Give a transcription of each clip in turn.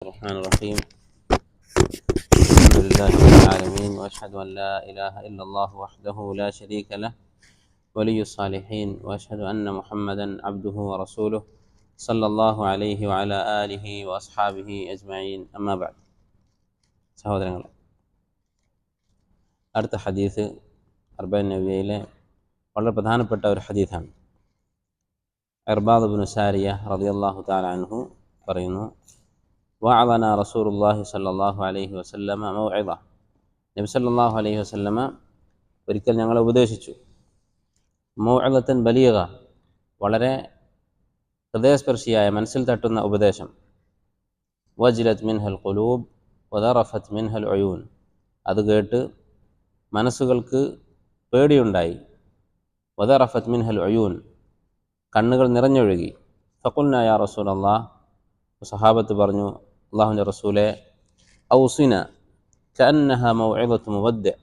الرحمن الرحيم. الحمد لله رب العالمين، وأشهد أن لا إله إلا الله وحده لا شريك له ولي الصالحين، وأشهد أن محمدا عبده ورسوله صلى الله عليه وعلى آله وأصحابه أجمعين. أما بعد. സഹോദരങ്ങളെ, അടുത്ത ഹദീസ് അർബഈൻ നബവിയിലെ വളരെ പ്രധാനപ്പെട്ട ഒരു ഹദീസാണ്. ഇർബാദ് ഇബ്നു സാരിയ റളിയല്ലാഹു തആല അൻഹു പറയുന്നു, വഅളന റസൂലുള്ളാഹി സ്വല്ലല്ലാഹു അലൈഹി വസല്ലമ മൗഇദ. നബി സല്ലല്ലാഹു അലൈഹി വസല്ലമ ഒരിക്കൽ ഞങ്ങളെ ഉപദേശിച്ചു. മൗഇദത്തൻ ബലീഗ, വളരെ ഹൃദയസ്പർശിയായ മനസ്സിൽ തട്ടുന്ന ഉപദേശം. വജ്ലത് മിൻഹൽ ഖുലൂബ് വദറഫത് മിൻഹൽ ഉയൂൻ, അത് കേട്ട് മനസ്സുകൾക്ക് പേടിയുണ്ടായി. വദറഫത് മിൻഹൽ ഉയൂൻ, കണ്ണുകൾ നിറഞ്ഞൊഴുകി. ഫഖുൽന യാ റസൂലല്ലാഹ്, സഹാബത്ത് പറഞ്ഞു, അല്ലാഹുവിൻ്റെ റസൂലെ, ഔസിന കഅന്നഹ മൗഇദത്തു മുവദ്ദിഅ,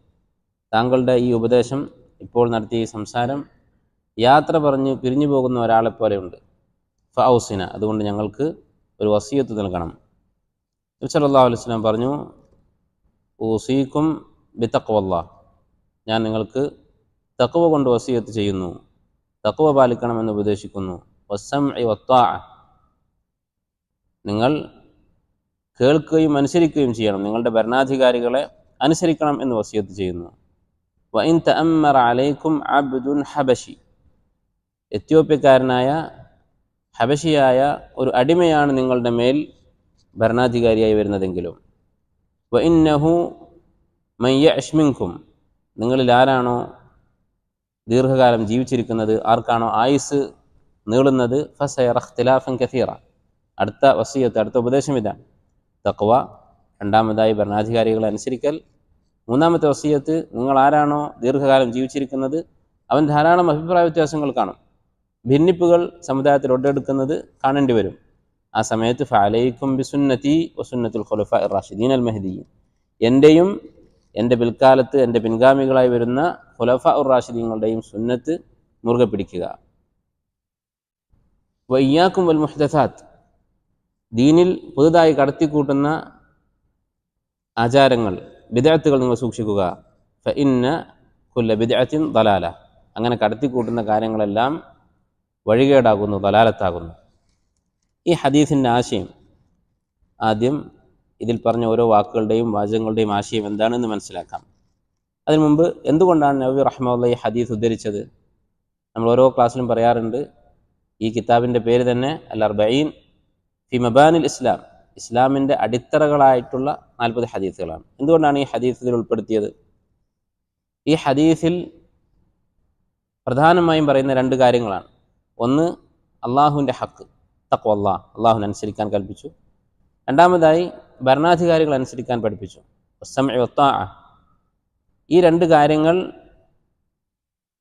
താങ്കളുടെ ഈ ഉപദേശം, ഇപ്പോൾ നടത്തിയ ഈ സംസാരം യാത്ര പറഞ്ഞ് പിരിഞ്ഞു പോകുന്ന ഒരാളെപ്പോലെയുണ്ട്. ഫഔസിന, അതുകൊണ്ട് ഞങ്ങൾക്ക് ഒരു വസിയത്ത് നൽകണം. നബി സല്ലല്ലാഹു അലൈഹി വസല്ലം പറഞ്ഞു, ഊസീകും ബിതഖ്വല്ലാഹ്, ഞാൻ നിങ്ങൾക്ക് തഖ്വ കൊണ്ട് വസിയത്ത് ചെയ്യുന്നു, തഖ്വ പാലിക്കണമെന്ന് ഉപദേശിക്കുന്നു. വസ്സംഇ വത്വാഅ, നിങ്ങൾ കേൾക്കുകയും അനുസരിക്കുകയും ചെയ്യണം, നിങ്ങളുടെ ഭരണാധികാരികളെ അനുസരിക്കണം എന്ന് വസിയത്ത് ചെയ്യുന്നു. വഇൻ തഅമ്മറ അലൈക്കും അബ്ദുൻ ഹബശി, എത്യോപ്യക്കാരനായ ഹബശിയായ ഒരു അടിമയാണ് നിങ്ങളുടെ മേൽ ഭരണാധികാരിയായി വരുന്നതെങ്കിലും, വഇന്നഹു മൻ യഅ്ശ് മിൻകും, നിങ്ങളിൽ ആരാണോ ദീർഘകാലം ജീവിച്ചിരിക്കുന്നത്, ആർക്കാണോ ആയുസ് നീളുന്നത്, ഫസയറ ഇഖ്തിലാഫൻ കസീറ, അടുത്ത വസിയത്ത്, അടുത്ത ഉപദേശം ഇതാണ്. തഖ്വ, രണ്ടാമതായി ഭരണാധികാരികളെ അനുസരിക്കൽ, മൂന്നാമത്തെ വസിയത്ത്, നിങ്ങൾ ആരാണോ ദീർഘകാലം ജീവിച്ചിരിക്കുന്നത് അവൻ ധാരാളം അഭിപ്രായ വ്യത്യാസങ്ങൾ കാണും, ഭിന്നിപ്പുകൾ സമുദായത്തിൽ ഒട്ടെടുക്കുന്നത് കാണേണ്ടി വരും. ആ സമയത്ത് ഫഅലൈക്കും ബിസുന്നതി വസുന്നത്തുൽ ഖുലഫാഇർ റാഷിദീൻ അൽ മഹ്ദിയീൻ, എൻ്റെയും എൻ്റെ പിൽക്കാലത്ത് എൻ്റെ പിൻഗാമികളായി വരുന്ന ഖുലഫാഉർ റാഷിദീങ്ങളുടെയും സുന്നത്ത് മുറുകെ പിടിക്കുക. വഇയ്യാക്കും വൽ മുഹ്ദസാത്ത്, ദീനിൽ പുതുതായി കടത്തിക്കൂട്ടുന്ന ആചാരങ്ങൾ, ബിദ്അത്തുകൾ നിങ്ങൾ സൂക്ഷിക്കുക. ഫഇന്ന കുല്ല ബിദ്അത്തിൻ ദലാല, അങ്ങനെ കടത്തിക്കൂട്ടുന്ന കാര്യങ്ങളെല്ലാം വഴികേടാകുന്നു, ദലാലത്താകുന്നു. ഈ ഹദീസിൻ്റെ ആശയം, ആദ്യം ഇതിൽ പറഞ്ഞ ഓരോ വാക്കുകളുടെയും വാചകങ്ങളുടെയും ആശയം എന്താണെന്ന് മനസ്സിലാക്കാം. അതിനു മുമ്പ് എന്തുകൊണ്ടാണ് നബവി റഹ്മത്തുള്ളാഹി ഈ ഹദീസ് ഉദ്ധരിച്ചത്? നമ്മൾ ഓരോ ക്ലാസ്സിലും പറയാറുണ്ട്, ഈ കിതാബിൻ്റെ പേര് തന്നെ അൽ അർബഈൻ ഫി മബാനിൽ ഇസ്ലാം, ഇസ്ലാമിൻ്റെ അടിത്തറകളായിട്ടുള്ള 40 ഹദീസുകളാണ്. എന്തുകൊണ്ടാണ് ഈ ഹദീസിൽ ഉൾപ്പെടുത്തിയത്? ഈ ഹദീസിൽ പ്രധാനമായും പറയുന്ന 2 കാര്യങ്ങളാണ്. ഒന്ന്, അള്ളാഹുവിൻ്റെ ഹക്ക്, തഖ്വല്ലാഹ്, അള്ളാഹുവിനെ അനുസരിക്കാൻ കൽപ്പിച്ചു. രണ്ടാമതായി ഭരണാധികാരികൾ അനുസരിക്കാൻ പഠിപ്പിച്ചു. വസ്സംഇ വത്വാഅ, ഈ 2 കാര്യങ്ങൾ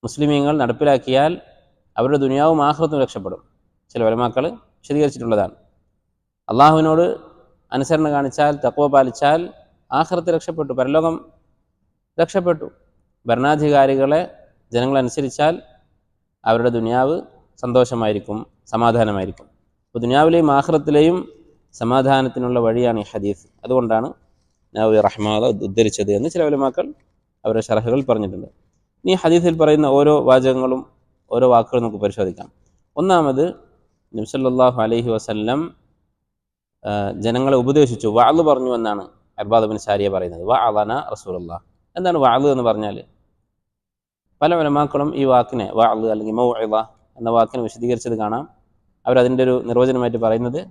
മുസ്ലിമീങ്ങൾ നടപ്പിലാക്കിയാൽ അവരുടെ ദുനിയാവും ആഖിറത്തും രക്ഷപ്പെടും. ചില ഉലമാക്കൾ വിശദീകരിച്ചിട്ടുള്ളതാണ്. അള്ളാഹുവിനോട് അനുസരണ കാണിച്ചാൽ, തഖ്വ പാലിച്ചാൽ ആഖിറത്ത് രക്ഷപ്പെട്ടു, പരലോകം രക്ഷപ്പെട്ടു. ഭരണാധികാരികളെ ജനങ്ങളനുസരിച്ചാൽ അവരുടെ ദുനിയാവ് സന്തോഷമായിരിക്കും, സമാധാനമായിരിക്കും. അപ്പോൾ ദുനിയാവിലെയും ആഖിറത്തിലെയും സമാധാനത്തിനുള്ള വഴിയാണ് ഈ ഹദീസ്. അതുകൊണ്ടാണ് നബവി റഹ്മത്തുള്ളാഹി ഉദ്ധരിച്ചത് എന്ന് ചില ഉലമാക്കൾ അവരുടെ ശറഹുകൾ പറഞ്ഞിട്ടുണ്ട്. ഈ ഹദീസിൽ പറയുന്ന ഓരോ വാചകങ്ങളും ഓരോ വാക്കുകളും നമുക്ക് പരിശോധിക്കാം. ഒന്നാമത്, നബി സല്ലല്ലാഹു അലൈഹി വസല്ലം ജനങ്ങളെ ഉപദേശിച്ചു, വഅള് പറഞ്ഞു എന്നാണ് ഇർബാദ് ഇബ്നു സാരിയ പറയുന്നത്. വഅളന റസൂലുള്ളാഹ്, എന്താണ് വഅള് എന്ന് പറഞ്ഞാൽ? പല ഉലമാക്കളും ഈ വാക്കിനെ വഅള് അല്ലെങ്കിൽ മൗഇദ എന്ന വാക്കിനെ വിശദീകരിച്ചത് കാണാം. അവരതിൻ്റെ ഒരു നിർവചനമായിട്ട് പറയുന്നത്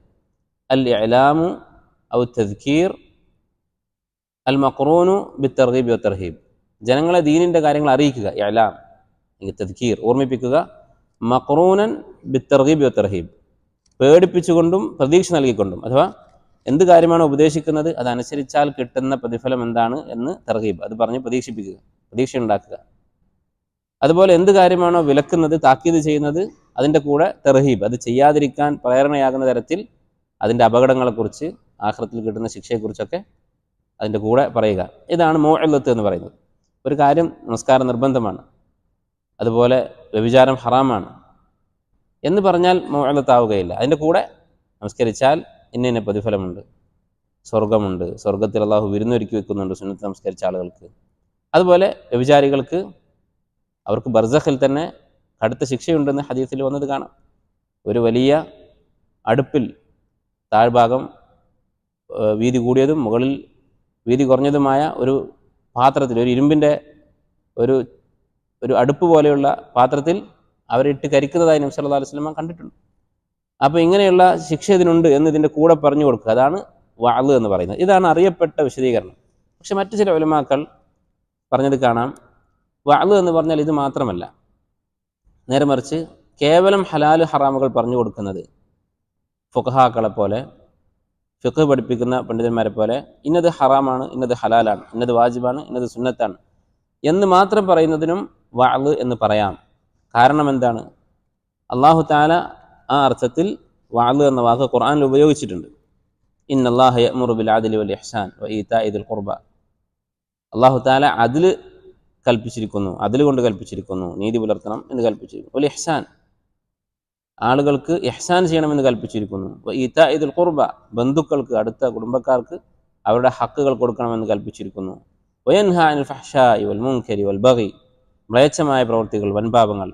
അൽ ഇഅ്ലാമു ഔ തദ്കീർ അൽ മഖ്റൂനു ബിത്തർഗീബ് വത്തർഹീബ്, ജനങ്ങളെ ദീനിൻ്റെ കാര്യങ്ങൾ അറിയിക്കുക, ഇഅ്ലാം അല്ലെങ്കിൽ തദ്കീർ, ഓർമ്മിപ്പിക്കുക. മഖ്റൂനൻ ബിത്തർഗീബ് വത്തർഹീബ്, പേടിപ്പിച്ചുകൊണ്ടും പ്രതീക്ഷ നൽകിക്കൊണ്ടും, അഥവാ എന്ത് കാര്യമാണോ ഉപദേശിക്കുന്നത് അതനുസരിച്ചാൽ കിട്ടുന്ന പ്രതിഫലം എന്താണ് എന്ന് തർഗീബ്, അത് പറഞ്ഞ് പ്രതീക്ഷിപ്പിക്കുക, പ്രതീക്ഷ ഉണ്ടാക്കുക. അതുപോലെ എന്ത് കാര്യമാണോ വിലക്കുന്നത്, താക്കീത് ചെയ്യുന്നത്, അതിൻ്റെ കൂടെ തർഹീബ്, അത് ചെയ്യാതിരിക്കാൻ പ്രേരണയാകുന്ന തരത്തിൽ അതിൻ്റെ അപകടങ്ങളെക്കുറിച്ച്, ആഖിറത്തിൽ കിട്ടുന്ന ശിക്ഷയെക്കുറിച്ചൊക്കെ അതിൻ്റെ കൂടെ പറയുക. ഇതാണ് മൗഇദത്ത് എന്ന് പറയുന്നത്. ഒരു കാര്യം, നമസ്കാരം നിർബന്ധമാണ്, അതുപോലെ വ്യഭിചാരം ഹറാമാണ് എന്ന് പറഞ്ഞാൽ മൗഇദത്താവുകയില്ല. അതിൻ്റെ കൂടെ നമസ്കരിച്ചാൽ ഇന്ന പ്രതിഫലമുണ്ട്, സ്വർഗമുണ്ട്, സ്വർഗത്തിൽ അള്ളാഹു വിരുന്നൊരുക്കി വെക്കുന്നുണ്ട് സുന്നത്ത് നമസ്കരിച്ച ആളുകൾക്ക്. അതുപോലെ വ്യഭിചാരികൾക്ക് അവർക്ക് ബർസഖിൽ തന്നെ കടുത്ത ശിക്ഷയുണ്ടെന്ന് ഹദീസിൽ വന്നത് കാണാം. ഒരു വലിയ അടുപ്പിൽ താഴ്ഭാഗം വീതി കൂടിയതും മുകളിൽ വീതി കുറഞ്ഞതുമായ ഒരു പാത്രത്തിൽ, ഒരു ഇരുമ്പിൻ്റെ ഒരു ഒരു അടുപ്പ് പോലെയുള്ള പാത്രത്തിൽ അവരിട്ട് കരിക്കുന്നതായി നബി സല്ലല്ലാഹു അലൈഹി വസല്ലം കണ്ടിട്ടുണ്ട്. അപ്പോൾ ഇങ്ങനെയുള്ള ശിക്ഷ ഇതിനുണ്ട് എന്ന് ഇതിൻ്റെ കൂടെ പറഞ്ഞു കൊടുക്കുക. അതാണ് വഅദ് എന്ന് പറയുന്നത്. ഇതാണ് അറിയപ്പെട്ട വിശദീകരണം. പക്ഷെ മറ്റു ചില ഉലമാക്കൾ പറഞ്ഞത് കാണാം, വഅദ് എന്ന് പറഞ്ഞാൽ ഇത് മാത്രമല്ല, നേരെ മറിച്ച് കേവലം ഹലാല് ഹറാമുകൾ പറഞ്ഞു കൊടുക്കുന്നത് ഫുഖഹാക്കളെ പോലെ, ഫിഖ് പഠിപ്പിക്കുന്ന പണ്ഡിതന്മാരെ പോലെ ഇന്നത് ഹറാമാണ്, ഇന്നത് ഹലാലാണ്, ഇന്നത് വാജിബാണ്, ഇന്നത് സുന്നത്താണ് എന്ന് മാത്രം പറയുന്നതിനും വഅദ് എന്ന് പറയാം. കാരണം എന്താണ്? അല്ലാഹു തആല ആ അർത്ഥത്തിൽ വഅദ് എന്ന വാക്ക് ഖുർആനിൽ ഉപയോഗിച്ചിട്ടുണ്ട്. ഇന്നല്ലാഹ യഅ്മുറു ബിൽ അദ്ലി വൽ ഇഹ്സാൻ വ ഈതാഇ ദിൽ ഖുർബ. അല്ലാഹു തആല അദ്ൽ കൽപ്പിച്ചിരിക്കുന്നു, അദ്ൽ കൊണ്ട് കൽപ്പിച്ചിരിക്കുന്നു, നീതി പുലർത്തണം എന്ന് കൽപ്പിച്ചിരിക്കുന്നു. വൽ ഇഹ്സാൻ, ആളുകൾക്ക് ഇഹ്സാൻ ചെയ്യണമെന്ന് കൽപ്പിച്ചിരിക്കുന്നു. വ ഈതാഇ ദിൽ ഖുർബ, ബന്ധുക്കൾക്ക്, അടുത്ത കുടുംബക്കാർക്ക് അവരുടെ ഹക്കുകൾ കൊടുക്കണമെന്ന് കൽപ്പിച്ചിരിക്കുന്നു. വയൻഹ അനിൽ ഫഹ്ശാഇ വൽ മുൻകരി വൽ ബഗി, മ്ലേച്ഛമായ പ്രവൃത്തികൾ, വൻപാപങ്ങൾ,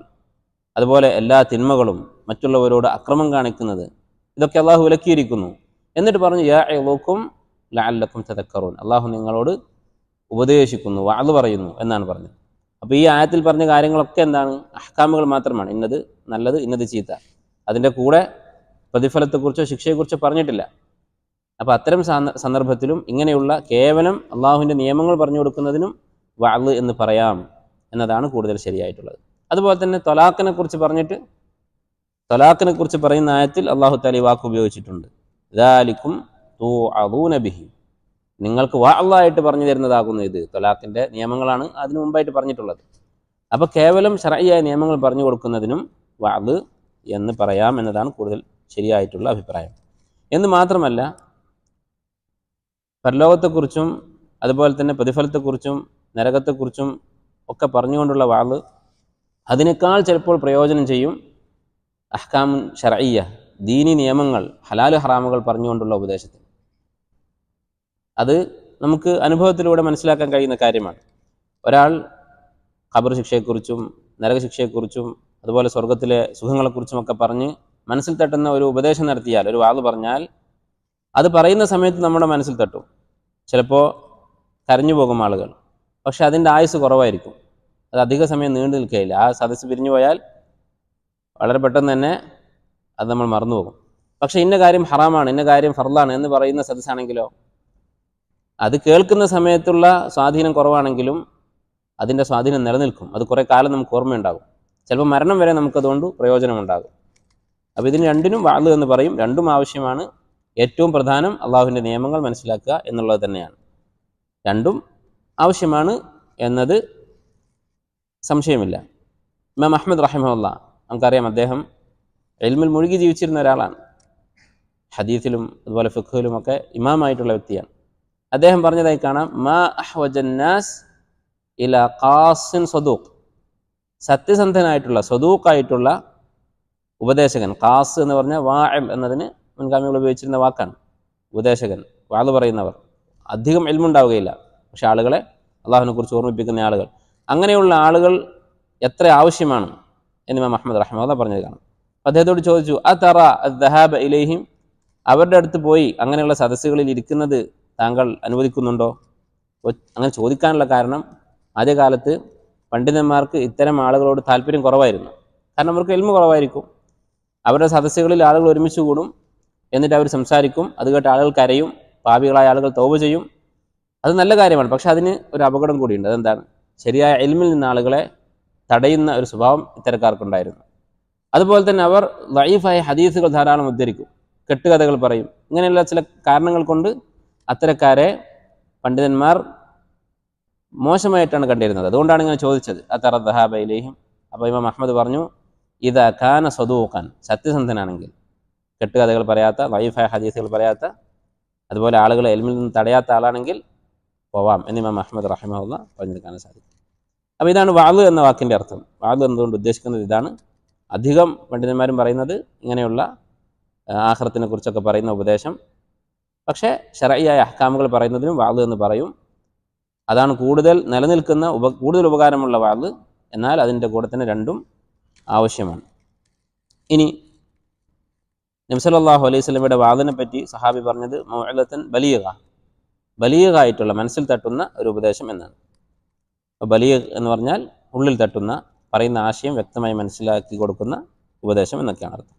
അതുപോലെ എല്ലാ തിന്മകളും, മറ്റുള്ളവരോട് അക്രമം കാണിക്കുന്നത്, ഇതൊക്കെ അള്ളാഹു വിലക്കിയിരിക്കുന്നു. എന്നിട്ട് പറഞ്ഞു യഅഇദുകും ലഅല്ലകും തദക്കറൂൻ, അള്ളാഹു നിങ്ങളോട് ഉപദേശിക്കുന്നു, വഅദ് പറയുന്നു എന്നാണ് പറഞ്ഞത്. അപ്പോൾ ഈ ആയത്തിൽ പറഞ്ഞ കാര്യങ്ങളൊക്കെ എന്താണ്? അഹ്കാമുകൾ മാത്രമാണ്. ഇന്നത് നല്ലത്, ഇന്നത് ചീത്ത. അതിൻ്റെ കൂടെ പ്രതിഫലത്തെക്കുറിച്ചോ ശിക്ഷയെക്കുറിച്ചോ പറഞ്ഞിട്ടില്ല. അപ്പോൾ അത്തരം സന്ദർഭത്തിലും ഇങ്ങനെയുള്ള കേവലം അള്ളാഹുവിൻ്റെ നിയമങ്ങൾ പറഞ്ഞു കൊടുക്കുന്നതിനും വഅദ് എന്ന് പറയാം എന്നതാണ് കൂടുതൽ ശരിയായിട്ടുള്ളത്. അതുപോലെ തന്നെ തൊലാഖിനെ കുറിച്ച് പറഞ്ഞിട്ട്, തൊലാഖിനെ കുറിച്ച് പറയുന്ന ആയത്തിൽ അള്ളാഹു തആല ഈ വാക്ക് ഉപയോഗിച്ചിട്ടുണ്ട്. ദാലികും തുഅദൂന ബിഹി, നിങ്ങൾക്ക് വഅദായിട്ട് പറഞ്ഞു തരുന്നതാകുന്നു ഇത്. തൊലാഖിൻ്റെ നിയമങ്ങളാണ് അതിനു മുമ്പായിട്ട് പറഞ്ഞിട്ടുള്ളത്. അപ്പോൾ കേവലം ശർഈയായ നിയമങ്ങൾ പറഞ്ഞു കൊടുക്കുന്നതിനും വഅദ് എന്ന് പറയാം എന്നതാണ് കൂടുതൽ ശരിയായിട്ടുള്ള അഭിപ്രായം. എന്ന് മാത്രമല്ല, പരലോകത്തെക്കുറിച്ചും അതുപോലെ തന്നെ പ്രതിഫലത്തെക്കുറിച്ചും നരകത്തെക്കുറിച്ചും ഒക്കെ പറഞ്ഞുകൊണ്ടുള്ള വഅദ് അതിനേക്കാൾ ചിലപ്പോൾ പ്രയോജനം ചെയ്യും അഹ്കാമുൻ ശർഈയ, ദീനി നിയമങ്ങൾ, ഹലാല് ഹറാമുകൾ പറഞ്ഞുകൊണ്ടുള്ള ഉപദേശത്തിൽ. അത് നമുക്ക് അനുഭവത്തിലൂടെ മനസ്സിലാക്കാൻ കഴിയുന്ന കാര്യമാണ്. ഒരാൾ ഖബർ ശിക്ഷയെക്കുറിച്ചും നരകശിക്ഷയെക്കുറിച്ചും അതുപോലെ സ്വർഗത്തിലെ സുഖങ്ങളെക്കുറിച്ചുമൊക്കെ പറഞ്ഞ് മനസ്സിൽ തട്ടുന്ന ഒരു ഉപദേശം നടത്തിയാൽ, ഒരു വാദ് പറഞ്ഞാൽ, അത് പറയുന്ന സമയത്ത് നമ്മുടെ മനസ്സിൽ തട്ടും. ചിലപ്പോൾ കരഞ്ഞു പോകും ആളുകൾ. പക്ഷെ അതിൻ്റെ ആയുസ് കുറവായിരിക്കും. അത് അധിക സമയം നീണ്ടു നിൽക്കുകയില്ല. ആ സദസ്സ് പിരിഞ്ഞു പോയാൽ വളരെ പെട്ടെന്ന് തന്നെ അത് നമ്മൾ മറന്നുപോകും. പക്ഷെ ഇന്ന കാര്യം ഹറാമാണ്, ഇന്ന കാര്യം ഫർളാണ് എന്ന് പറയുന്ന സദസ്സാണെങ്കിലോ, അത് കേൾക്കുന്ന സമയത്തുള്ള സ്വാധീനം കുറവാണെങ്കിലും അതിൻ്റെ സ്വാധീനം നിലനിൽക്കും. അത് കുറേ കാലം നമുക്ക് ഓർമ്മയുണ്ടാകും. ചിലപ്പോൾ മരണം വരെ നമുക്കതുകൊണ്ട് പ്രയോജനമുണ്ടാകും. അപ്പോൾ ഇതിന് രണ്ടിനും വഅദ് എന്ന് പറയും. രണ്ടും ആവശ്യമാണ്. ഏറ്റവും പ്രധാനം അള്ളാഹുവിൻ്റെ നിയമങ്ങൾ മനസ്സിലാക്കുക എന്നുള്ളത് തന്നെയാണ്. രണ്ടും ആവശ്യമാണ് എന്നത് സംശയമില്ല. ഇമാം അഹ്മദ് റഹിമഹുല്ലാഹ്, നമുക്കറിയാം, അദ്ദേഹം ഇൽമിൽ മുഴുകി ജീവിച്ചിരുന്ന ഒരാളാണ്. ഹദീസിലും അതുപോലെ ഫിഖ്ഹിലും ഒക്കെ ഇമാമായിട്ടുള്ള വ്യക്തിയാണ്. അദ്ദേഹം പറഞ്ഞതായി കാണാം, മാ അഹ്വജൻ നാസ് ഇലാ ഖാസിൻ സദൂഖ്, സത്യസന്ധനായിട്ടുള്ള സദൂഖായിട്ടുള്ള ഉപദേശകൻ. ഖാസ് എന്ന് പറഞ്ഞാൽ വാഇൽ എന്നതിന് മുൻഗാമികൾ ഉപയോഗിച്ചിരുന്ന വാക്കാണ്. ഉപദേശകൻ, വഅദ് പറയുന്നവർ. അധികം ഇൽമുണ്ടാവുകയില്ല, പക്ഷെ ആളുകളെ അള്ളാഹുവിനെ കുറിച്ച് ഓർമ്മിപ്പിക്കുന്ന ആളുകൾ. അങ്ങനെയുള്ള ആളുകൾ എത്ര ആവശ്യമാണ് എന്ന് ഇമാം അഹ്മദ് റഹിമഹുല്ലാഹ് പറഞ്ഞത് കാണാം. അദ്ദേഹത്തോട് ചോദിച്ചു, അതറ അദ്ദഹാബ ഇലൈഹിം, അവരുടെ അടുത്ത് പോയി അങ്ങനെയുള്ള സദസ്സുകളിൽ ഇരിക്കുന്നത് താങ്കൾ അനുവദിക്കുന്നുണ്ടോ? അങ്ങനെ ചോദിക്കാനുള്ള കാരണം, ആദ്യകാലത്ത് പണ്ഡിതന്മാർക്ക് ഇത്തരം ആളുകളോട് താല്പര്യം കുറവായിരുന്നു. കാരണം അവർക്ക് ഇൽമു കുറവായിരിക്കും. അവരുടെ സദസ്സുകളിൽ ആളുകൾ ഒരുമിച്ച് കൂടും, എന്നിട്ട് അവർ സംസാരിക്കും. അത് കേട്ട് ആളുകൾ കരയും, പാപികളായ ആളുകൾ തൗബ ചെയ്യും. അത് നല്ല കാര്യമാണ്. പക്ഷെ അതിന് ഒരു അപകടം കൂടിയുണ്ട്. അതെന്താണ്? ശരിയായ ഇൽമിൽ നിന്ന് ആളുകളെ തടയുന്ന ഒരു സ്വഭാവം ഇത്തരക്കാർക്കുണ്ടായിരുന്നു. അതുപോലെ തന്നെ അവർ ദഈഫായ ഹദീസുകൾ ധാരാളം ഉദ്ധരിക്കും, കെട്ടുകഥകൾ പറയും. ഇങ്ങനെയുള്ള ചില കാരണങ്ങൾ കൊണ്ട് അത്തരക്കാരെ പണ്ഡിതന്മാർ മോശമായിട്ടാണ് കണ്ടിരുന്നത്. അതുകൊണ്ടാണ് ഇങ്ങനെ ചോദിച്ചത്, അതറ ദഹാബ ഇലൈഹിം. അപ്പോൾ ഇമാം അഹ്മദ് പറഞ്ഞു, ഇദാ കാന സദൂഖൻ, സത്യസന്ധനാണെങ്കിൽ, കെട്ടുകഥകൾ പറയാത്ത, ദഈഫായ ഹദീസുകൾ പറയാത്ത, അതുപോലെ ആളുകളെ ഇൽമിൽ നിന്ന് തടയാത്ത ആളാണെങ്കിൽ പോവാം എന്ന് ഇമാം അഹ്മദ് റഹിമഹുല്ലാഹ് പറഞ്ഞെടുക്കാൻ സാധിക്കും. അപ്പോൾ ഇതാണ് വഅദ് എന്ന വാക്കിൻ്റെ അർത്ഥം. വഅദ് എന്നതുകൊണ്ട് ഉദ്ദേശിക്കുന്നത് ഇതാണ്. അധികം പണ്ഡിതന്മാരും പറയുന്നത് ഇങ്ങനെയുള്ള ആഖിറത്തിനെ കുറിച്ചൊക്കെ പറയുന്ന ഉപദേശം പക്ഷേ ശർഈയായ അഹ്കാമുകൾ പറയുന്നതിനും വഅദ് എന്ന് പറയും. അതാണ് കൂടുതൽ നിലനിൽക്കുന്ന കൂടുതൽ ഉപകാരമുള്ള വഅദ്. എന്നാൽ അതിൻ്റെ കൂടെ തന്നെ രണ്ടും ആവശ്യമാണ്. ഇനി നബി സല്ലല്ലാഹു അലൈഹി വസല്ലമയുടെ വഅദിനെ പറ്റി സഹാബി പറഞ്ഞത് മൗഇദത്തൻ ബലീഗായിട്ടുള്ള മനസ്സിൽ തട്ടുന്ന ഒരു ഉപദേശം എന്നാണ്. ബലീഗ് എന്ന് പറഞ്ഞാൽ ഉള്ളിൽ തട്ടുന്ന, പറയുന്ന ആശയം വ്യക്തമായി മനസ്സിലാക്കി കൊടുക്കുന്ന ഉപദേശം എന്നൊക്കെയാണ് അർത്ഥം.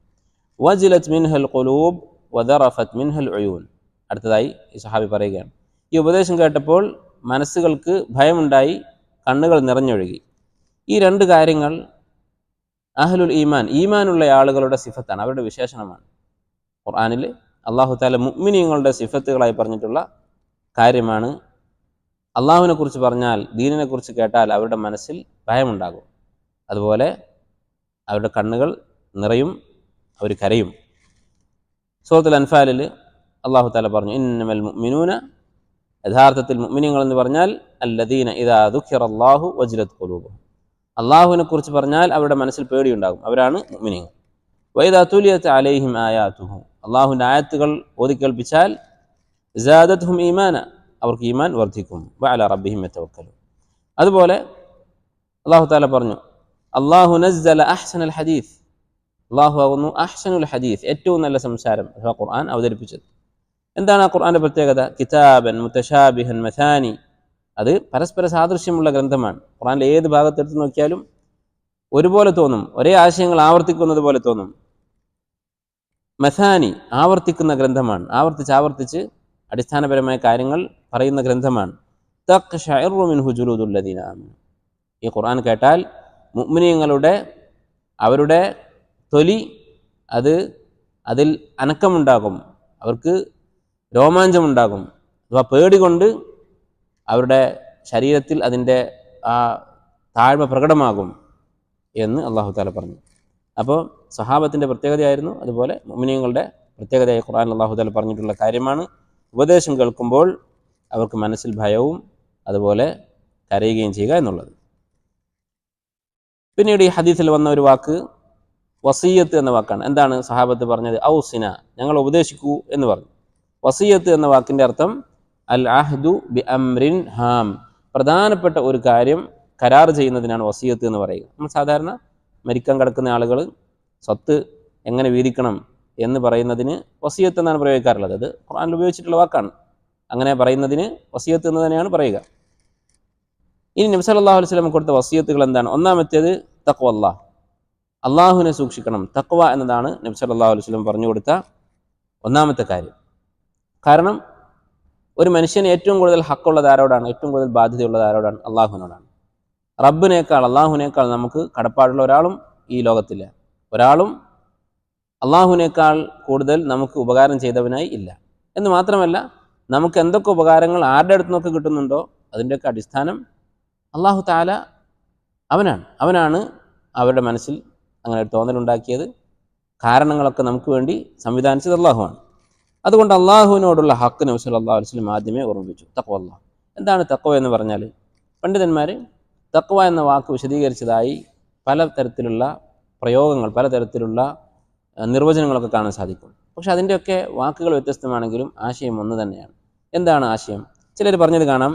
വജിലത് മിൻഹൽ ഖുലൂബ് വദറഫത് മിൻഹൽ ഉയൂൻ. അടുത്തതായി ഈ സഹാബി പറയുകയാണ്, ഈ ഉപദേശം കേട്ടപ്പോൾ മനസ്സുകൾക്ക് ഭയമുണ്ടായി, കണ്ണുകൾ നിറഞ്ഞൊഴുകി. ഈ രണ്ട് കാര്യങ്ങൾ അഹ്ലുൽ ഈമാനുള്ള ആളുകളുടെ സിഫത്താണ്, അവരുടെ വിശേഷണമാണ്. ഖുർആനിൽ അല്ലാഹു തആല മുഅ്മിനീങ്ങളുടെ സിഫത്തുകളായി പറഞ്ഞിട്ടുള്ള കാര്യമാണ്. അള്ളാഹുവിനെ കുറിച്ച് പറഞ്ഞാൽ, ദീനിനെ കുറിച്ച് കേട്ടാൽ അവരുടെ മനസ്സിൽ ഭയമുണ്ടാകും. അതുപോലെ അവരുടെ കണ്ണുകൾ നിറയും, അവർ കരയും. സൂറത്തുൽ അൻഫാലിൽ അല്ലാഹു തആല പറഞ്ഞു, ഇന്നമൽ മുഅ്മിനൂന, യഥാർത്ഥത്തിൽ മുഅ്മിനീങ്ങൾ എന്ന് പറഞ്ഞാൽ അല്ലദീന ഇദാ ദുഖിറല്ലാഹു വജിലത് ഖുലൂബുഹും, അള്ളാഹുവിനെ കുറിച്ച് പറഞ്ഞാൽ അവരുടെ മനസ്സിൽ പേടിയുണ്ടാകും, അവരാണ് മുഅ്മിനീങ്ങൾ. വഇദാ തുലിയത് അലൈഹിം ആയാതുഹു, അള്ളാഹുവിൻ്റെ ആയത്തുകൾ ഓതിക്കേൾപ്പിച്ചാൽ സാദത്ഹും ഈമാന, അവർക്ക് ഈമാൻ വർദ്ധിക്കും. വഅലാ റബ്ബിഹിം യതവക്കലൂൻ. അതുപോലെ അല്ലാഹു തആല പറഞ്ഞു, അല്ലാഹു നസ്സല അഹ്സനൽ ഹദീസ്, അല്ലാഹു ആകുന്നു അഹ്സനുൽ ഹദീസ്, ഏറ്റവും നല്ല സംസാരം അഥവാ ഖുർആൻ അവതരിപ്പിച്ചത്. എന്താണ് ആ ഖുർആന്റെ പ്രത്യേകത? കിതാബൻ മുതശാബിഹൻ മഥാനി, അത് പരസ്പര സാദൃശ്യമുള്ള ഗ്രന്ഥമാണ്. ഖുർആനിലെ ഏത് ഭാഗത്തെടുത്ത് നോക്കിയാലും ഒരുപോലെ തോന്നും, ഒരേ ആശയങ്ങൾ ആവർത്തിക്കുന്നത് പോലെ തോന്നും. മഥാനി, ആവർത്തിക്കുന്ന ഗ്രന്ഥമാണ്, ആവർത്തിച്ച് അടിസ്ഥാനപരമായ കാര്യങ്ങൾ പറയുന്ന ഗ്രന്ഥമാണ്. തഖ്ശഇറു മിൻഹു ജുലൂദുൽ ലദീന ആമനു, ഈ ഖുർആൻ കേട്ടാൽ മുഅ്മിനീങ്ങളുടെ അവരുടെ തൊലി അതിൽ അനക്കമുണ്ടാകും, അവർക്ക് രോമാഞ്ചമുണ്ടാകും, അഥവാ പേടി കൊണ്ട് അവരുടെ ശരീരത്തിൽ അതിൻ്റെ ആ താഴ്മ പ്രകടമാകും എന്ന് അല്ലാഹു തആല പറഞ്ഞു. അപ്പോൾ സഹാബത്തിൻ്റെ പ്രത്യേകതയായിരുന്നു, അതുപോലെ മുഅ്മിനീങ്ങളുടെ പ്രത്യേകതയായി ഖുർആൻ അല്ലാഹു തആല പറഞ്ഞിട്ടുള്ള കാര്യമാണ്. ഉപദേശം കേൾക്കുമ്പോൾ അവർക്ക് മനസ്സിൽ ഭയവും അതുപോലെ കരയുകയും ചെയ്യുക എന്നുള്ളത്. പിന്നീട് ഈ ഹദീസിൽ വന്ന ഒരു വാക്ക് വസിയ്യത്ത് എന്ന വാക്കാണ്. എന്താണ് സഹാബത്ത് പറഞ്ഞത്? ഔസിന, ഞങ്ങൾ ഉപദേശിക്കൂ എന്ന് പറഞ്ഞു. വസിയ്യത്ത് എന്ന വാക്കിൻ്റെ അർത്ഥം അൽ അഹ്ദു ബി അംറിൻ ഹാം, പ്രധാനപ്പെട്ട ഒരു കാര്യം കരാർ ചെയ്യുന്നതിനാണ് വസിയ്യത്ത് എന്ന് പറയുക. നമ്മൾ സാധാരണ മരിക്കാൻ കിടക്കുന്ന ആളുകൾ സ്വത്ത് എങ്ങനെ വീതിക്കണം എന്ന് പറയുന്നതിന് വസിയ്യത്ത് എന്നാണ് പ്രയോഗിക്കാറുള്ളത്. അത് ഖുർആനിൽ ഉപയോഗിച്ചിട്ടുള്ള വാക്കാണ്. അങ്ങനെ പറയുന്നതിന് വസിയ്യത്ത് എന്ന് തന്നെയാണ് പറയുക. ഇനി നബി സല്ലല്ലാഹു അലൈഹി വസല്ലം കൊടുത്ത വസിയ്യത്തുകൾ എന്താണ്? ഒന്നാമത്തേത് തഖ്വല്ലാഹ്, അള്ളാഹുവിനെ സൂക്ഷിക്കണം. തഖ്വ എന്നതാണ് നബി സല്ലല്ലാഹു അലൈഹി വസല്ലം പറഞ്ഞു കൊടുത്ത ഒന്നാമത്തെ കാര്യം. കാരണം ഒരു മനുഷ്യന് ഏറ്റവും കൂടുതൽ ഹക്കുള്ളത് ആരോടാണ്? ഏറ്റവും കൂടുതൽ ബാധ്യതയുള്ളത് ആരോടാണ്? അള്ളാഹുവിനോടാണ്. റബ്ബിനേക്കാൾ, അള്ളാഹുവിനേക്കാൾ നമുക്ക് കടപ്പാടുള്ള ഒരാളും ഈ ലോകത്തില്ല. ഒരാളും അള്ളാഹുവിനേക്കാൾ കൂടുതൽ നമുക്ക് ഉപകാരം ചെയ്തവനായി ഇല്ല. എന്ന് മാത്രമല്ല, നമുക്ക് എന്തൊക്കെ ഉപകാരങ്ങൾ ആരുടെ അടുത്ത് നിന്നൊക്കെ കിട്ടുന്നുണ്ടോ അതിൻ്റെയൊക്കെ അടിസ്ഥാനം അള്ളാഹു തആല അവനാണ് അവരുടെ മനസ്സിൽ അങ്ങനെ ഒരു തോന്നലുണ്ടാക്കിയത്. കാരണങ്ങളൊക്കെ നമുക്ക് വേണ്ടി സംവിധാനിച്ചത് അള്ളാഹുവാണ്. അതുകൊണ്ട് അള്ളാഹുവിനോടുള്ള ഹക്ക് നബി സല്ലല്ലാഹു അലൈഹി വസല്ലം ആദ്യമേ ഓർമ്മിപ്പിച്ചു. തഖ്വല്ലാഹ്. എന്താണ് തഖ്വ എന്ന് പറഞ്ഞാൽ? പണ്ഡിതന്മാർ തഖ്വ എന്ന വാക്ക് വിശദീകരിച്ചതായി പലതരത്തിലുള്ള പ്രയോഗങ്ങൾ, പലതരത്തിലുള്ള നിർവചനങ്ങളൊക്കെ കാണാൻ സാധിക്കും. പക്ഷെ അതിൻ്റെയൊക്കെ വാക്കുകൾ വ്യത്യസ്തമാണെങ്കിലും ആശയം ഒന്ന് തന്നെയാണ്. എന്താണ് ആശയം? ചിലർ പറഞ്ഞത് കാണാം,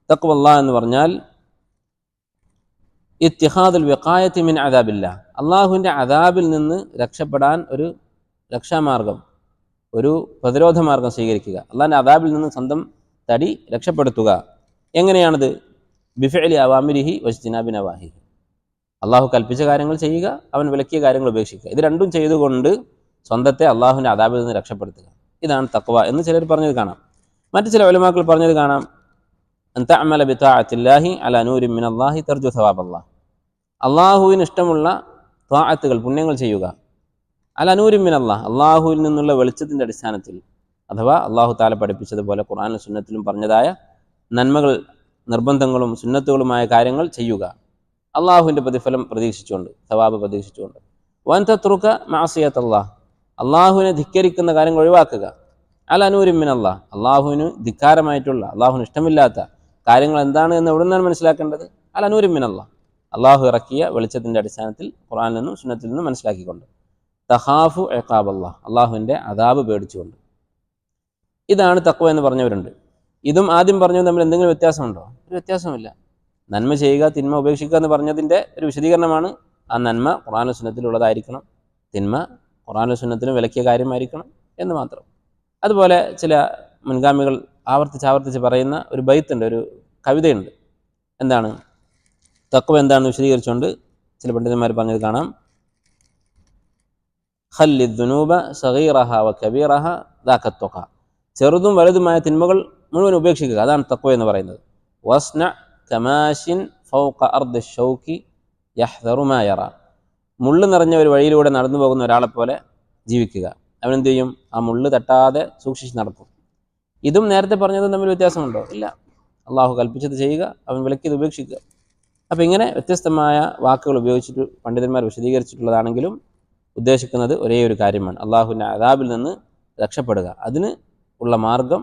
തഖ്വല്ലാഹ് എന്ന് പറഞ്ഞാൽ ഇത്തിഹാദുൽ വിഖായത്തി മിൻ അദാബില്ലാഹ്, അള്ളാഹുവിൻ്റെ അദാബിൽ നിന്ന് രക്ഷപ്പെടാൻ ഒരു രക്ഷാമാർഗം, ഒരു പ്രതിരോധ മാർഗം സ്വീകരിക്കുക. അള്ളാഹിൻ്റെ അദാബിൽ നിന്ന് സ്വന്തം തടി രക്ഷപ്പെടുത്തുക. എങ്ങനെയാണത്? ബിഫഇലി അവാമിരിഹി വജ്തിനാബി നവാഹിഹി, അള്ളാഹു കൽപ്പിച്ച കാര്യങ്ങൾ ചെയ്യുക, അവൻ വിലക്കിയ കാര്യങ്ങൾ ഉപേക്ഷിക്കുക. ഇത് രണ്ടും ചെയ്തുകൊണ്ട് സ്വന്തത്തെ അള്ളാഹുവിൻ്റെ അദാബിൽ നിന്ന് രക്ഷപ്പെടുത്തുക. ഇതാണ് തഖ്വ എന്ന് ചിലർ പറഞ്ഞത് കാണാം. മറ്റു ചില ഉലമാക്കൾ പറഞ്ഞത് കാണാം, അൻ തഅമല ബിതാഅത്തില്ലാഹി അലാ നൂരിൻ മിനല്ലാഹി തർജു സവാബല്ലാഹ്, അള്ളാഹുവിന് ഇഷ്ടമുള്ള ത്വാഅത്തുകൾ, പുണ്യങ്ങൾ ചെയ്യുക, അലാ നൂരിൻ മിനല്ലാഹ്, അള്ളാഹുവിൽ നിന്നുള്ള വെളിച്ചത്തിൻ്റെ അടിസ്ഥാനത്തിൽ, അഥവാ അള്ളാഹു തആല പഠിപ്പിച്ചതുപോലെ ഖുർആനിലും സുന്നത്തിലും പറഞ്ഞതായ നന്മകൾ, നിർബന്ധങ്ങളും സുന്നത്തുകളുമായ കാര്യങ്ങൾ ചെയ്യുക, അള്ളാഹുവിൻ്റെ പ്രതിഫലം പ്രതീക്ഷിച്ചുകൊണ്ട്, സവാബ് പ്രതീക്ഷിച്ചുകൊണ്ട്. വൻ തത്രുക മഅസിയത്തല്ലാഹ്, അള്ളാഹുവിനെ ധിക്കരിക്കുന്ന കാര്യങ്ങൾ ഒഴിവാക്കുക. അലാ നൂരിൻ മിനല്ലാഹ്, അള്ളാഹുവിന് ധിക്കാരമായിട്ടുള്ള, അള്ളാഹുവിന് ഇഷ്ടമില്ലാത്ത കാര്യങ്ങൾ എന്താണ് എന്ന് എവിടെ നിന്നാണ് മനസ്സിലാക്കേണ്ടത്? അലാ നൂരിൻ മിനല്ലാഹ്, അള്ളാഹു ഇറക്കിയ വെളിച്ചത്തിൻ്റെ അടിസ്ഥാനത്തിൽ ഖുർആനിൽ നിന്നും സുന്നത്തിൽ നിന്നും മനസ്സിലാക്കിക്കൊണ്ട്. തഖാഫു ഇഖാബല്ലാഹ്, അള്ളാഹുവിൻ്റെ അദാബ് പേടിച്ചുകൊണ്ട്. ഇതാണ് തഖ്വ എന്ന് പറഞ്ഞവരുണ്ട്. ഇതും ആദ്യം പറഞ്ഞത് തമ്മിൽ എന്തെങ്കിലും വ്യത്യാസമുണ്ടോ? ഒരു വ്യത്യാസമില്ല. നന്മ ചെയ്യുക, തിന്മ ഉപേക്ഷിക്കുക എന്ന് പറഞ്ഞതിൻ്റെ ഒരു വിശദീകരണമാണ്. ആ നന്മ ഖുർആനും സുന്നത്തിലുള്ളതായിരിക്കണം, തിന്മ ഖുർആനും സുന്നത്തിലും വിലക്കിയ കാര്യമായിരിക്കണം എന്ന് മാത്രം. അതുപോലെ ചില മുൻഗാമികൾ ആവർത്തിച്ച് പറയുന്ന ഒരു ബൈത്തുണ്ട്, ഒരു കവിതയുണ്ട്. എന്താണ് തഖ്വ എന്താണെന്ന് വിശദീകരിച്ചുകൊണ്ട് ചില പണ്ഡിതന്മാർ പറഞ്ഞത് കാണാം. ഖല്ലി ദുനൂബ സഗീറഹ വ കബീറഹ ദാക ത്വഖ. ചെറുതും വലുതുമായ തിന്മകൾ മുഴുവൻ ഉപേക്ഷിക്കുക, അതാണ് തഖ്വ എന്ന് പറയുന്നത്. വസ്ന കമാശിൻ ഫൗഖ അർദി ഷൗക്കി യഹ്ദറു മാ യറ. മുള്ള് നിറഞ്ഞ ഒരു വഴിയിലൂടെ നടന്നു പോകുന്ന ഒരാളെപ്പോലെ ജീവിക്കുക. അവനെന്ത് ചെയ്യും? ആ മുള്ള് തട്ടാതെ സൂക്ഷിച്ച് നടക്കും. ഇതും നേരത്തെ പറഞ്ഞതും തമ്മിൽ വ്യത്യാസമുണ്ടോ? ഇല്ല. അള്ളാഹു കൽപ്പിച്ചത് ചെയ്യുക, അവൻ വിലക്കിയത് ഉപേക്ഷിക്കുക. അപ്പം ഇങ്ങനെ വ്യത്യസ്തമായ വാക്കുകൾ ഉപയോഗിച്ചിട്ട് പണ്ഡിതന്മാർ വിശദീകരിച്ചിട്ടുള്ളതാണെങ്കിലും ഉദ്ദേശിക്കുന്നത് ഒരേ ഒരു കാര്യമാണ്, അള്ളാഹുവിൻ്റെ അദാബിൽ നിന്ന് രക്ഷപ്പെടുക. അതിന് ഉള്ള മാർഗം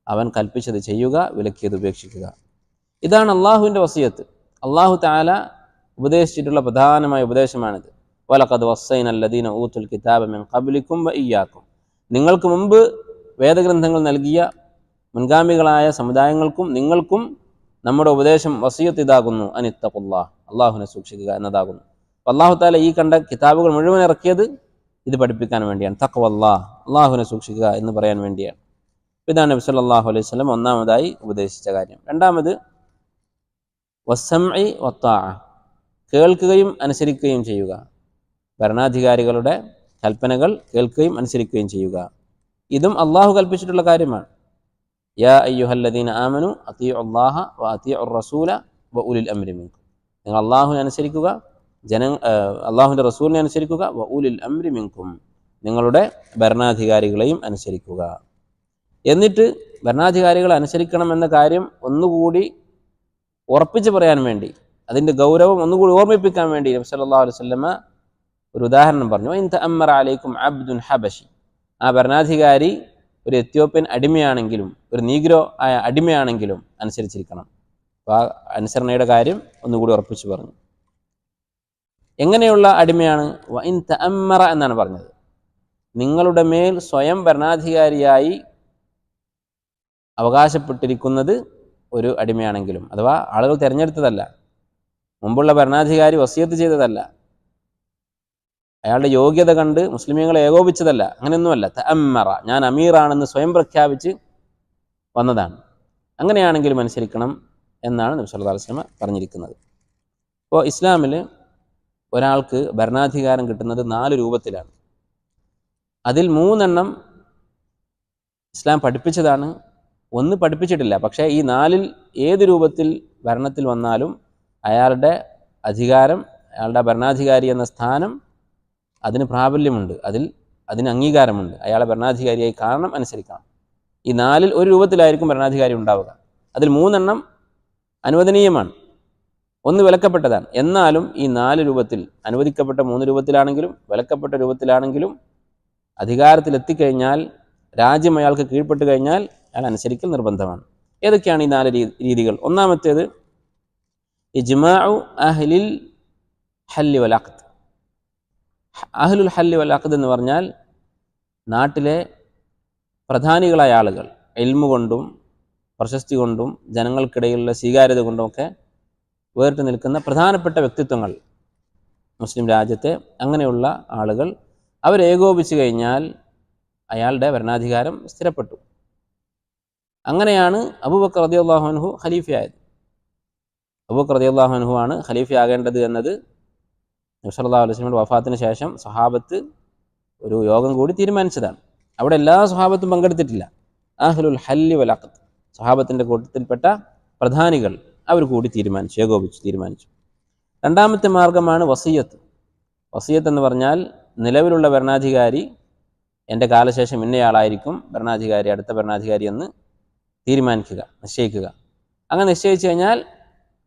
അവൻ കൽപ്പിച്ചത് ചെയ്യുക, വിലക്കിയത് ഉപേക്ഷിക്കുക. ഇതാണ് അള്ളാഹുവിൻ്റെ വസിയത്ത്. അള്ളാഹു തആല ഉപദേശിച്ചിട്ടുള്ള പ്രധാനമായ ഉപദേശമാണിത്. വലഖദ് വസ്സൈന അല്ലദീന ഊതുൽ കിതാബ മിൻ ഖബ്ലിക്കും വ ഇയ്യാക്കും. നിങ്ങൾക്ക് മുമ്പ് വേദഗ്രന്ഥങ്ങൾ നൽകിയ മുൻഗാമികളായ സമുദായങ്ങൾക്കും നിങ്ങൾക്കും നമ്മുടെ ഉപദേശം വസിയത്ത് ഇതാകുന്നു, അനിത്തഖുല്ലാഹ്, അള്ളാഹുവിനെ സൂക്ഷിക്കുക എന്നതാകുന്നു. അപ്പോൾ അള്ളാഹു തആല ഈ കണ്ട കിതാബുകൾ മുഴുവൻ ഇറക്കിയത് ഇത് പഠിപ്പിക്കാൻ വേണ്ടിയാണ്. തഖ്വല്ലാഹ്, അള്ളാഹുവിനെ സൂക്ഷിക്കുക എന്ന് പറയാൻ വേണ്ടിയാണ്. ഇതാണ് നബി സല്ലല്ലാഹു അലൈഹി വസല്ലം ഒന്നാമതായി ഉപദേശിച്ച കാര്യം. രണ്ടാമത് വസ്സംഇ വത്താഅ, കേൾക്കുകയും അനുസരിക്കുകയും ചെയ്യുക. ഭരണാധികാരികളുടെ കൽപ്പനകൾ കേൾക്കുകയും അനുസരിക്കുകയും ചെയ്യുക. ഇതും അള്ളാഹു കൽപ്പിച്ചിട്ടുള്ള കാര്യമാണ്. യാ അയ്യുഹല്ലദീന ആമനു അത്തിഉ അല്ലാഹ വ അത്തിഉ റസൂല വ ഉലിൽ അംരി മിൻകും. നിങ്ങൾ അള്ളാഹുവിനെ അനുസരിക്കുക, അള്ളാഹുവിൻ്റെ റസൂലിനെ അനുസരിക്കുക, വ ഉലിൽ അംരി മിൻകും, നിങ്ങളുടെ ഭരണാധികാരികളെയും അനുസരിക്കുക. എന്നിട്ട് ഭരണാധികാരികളെ അനുസരിക്കണം എന്ന കാര്യം ഒന്നുകൂടി ഉറപ്പിച്ച് പറയാൻ വേണ്ടി, അതിൻ്റെ ഗൗരവം ഒന്നുകൂടി ഓർമ്മിപ്പിക്കാൻ വേണ്ടി നബി സല്ലല്ലാഹു അലൈഹി വസല്ലമ ഒരു ഉദാഹരണം പറഞ്ഞു. ഇൻ തഅമ്മറ അലൈക്കും അബ്ദുൻ ഹബശി, ആ ഭരണാധികാരി ഒരു എത്യോപ്യൻ അടിമയാണെങ്കിലും ഒരു നീഗ്രോ ആയ അടിമയാണെങ്കിലും അനുസരിച്ചിരിക്കണം. അപ്പോൾ ആ അനുസരണയുടെ കാര്യം ഒന്നുകൂടി ഉറപ്പിച്ച് പറഞ്ഞു. എങ്ങനെയുള്ള അടിമയാണ്? വ ഇൻ തഅമ്മറ എന്നാണ് പറഞ്ഞത്. നിങ്ങളുടെ മേൽ സ്വയം ഭരണാധികാരിയായി അവകാശപ്പെട്ടിരിക്കുന്നത് ഒരു അടിമയാണെങ്കിലും, അഥവാ ആളുകൾ തിരഞ്ഞെടുത്തതല്ല, മുമ്പുള്ള ഭരണാധികാരി വസിയത്ത് ചെയ്തതല്ല, അയാളുടെ യോഗ്യത കണ്ട് മുസ്ലിമീങ്ങളെ ഏകോപിച്ചതല്ല, അങ്ങനെയൊന്നുമല്ല. തഅമ്മറ, ഞാൻ അമീറാണെന്ന് സ്വയം പ്രഖ്യാപിച്ച് വന്നതാണ്. അങ്ങനെയാണെങ്കിലും അനുസരിക്കണം എന്നാണ് നബി സല്ലല്ലാഹു അലൈഹി വസല്ലം പറഞ്ഞിരിക്കുന്നത്. ഇപ്പോൾ ഇസ്ലാമിൽ ഒരാൾക്ക് ഭരണാധികാരം കിട്ടുന്നത് 4 രൂപത്തിലാണ്. അതിൽ 3 ഇസ്ലാം പഠിപ്പിച്ചതാണ്, 1 പഠിപ്പിച്ചിട്ടില്ല. പക്ഷേ ഈ 4-ൽ ഏത് രൂപത്തിൽ ഭരണത്തിൽ വന്നാലും അയാളുടെ അധികാരം, അയാളുടെ ഭരണാധികാരി എന്ന സ്ഥാനം അതിന് പ്രാബല്യമുണ്ട്, അതിന് അംഗീകാരമുണ്ട്. അയാളെ ഭരണാധികാരിയായി കാണണം, അനുസരിക്കണം. ഈ 4-ൽ ഒരു രൂപത്തിലായിരിക്കും ഭരണാധികാരി ഉണ്ടാവുക. അതിൽ 3 അനുവദനീയമാണ്, 1 വിലക്കപ്പെട്ടതാണ്. എന്നാലും ഈ 4 രൂപത്തിൽ, അനുവദിക്കപ്പെട്ട 3 രൂപത്തിലാണെങ്കിലും വിലക്കപ്പെട്ട രൂപത്തിലാണെങ്കിലും അധികാരത്തിലെത്തിക്കഴിഞ്ഞാൽ, രാജ്യം അയാൾക്ക് കീഴ്പ്പെട്ട് കഴിഞ്ഞാൽ അയാൾ അനുസരിക്കൽ നിർബന്ധമാണ്. ഏതൊക്കെയാണ് ഈ 4 രീതികൾ? ഒന്നാമത്തേത് ഇജ്മാഉ അഹ്ലിൽ ഹല്ലി വൽ അഖ്ദ്. അഹ്ലുൽ ഹല്ലി വൽ അഖ്ദ് എന്ന് പറഞ്ഞാൽ നാട്ടിലെ പ്രധാനികളായ ആളുകൾ, ഇൽമു കൊണ്ടും പ്രശസ്തി കൊണ്ടും ജനങ്ങൾക്കിടയിലുള്ള സ്വീകാര്യത കൊണ്ടുമൊക്കെ വേറിട്ട് നിൽക്കുന്ന പ്രധാനപ്പെട്ട വ്യക്തിത്വങ്ങൾ മുസ്ലിം രാജ്യത്തെ, അങ്ങനെയുള്ള ആളുകൾ അവരേകോപിച്ചു കഴിഞ്ഞാൽ അയാളുടെ ഭരണാധികാരം സ്ഥിരപ്പെട്ടു. അങ്ങനെയാണ് അബൂബക്കർ റളിയല്ലാഹു അൻഹു ഖലീഫയായത്. അബൂബക്കർ റളിയല്ലാഹു അൻഹു ആണ് ഖലീഫയാകേണ്ടത് എന്നത് നബി സല്ലല്ലാഹു അലൈഹി വസല്ലമയുടെ വഫാത്തിന് ശേഷം സഹാബത്ത് ഒരു യോഗം കൂടി തീരുമാനിച്ചതാണ്. അവിടെ എല്ലാ സഹാബത്തും പങ്കെടുത്തിട്ടില്ല. അഹ്ലുൽ ഹല്ലി വൽ അഖ്ദ്, സഹാബത്തിൻ്റെ കൂട്ടത്തിൽപ്പെട്ട പ്രധാനികൾ അവർ കൂടി ഏകോപിച്ചു തീരുമാനിച്ചു. രണ്ടാമത്തെ മാർഗമാണ് വസിയത്ത്. വസിയത്ത് എന്ന് പറഞ്ഞാൽ നിലവിലുള്ള ഭരണാധികാരി എൻ്റെ കാലശേഷം ഇന്നയാളായിരിക്കും ഭരണാധികാരി, അടുത്ത ഭരണാധികാരി എന്ന് തീരുമാനിക്കുക, നിശ്ചയിക്കുക. അങ്ങനെ നിശ്ചയിച്ചു കഴിഞ്ഞാൽ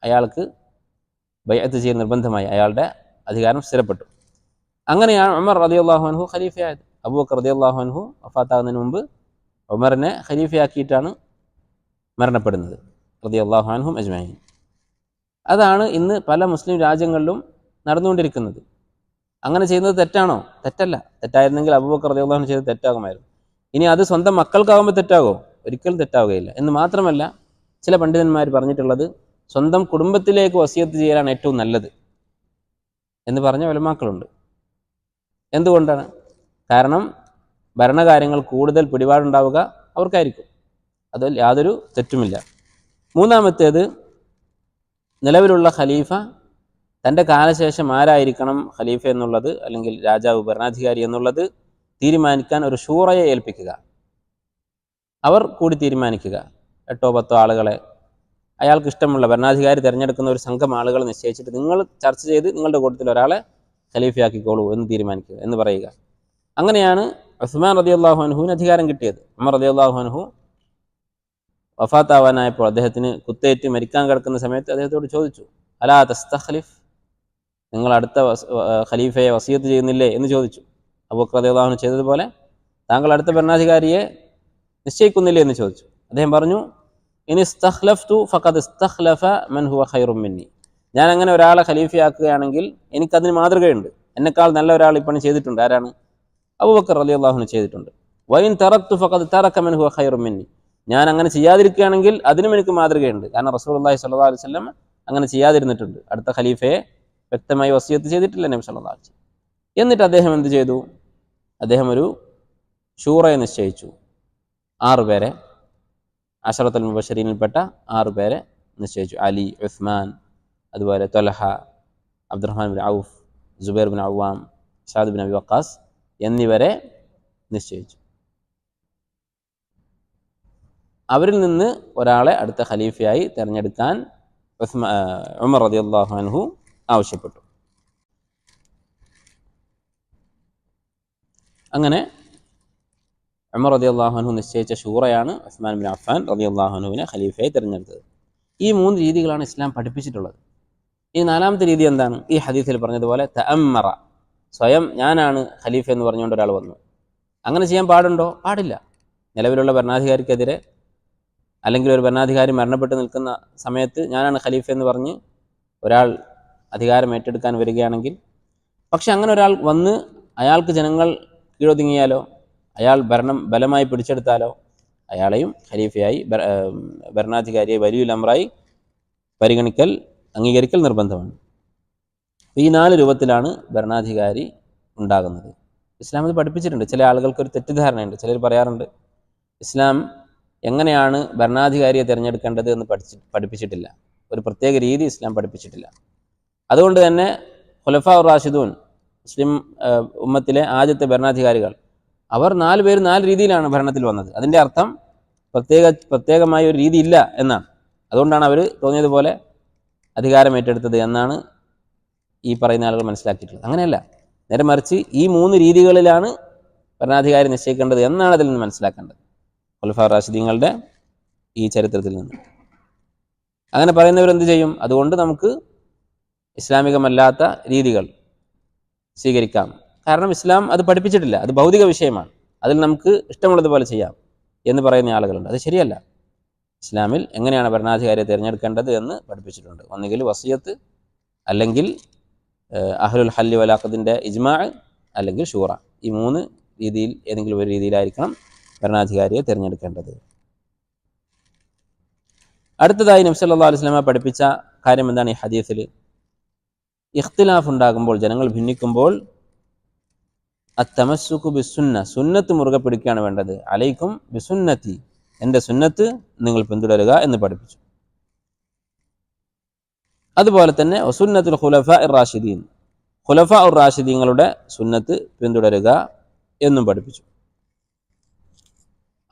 അയാൾക്ക് ബൈഅത്ത് ചെയ്യൽ നിർബന്ധമായി, അയാളുടെ അധികാരം സ്ഥിരപ്പെട്ടു. അങ്ങനെയാണ് ഉമർ റളിയല്ലാഹു അൻഹു ഖലീഫയായത്. അബൂബക്കർ റളിയല്ലാഹു അൻഹു വഫാത്താകുന്നതിന് മുമ്പ് ഉമറിനെ ഖലീഫയാക്കിയിട്ടാണ് മരണപ്പെടുന്നത്, റളിയല്ലാഹു അൻഹും അജ്മഈൻ. അതാണ് ഇന്ന് പല മുസ്ലിം രാജ്യങ്ങളിലും നടന്നുകൊണ്ടിരിക്കുന്നത്. അങ്ങനെ ചെയ്യുന്നത് തെറ്റാണോ? തെറ്റല്ല. തെറ്റായിരുന്നെങ്കിൽ അബൂബക്കർ റളിയല്ലാഹു അൻഹു ചെയ്തത് തെറ്റാകുമായിരുന്നു. ഇനി അത് സ്വന്തം മക്കൾക്കാവുമ്പോൾ തെറ്റാകോ? ഒരിക്കലും തെറ്റാവുകയില്ല. എന്ന് മാത്രമല്ല, ചില പണ്ഡിതന്മാർ പറഞ്ഞിട്ടുള്ളത് സ്വന്തം കുടുംബത്തിലേക്ക് വസിയത്ത് ചെയ്യലാണ് ഏറ്റവും നല്ലത് എന്ന് പറഞ്ഞ ഉലമാക്കളുണ്ട്. എന്തുകൊണ്ടാണ്? കാരണം ഭരണകാര്യങ്ങൾ കൂടുതൽ പിടിപാടുണ്ടാവുക അവർക്കായിരിക്കും. അതിൽ യാതൊരു തെറ്റുമില്ല. മൂന്നാമത്തേത്, നിലവിലുള്ള ഖലീഫ തൻ്റെ കാലശേഷം ആരായിരിക്കണം ഖലീഫ എന്നുള്ളത്, അല്ലെങ്കിൽ രാജാവ് ഭരണാധികാരി എന്നുള്ളത് തീരുമാനിക്കാൻ ഒരു ഷൂറയെ ഏൽപ്പിക്കുക. അവർ കൂടി തീരുമാനിക്കുക. 8 or 10 ആളുകളെ, അയാൾക്ക് ഇഷ്ടമുള്ള ഭരണാധികാരി തിരഞ്ഞെടുക്കുന്ന ഒരു സംഘം ആളുകളെ നിശ്ചയിച്ചിട്ട് നിങ്ങൾ ചർച്ച ചെയ്ത് നിങ്ങളുടെ കൂട്ടത്തിൽ ഒരാളെ ഖലീഫയാക്കിക്കോളൂ എന്ന് തീരുമാനിക്കുക എന്ന് പറയുക. അങ്ങനെയാണ് ഉസ്മാൻ റളിയല്ലാഹു അൻഹുവിന് അധികാരം കിട്ടിയത്. ഉമർ റളിയല്ലാഹു അൻഹു വഫാത്താവാനായപ്പോൾ അദ്ദേഹത്തിന് കുത്തേറ്റ് മരിക്കാൻ കിടക്കുന്ന സമയത്ത് അദ്ദേഹത്തോട് ചോദിച്ചു, അലാ തസ്തഖ്ലിഫ്, നിങ്ങൾ അടുത്ത ഖലീഫയെ വസിയത്ത് ചെയ്യുന്നില്ലേ എന്ന് ചോദിച്ചു. അബൂബക്കർ റളിയല്ലാഹു അൻഹു ചെയ്തതുപോലെ താങ്കൾ അടുത്ത ഭരണാധികാരിയെ നിശ്ചയിക്കുന്നില്ലേ എന്ന് ചോദിച്ചു. അദ്ദേഹം പറഞ്ഞു, ഇനി ഇസ്തഖ്ലഫ്തു ഫഖദ് ഇസ്തഖ്ലഫ മൻ ഹുവ ഖൈറും മിന്നി, ഞാൻ അങ്ങനെ ഒരാളെ ഖലീഫയാക്കുകയാണെങ്കിൽ എനിക്കതിന് മാതൃകയുണ്ട്. എന്നെക്കാൾ നല്ല ഒരാൾ ഈ പണി ചെയ്തിട്ടുണ്ട്. ആരാണ്? അബൂബക്കർ റളിയല്ലാഹു അൻഹു ചെയ്തിട്ടുണ്ട്. വഇൻ തറക്തു ഫഖദ് തറക മൻ ഹുവ ഖൈറും മിന്നി, ഞാൻ അങ്ങനെ ചെയ്യാതിരിക്കുകയാണെങ്കിൽ അതിനും എനിക്ക് മാതൃകയുണ്ട്. കാരണം റസൂലുള്ളാഹി സ്വല്ലല്ലാഹു അലൈഹി വസല്ലം അങ്ങനെ ചെയ്യാതിരുന്നിട്ടുണ്ട്. അടുത്ത ഖലീഫയെ വ്യക്തമായി വസിയത്ത് ചെയ്തിട്ടില്ല നബി സല്ലല്ലാഹു അലൈഹി വസല്ലം. എന്നിട്ട് അദ്ദേഹം എന്ത് ചെയ്തു? അദ്ദേഹം ഒരു ഷൂറയെ നിശ്ചയിച്ചു. 6 പേരെ, അശറത്തുൽ മുബശ്ശരീനിൽപ്പെട്ട 6 പേരെ നിശ്ചയിച്ചു. അലി, ഉസ്മാൻ, അതുപോലെ Talha, Abdurrahman bin Auf, Zubair bin Awwam, Saad bin Abi Waqqas എന്നിവരെ നിശ്ചയിച്ചു. അവരിൽ നിന്ന് ഒരാളെ അടുത്ത ഖലീഫയായി തിരഞ്ഞെടുക്കാൻ ഉമർ റളിയല്ലാഹു അൻഹു ആവശ്യപ്പെട്ടു. അങ്ങനെ ഉമർ റളിയല്ലാഹു അൻഹു നിശ്ചയിച്ച ഷൂറയാണ് ഉസ്മാൻ ബിൻ അഫ്ഫാൻ റളിയല്ലാഹു അൻഹുവിനെ ഖലീഫയായി തിരഞ്ഞെടുത്തത്. ഈ 3 രീതികളാണ് ഇസ്ലാം പഠിപ്പിച്ചിട്ടുള്ളത്. ഈ 4ാമത്തെ രീതി എന്താണ്? ഈ ഹദീസിൽ പറഞ്ഞതുപോലെ തഅമ്മറ, സ്വയം ഞാനാണ് ഖലീഫ എന്ന് പറഞ്ഞുകൊണ്ട് ഒരാൾ വന്നു. അങ്ങനെ ചെയ്യാൻ പാടുണ്ടോ? പാടില്ല. നിലവിലുള്ള ഭരണാധികാരിക്കെതിരെ, അല്ലെങ്കിൽ ഒരു ഭരണാധികാരി മരണപ്പെട്ട് നിൽക്കുന്ന സമയത്ത് ഞാനാണ് ഖലീഫ എന്ന് പറഞ്ഞ് ഒരാൾ അധികാരം ഏറ്റെടുക്കാൻ വരികയാണെങ്കിൽ, പക്ഷെ അങ്ങനെ ഒരാൾ വന്ന് അയാൾക്ക് ജനങ്ങൾ കീഴൊതുങ്ങിയാലോ, അയാൾ ഭരണം ബലമായി പിടിച്ചെടുത്താലോ അയാളെയും ഖലീഫയായി, ഭരണാധികാരിയെ വലിയുൽ അംറായി അംഗീകരിക്കൽ നിർബന്ധമാണ്. ഈ 4 രൂപത്തിലാണ് ഭരണാധികാരി ഉണ്ടാകുന്നത്. ഇസ്ലാം ഇത് പഠിപ്പിച്ചിട്ടുണ്ട്. ചില ആളുകൾക്കൊരു തെറ്റിദ്ധാരണയുണ്ട്. ചിലർ പറയാറുണ്ട് ഇസ്ലാം എങ്ങനെയാണ് ഭരണാധികാരിയെ തിരഞ്ഞെടുക്കേണ്ടത് എന്ന് പഠിപ്പിച്ചിട്ടില്ല. ഒരു പ്രത്യേക രീതി ഇസ്ലാം പഠിപ്പിച്ചിട്ടില്ല. അതുകൊണ്ട് തന്നെ ഖുലഫാ ഉർ റാഷിദൂൻ, മുസ്ലിം ഉമ്മത്തിലെ ആദ്യത്തെ ഭരണാധികാരികൾ, അവർ 4 പേര് 4 രീതിയിലാണ് ഭരണത്തിൽ വന്നത്. അതിൻ്റെ അർത്ഥം പ്രത്യേകമായ ഒരു രീതി ഇല്ല എന്നാണ്. അതുകൊണ്ടാണ് അവർ തോന്നിയതുപോലെ അധികാരം ഏറ്റെടുത്തത് എന്നാണ് ഈ പറയുന്ന ആളുകൾ മനസ്സിലാക്കിയിട്ടുള്ളത്. അങ്ങനെയല്ല, നേരെ മറിച്ച് ഈ 3 രീതികളിലാണ് ഭരണാധികാരി നിശ്ചയിക്കേണ്ടത് എന്നാണ് അതിൽ നിന്ന് മനസ്സിലാക്കേണ്ടത്, ഖുലഫാ റാഷിദീങ്ങളുടെ ഈ ചരിത്രത്തിൽ നിന്ന്. അങ്ങനെ പറയുന്നവർ എന്ത് ചെയ്യും? അതുകൊണ്ട് നമുക്ക് ഇസ്ലാമികമല്ലാത്ത രീതികൾ സ്വീകരിക്കാം. കാരണം ഇസ്ലാം അത് പഠിപ്പിച്ചിട്ടില്ല, അത് ഭൗതിക വിഷയമാണ്, അതിൽ നമുക്ക് ഇഷ്ടമുള്ളതുപോലെ ചെയ്യാം എന്ന് പറയുന്ന ആളുകളുണ്ട്. അത് ശരിയല്ല. ഇസ്ലാമിൽ എങ്ങനെയാണ് ഭരണാധികാരിയെ തിരഞ്ഞെടുക്കേണ്ടത് എന്ന് പഠിപ്പിച്ചിട്ടുണ്ട്. ഒന്നുകിൽ വസിയത്ത്, അല്ലെങ്കിൽ അഹ്ലുൽ ഹല്ലി വൽ അഖദിൻ്റെ ഇജ്മാ, അല്ലെങ്കിൽ ഷൂറ. ഈ 3 രീതിയിൽ ഏതെങ്കിലും ഒരു രീതിയിലായിരിക്കണം ഭരണാധികാരിയെ തിരഞ്ഞെടുക്കേണ്ടത്. അടുത്തതായി നബി സല്ലല്ലാഹു അലൈഹി വസല്ലം പഠിപ്പിച്ച കാര്യം എന്താണ്? ഈ ഹദീസിൽ ഇഖ്തിലാഫ് ഉണ്ടാകുമ്പോൾ, ജനങ്ങൾ ഭിന്നിക്കുമ്പോൾ അത്തമസ്സുകു ബിസുന്ന, സുന്നത്ത് മുറുകെ പിടിക്കുകയാണ് വേണ്ടത്. അലൈക്കും ബിസുന്നത്തി, എൻ്റെ സുന്നത്ത് നിങ്ങൾ പിന്തുടരുക എന്ന് പഠിപ്പിച്ചു. അതുപോലെ തന്നെ സുന്നത്തുൽ ഖുലഫാ ഇർ റാഷിദീൻ, ഖുലഫാ ഉർ റാഷിദീങ്ങളുടെ സുന്നത്ത് പിന്തുടരുക എന്നും പഠിപ്പിച്ചു.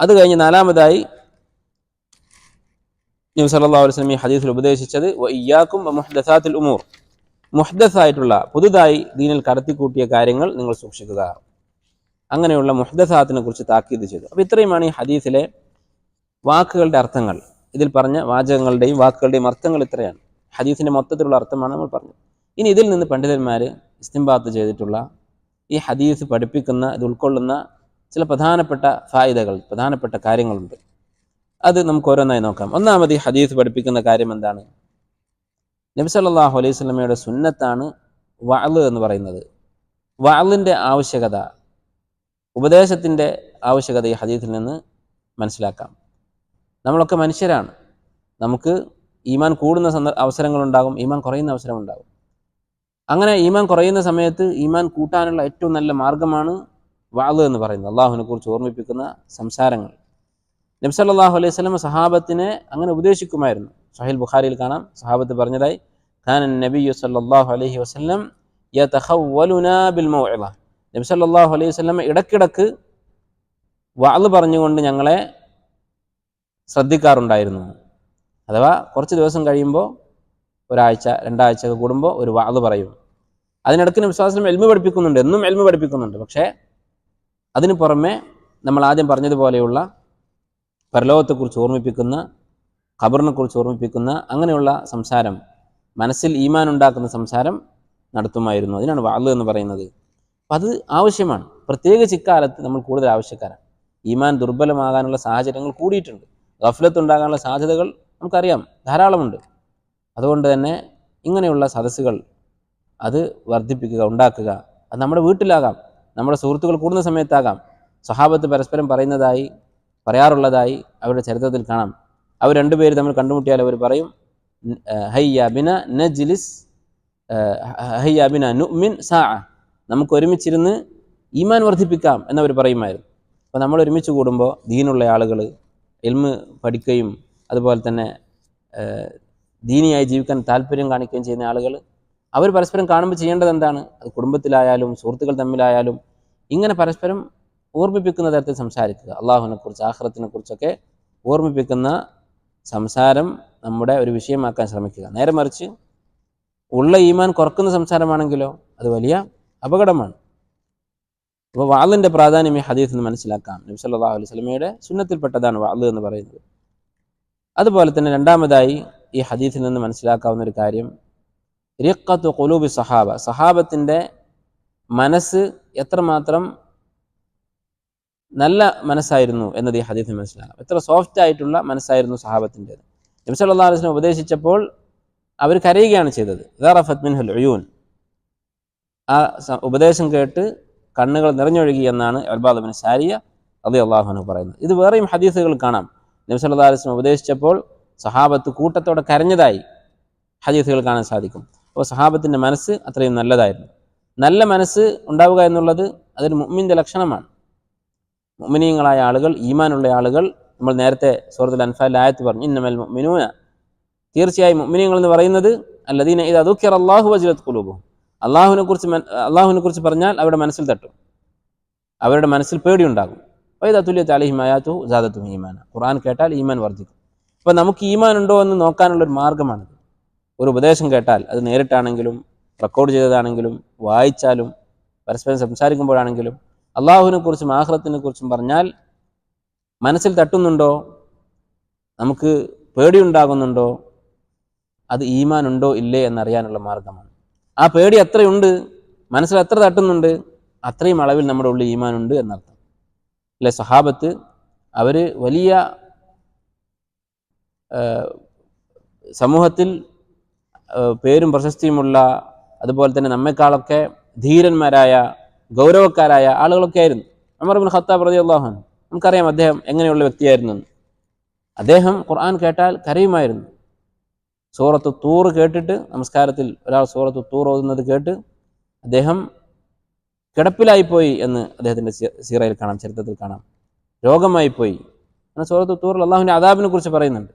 അത് കഴിഞ്ഞ് 4ാമതായി നബി സല്ലല്ലാഹു അലൈഹി വസല്ലം ഈ ഹദീസിൽ ഉപദേശിച്ചത് വഇയ്യാകും വമുഹ്ദസാത്തുൽ ഉമൂർ, മുഹ്ദസായിട്ടുള്ള, പുതുതായി ദീനിൽ കടത്തിക്കൂട്ടിയ കാര്യങ്ങൾ നിങ്ങൾ സൂക്ഷിക്കുക. അങ്ങനെയുള്ള മുഹ്ദസാത്തിനെ കുറിച്ച് താക്കീത് ചെയ്തു. അപ്പോൾ ഇത്രയുമാണ് ഈ ഹദീസിലെ വാക്കുകളുടെ അർത്ഥങ്ങൾ. ഇതിൽ പറഞ്ഞ വാചകങ്ങളുടെയും വാക്കുകളുടെയും അർത്ഥങ്ങൾ ഇത്രയാണ്. ഹദീസിൻ്റെ മൊത്തത്തിലുള്ള അർത്ഥമാണ് നമ്മൾ പറഞ്ഞത്. ഇനി ഇതിൽ നിന്ന് പണ്ഡിതന്മാർ ഇസ്തിംബാത്ത് ചെയ്തിട്ടുള്ള, ഈ ഹദീസ് പഠിപ്പിക്കുന്ന, ഇത് ഉൾക്കൊള്ളുന്ന ചില പ്രധാനപ്പെട്ട ഫായിദകൾ, പ്രധാനപ്പെട്ട കാര്യങ്ങളുണ്ട്. അത് നമുക്ക് ഓരോന്നായി നോക്കാം. ഒന്നാമത്, ഈ ഹദീസ് പഠിപ്പിക്കുന്ന കാര്യം എന്താണ്? നബി സല്ലല്ലാഹു അലൈഹി വസല്ലമയുടെ സുന്നത്താണ് വഅള് എന്ന് പറയുന്നത്. വഅളിൻ്റെ ആവശ്യകത ഉപദേശത്തിൻ്റെ ആവശ്യകത ഈ ഹദീസിൽ നിന്ന് മനസ്സിലാക്കാം. നമ്മളൊക്കെ മനുഷ്യരാണ്. നമുക്ക് ഈമാൻ കൂടുന്ന അവസരങ്ങളുണ്ടാകും, ഈമാൻ കുറയുന്ന അവസരമുണ്ടാകും. അങ്ങനെ ഈമാൻ കുറയുന്ന സമയത്ത് ഈമാൻ കൂട്ടാനുള്ള ഏറ്റവും നല്ല മാർഗമാണ് വഅദ് എന്ന് പറയുന്നത്, അള്ളാഹുവിനെ കുറിച്ച് ഓർമ്മിപ്പിക്കുന്ന സംസാരങ്ങൾ. നബി സല്ലല്ലാഹു അലൈഹി വസല്ലം സഹാബത്തിനെ അങ്ങനെ ഉപദേശിക്കുമായിരുന്നു. സഹീഹ് ബുഖാരിയിൽ കാണാം, സഹാബത്ത് പറഞ്ഞതായി, കാന നബിയ്യു സല്ലല്ലാഹു അലൈഹി വസല്ലം യതഖവ്വലുനാ ബിൽ മൗഇള. നബി സല്ലല്ലാഹു അലൈഹി വസല്ലം ഇടക്കിടക്ക് വഅദ് പറഞ്ഞുകൊണ്ട് ഞങ്ങളെ ശ്രദ്ധിക്കാറുണ്ടായിരുന്നു. അഥവാ കുറച്ച് ദിവസം കഴിയുമ്പോൾ, ഒരാഴ്ച 2 ആഴ്ച കൂടുമ്പോൾ ഒരു വഅദ് പറയും. അതിനിടയ്ക്ക് നബി സ്വല്ലല്ലാഹു അലൈഹി വസല്ലം ഇൽമു പഠിപ്പിക്കുന്നുണ്ട്, എന്നും ഇൽമു പഠിപ്പിക്കുന്നുണ്ട്. പക്ഷേ അതിന് പുറമെ നമ്മൾ ആദ്യം പറഞ്ഞതുപോലെയുള്ള പരലോകത്തെക്കുറിച്ച് ഓർമ്മിപ്പിക്കുന്ന, ഖബറിനെക്കുറിച്ച് ഓർമ്മിപ്പിക്കുന്ന അങ്ങനെയുള്ള സംസാരം, മനസ്സിൽ ഈമാൻ ഉണ്ടാക്കുന്ന സംസാരം നടത്തുമായിരുന്നു. അതിനാണ് വഅദ് എന്ന് പറയുന്നത്. അപ്പം അത് ആവശ്യമാണ്. പ്രത്യേകിച്ച് ഇക്കാലത്ത് നമ്മൾ കൂടുതൽ ആവശ്യക്കാരാണ്. ഈമാൻ ദുർബലമാകാനുള്ള സാഹചര്യങ്ങൾ കൂടിയിട്ടുണ്ട്. ഗഫ്ലത്ത് ഉണ്ടാകാനുള്ള സാധ്യതകൾ നമുക്കറിയാം, ധാരാളമുണ്ട്. അതുകൊണ്ട് തന്നെ ഇങ്ങനെയുള്ള സദസ്സുകൾ അത് വർദ്ധിപ്പിക്കുക, ഉണ്ടാക്കുക. അത് നമ്മുടെ വീട്ടിലാകാം, നമ്മുടെ സുഹൃത്തുക്കൾ കൂടുന്ന സമയത്താകാം. സ്വഹാബത്ത് പരസ്പരം പറയാറുള്ളതായി അവരുടെ ചരിത്രത്തിൽ കാണാം. അവർ രണ്ടുപേര് തമ്മിൽ കണ്ടുമുട്ടിയാൽ അവർ പറയും, ഹയ്യ ബിന നജ്ലിസ്, ഹയ്യ ബിന നുഅ്മിൻ സാഅ, നമുക്ക് ഒരുമിച്ചിരുന്ന് ഈമാൻ വർദ്ധിപ്പിക്കാം എന്നവർ പറയുമായിരുന്നു. അപ്പോൾ നമ്മൾ ഒരുമിച്ച് കൂടുമ്പോൾ ദീനുള്ള ആളുകൾ, ഇൽമ് പഠിക്കുകയും അതുപോലെ തന്നെ ദീനിയായി ജീവിക്കാൻ താല്പര്യം കാണിക്കുകയും ചെയ്യുന്ന ആളുകൾ, അവർ പരസ്പരം കാണുമ്പോൾ ചെയ്യേണ്ടത് എന്താണ്? അത് കുടുംബത്തിലായാലും സുഹൃത്തുക്കൾ തമ്മിലായാലും ഇങ്ങനെ പരസ്പരം ഓർമ്മിപ്പിക്കുന്ന തരത്തിൽ സംസാരിക്കുക. അള്ളാഹുവിനെക്കുറിച്ച്, ആഖിറത്തിനെക്കുറിച്ചൊക്കെ ഓർമ്മിപ്പിക്കുന്ന സംസാരം നമ്മുടെ ഒരു വിഷയമാക്കാൻ ശ്രമിക്കുക. നേരെ മറിച്ച് ഉള്ള ഈമാൻ കുറക്കുന്ന സംസാരമാണെങ്കിലോ അത് വലിയ അപകടമാണ്. അപ്പോൾ വഅദിൻ്റെ പ്രാധാന്യം ഈ ഹദീസിൽ നിന്ന് മനസ്സിലാക്കാം. നബി സല്ലല്ലാഹു അലൈഹി വസല്ലമയുടെ സുന്നത്തിൽപ്പെട്ടതാണ് വഅദ് എന്ന് പറയുന്നത്. അതുപോലെ തന്നെ രണ്ടാമതായി ഈ ഹദീസിൽ നിന്ന് മനസ്സിലാക്കാവുന്ന ഒരു കാര്യം, റിഖ്ഖത്തു ഖുലൂബി സഹാബ, സഹാബത്തിൻ്റെ മനസ്സ് എത്രമാത്രം നല്ല മനസ്സായിരുന്നു എന്നത് ഈ ഹദീസിൽ മനസ്സിലാക്കാം. എത്ര സോഫ്റ്റ് ആയിട്ടുള്ള മനസ്സായിരുന്നു സഹാബത്തിൻ്റേത്. നബി സല്ലല്ലാഹു അലൈഹി വസല്ലം ഉപദേശിച്ചപ്പോൾ അവർ കരയുകയാണ് ചെയ്തത്. ദറഫത് മിൻഹുൽ ഉയൂൻ, ആ ഉപദേശം കേട്ട് കണ്ണുകൾ നിറഞ്ഞൊഴുകി എന്നാണ് ഇർബാദ് ഇബ്നു സാരിയ റളിയല്ലാഹു അൻഹു പറയുന്നത്. ഇത് വേറെയും ഹദീസുകൾ കാണാം. നബി സല്ലല്ലാഹു അലൈഹി വസല്ലം ഉപദേശിച്ചപ്പോൾ സഹാബത്ത് കൂട്ടത്തോടെ കരഞ്ഞതായി ഹദീസുകൾ കാണാൻ സാധിക്കും. അപ്പോൾ സഹാബത്തിൻ്റെ മനസ്സ് അത്രയും നല്ലതായിരുന്നു. നല്ല മനസ്സ് ഉണ്ടാവുക എന്നുള്ളത് അതൊരു മുഅ്മിൻ്റെ ലക്ഷണമാണ്. മുഅ്മിനീങ്ങളായ ആളുകൾ, ഈമാനുള്ള ആളുകൾ, നമ്മൾ നേരത്തെ സൂറത്തുൽ അൻഫാലിൽ ആയത്ത് പറഞ്ഞു, ഇന്നമൽ മുഅ്മിനൂന, തീർച്ചയായും മുഅ്മിനീങ്ങൾ എന്ന് പറയുന്നത് അല്ലദീന ഇദാ ദുക്കിറല്ലാഹു വജിലത് ഖുലൂബുഹും, അള്ളാഹുവിനെ കുറിച്ച് പറഞ്ഞാൽ അവരുടെ മനസ്സിൽ തട്ടും, അവരുടെ മനസ്സിൽ പേടിയുണ്ടാകും. വഇദാ തുലിയത് അലൈഹിം ആയാതുഹു സാദത്തുഹും ഈമാന, ഖുർആൻ കേട്ടാൽ ഈമാൻ വർദ്ധിക്കും. അപ്പോൾ നമുക്ക് ഈമാൻ ഉണ്ടോ എന്ന് നോക്കാനുള്ളൊരു മാർഗ്ഗമാണിത്. ഒരു ഉപദേശം കേട്ടാൽ, അത് നേരിട്ടാണെങ്കിലും റെക്കോർഡ് ചെയ്തതാണെങ്കിലും വായിച്ചാലും പരസ്പരം സംസാരിക്കുമ്പോഴാണെങ്കിലും അള്ളാഹുവിനെ കുറിച്ചും ആഖിറത്തിനെ കുറിച്ചും പറഞ്ഞാൽ മനസ്സിൽ തട്ടുന്നുണ്ടോ, നമുക്ക് പേടിയുണ്ടാകുന്നുണ്ടോ, അത് ഈമാൻ ഉണ്ടോ ഇല്ലേ എന്നറിയാനുള്ള മാർഗ്ഗമാണ്. ആ പേടി എത്രയുണ്ട്, മനസ്സിൽ എത്ര തട്ടുന്നുണ്ട്, അത്രയും അളവിൽ നമ്മുടെ ഉള്ളിൽ ഈമാൻ ഉണ്ട് എന്നർത്ഥം അല്ലെ. സഹാബത്ത് അവർ വലിയ സമൂഹത്തിൽ പേരും പ്രശസ്തിയുമുള്ള, അതുപോലെ തന്നെ നമ്മെക്കാളൊക്കെ ധീരന്മാരായ ഗൗരവക്കാരായ ആളുകളൊക്കെ ആയിരുന്നു. ഉമർ ഇബ്നു ഖത്താബ് റളിയല്ലാഹു അൻഹു, നമുക്കറിയാം അദ്ദേഹം എങ്ങനെയുള്ള വ്യക്തിയായിരുന്നു. അദ്ദേഹം ഖുർആൻ കേട്ടാൽ കരയുമായിരുന്നു. സൂറത്ത് തൂർ കേട്ടിട്ട്, നമസ്കാരത്തിൽ ഒരാൾ സൂറത്ത് തൂർ ഓതുന്നത് കേട്ട് അദ്ദേഹം കിടപ്പിലായിപ്പോയി എന്ന് അദ്ദേഹത്തിൻ്റെ സീറയിൽ കാണാം, ചരിത്രത്തിൽ കാണാം. രോഗമായിപ്പോയി. അങ്ങനെ സൂറത്ത് തൂറിൽ അള്ളാഹുവിൻ്റെ അദാബിനെ കുറിച്ച് പറയുന്നുണ്ട്.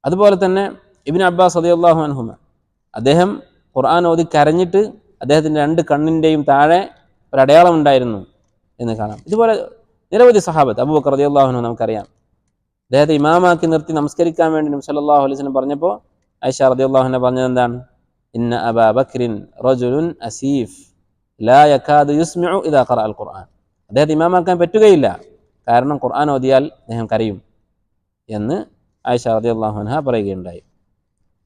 അതുപോലെ തന്നെ ഇബ്നു അബ്ബാസ് റളിയല്ലാഹു അൻഹുമ, അദ്ദേഹം ഖുർആൻ ഓതി കരഞ്ഞിട്ട് അദ്ദേഹത്തിൻ്റെ 2 കണ്ണിൻ്റെയും താഴെ ഒരു അടയാളം ഉണ്ടായിരുന്നു എന്ന് കാണാം. ഇതുപോലെ നിരവധി സഹാബത്ത്, അബൂബക്കർ റളിയല്ലാഹു അൻഹു നമുക്കറിയാം, അദ്ദേഹത്തെ ഇമാമാക്കി നിർത്തി നമസ്കരിക്കാൻ വേണ്ടി നബി സല്ലല്ലാഹു അലൈഹി വസല്ലം പറഞ്ഞപ്പോൾ ആയിഷ റളിയല്ലാഹു അൻഹ പറഞ്ഞത് എന്താണ്? ഇന്ന അബാ ബക്രിൻ റജുലുൻ അസീഫ് ലാ യകാദു യുസ്മിഉ ഇദാ ഖറഅൽ ഖുർആൻ, അദ്ദേഹത്തെ ഇമാമാക്കാൻ പറ്റുകയില്ല, കാരണം ഖുർആൻ ഓതിയാൽ അദ്ദേഹം കരയും എന്ന് ആയിഷ റളിയല്ലാഹു അൻഹ പറയുകയുണ്ടായി.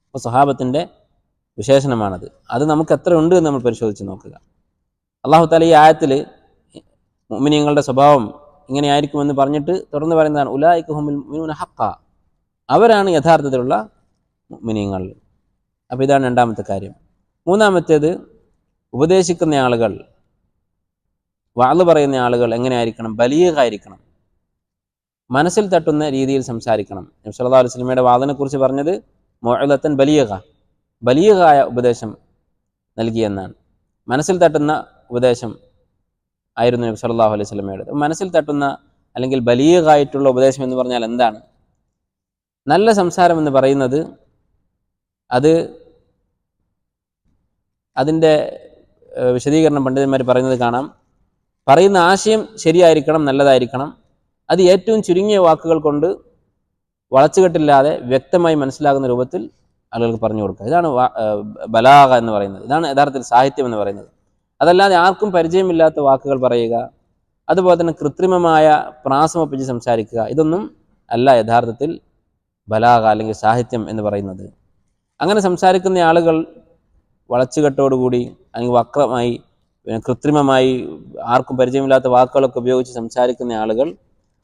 അപ്പോൾ സഹാബത്തിൻ്റെ വിശേഷണമാണത്. അത് നമുക്ക് എത്ര ഉണ്ട് എന്ന് നമ്മൾ പരിശോധിച്ച് നോക്കുക. അല്ലാഹു തആല ഈ ആയത്തിൽ മുഅ്മിനീങ്ങളുടെ സ്വഭാവം ഇങ്ങനെയായിരിക്കുമെന്ന് പറഞ്ഞിട്ട് തുടർന്ന് പറയുന്നതാണ്, ഉലൈക ഹുമുൽ മുഅ്മിനൂന ഹഖ്ഖ, അവരാണ് യഥാർത്ഥത്തിലുള്ള മുഅ്മിനീങ്ങൾ. അപ്പോൾ ഇതാണ് രണ്ടാമത്തെ കാര്യം. മൂന്നാമത്തേത്, ഉപദേശിക്കുന്ന ആളുകൾ വഅള് പറയുന്ന ആളുകൾ എങ്ങനെയായിരിക്കണം? ബലീഗായിരിക്കണം, മനസ്സിൽ തട്ടുന്ന രീതിയിൽ സംസാരിക്കണം. നബി സല്ലല്ലാഹു അലൈഹി വസല്ലമയുടെ വാദിനെ കുറിച്ച് പറഞ്ഞത് മൗഇദത്തൻ ബലീഗായ ഉപദേശം നൽകിയെന്നാണ്. മനസ്സിൽ തട്ടുന്ന ഉപദേശം ആയിരുന്നു നബി സല്ലല്ലാഹു അലൈഹി വസല്ലമയുടെ. മനസ്സിൽ തട്ടുന്ന അല്ലെങ്കിൽ ബലീഗായിട്ടുള്ള ഉപദേശം എന്ന് പറഞ്ഞാൽ എന്താണ്? നല്ല സംസാരം എന്ന് പറയുന്നത് അതിൻ്റെ വിശദീകരണം പണ്ഡിതന്മാർ പറയുന്നത് കാണാം. പറയുന്ന ആശയം ശരിയായിരിക്കണം, നല്ലതായിരിക്കണം. അത് ഏറ്റവും ചുരുങ്ങിയ വാക്കുകൾ കൊണ്ട് വളച്ചുകെട്ടില്ലാതെ വ്യക്തമായി മനസ്സിലാകുന്ന രൂപത്തിൽ ആളുകൾക്ക് പറഞ്ഞു കൊടുക്കുക. ഇതാണ് ബലാഗ എന്ന് പറയുന്നത്. ഇതാണ് യഥാർത്ഥത്തിൽ സാഹിത്യം എന്ന് പറയുന്നത്. അതല്ലാതെ ആർക്കും പരിചയമില്ലാത്ത വാക്കുകൾ പറയുക, അതുപോലെ തന്നെ കൃത്രിമമായ പ്രാസമൊപ്പിച്ച് സംസാരിക്കുക, ഇതൊന്നും അല്ല യഥാർത്ഥത്തിൽ ബലാഗ അല്ലെങ്കിൽ സാഹിത്യം എന്ന് പറയുന്നത്. അങ്ങനെ സംസാരിക്കുന്ന ആളുകൾ വളച്ചുകെട്ടോടുകൂടി അല്ലെങ്കിൽ വക്രമായി കൃത്രിമമായി ആർക്കും പരിചയമില്ലാത്ത വാക്കുകളൊക്കെ ഉപയോഗിച്ച് സംസാരിക്കുന്ന ആളുകൾ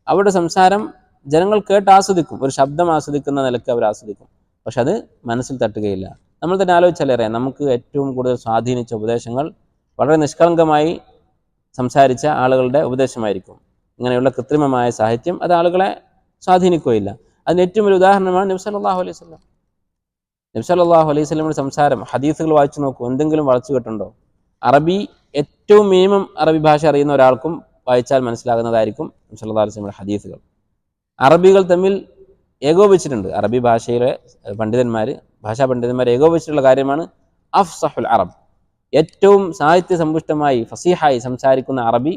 അവരുടെ സംസാരം ജനങ്ങൾ കേട്ട് ആസ്വദിക്കും, ഒരു ശബ്ദം ആസ്വദിക്കുന്ന നിലയ്ക്ക് അവർ ആസ്വദിക്കും. പക്ഷെ അത് മനസ്സിൽ തട്ടുകയില്ല. നമ്മൾ തന്നെ ആലോചിച്ചാൽ അറിയാം, നമുക്ക് ഏറ്റവും കൂടുതൽ സ്വാധീനിച്ച ഉപദേശങ്ങൾ വളരെ നിഷ്കളങ്കമായി സംസാരിച്ച ആളുകളുടെ ഉപദേശമായിരിക്കും. ഇങ്ങനെയുള്ള കൃത്രിമമായ സാഹിത്യം അത് ആളുകളെ സ്വാധീനിക്കുകയില്ല. അതിന് ഏറ്റവും ഒരു ഉദാഹരണമാണ് നബി സല്ലല്ലാഹു അലൈഹി വസല്ലം. നബി സല്ലല്ലാഹു അലൈഹി വസല്ലമയുടെ സംസാരം ഹദീസുകൾ വായിച്ചു നോക്കൂ, എന്തെങ്കിലും വളച്ചുകെട്ടുണ്ടോ? അറബി ഏറ്റവും മിനിമം അറബി ഭാഷ അറിയുന്ന ഒരാൾക്കും വായിച്ചാൽ മനസ്സിലാകുന്നതായിരിക്കും നബി സല്ലല്ലാഹു അലൈഹി വസല്ലമയുടെ ഹദീസുകൾ. അറബികൾ തമ്മിൽ ഏകോപിച്ചിട്ടുണ്ട്. അറബി ഭാഷയിലെ ഭാഷാ പണ്ഡിതന്മാർ ഏകോപിച്ചിട്ടുള്ള കാര്യമാണ് അഫ്സഹുൽ അറബ്. ഏറ്റവും സാഹിത്യ സമ്പുഷ്ടമായി ഫസീഹായി സംസാരിക്കുന്ന അറബി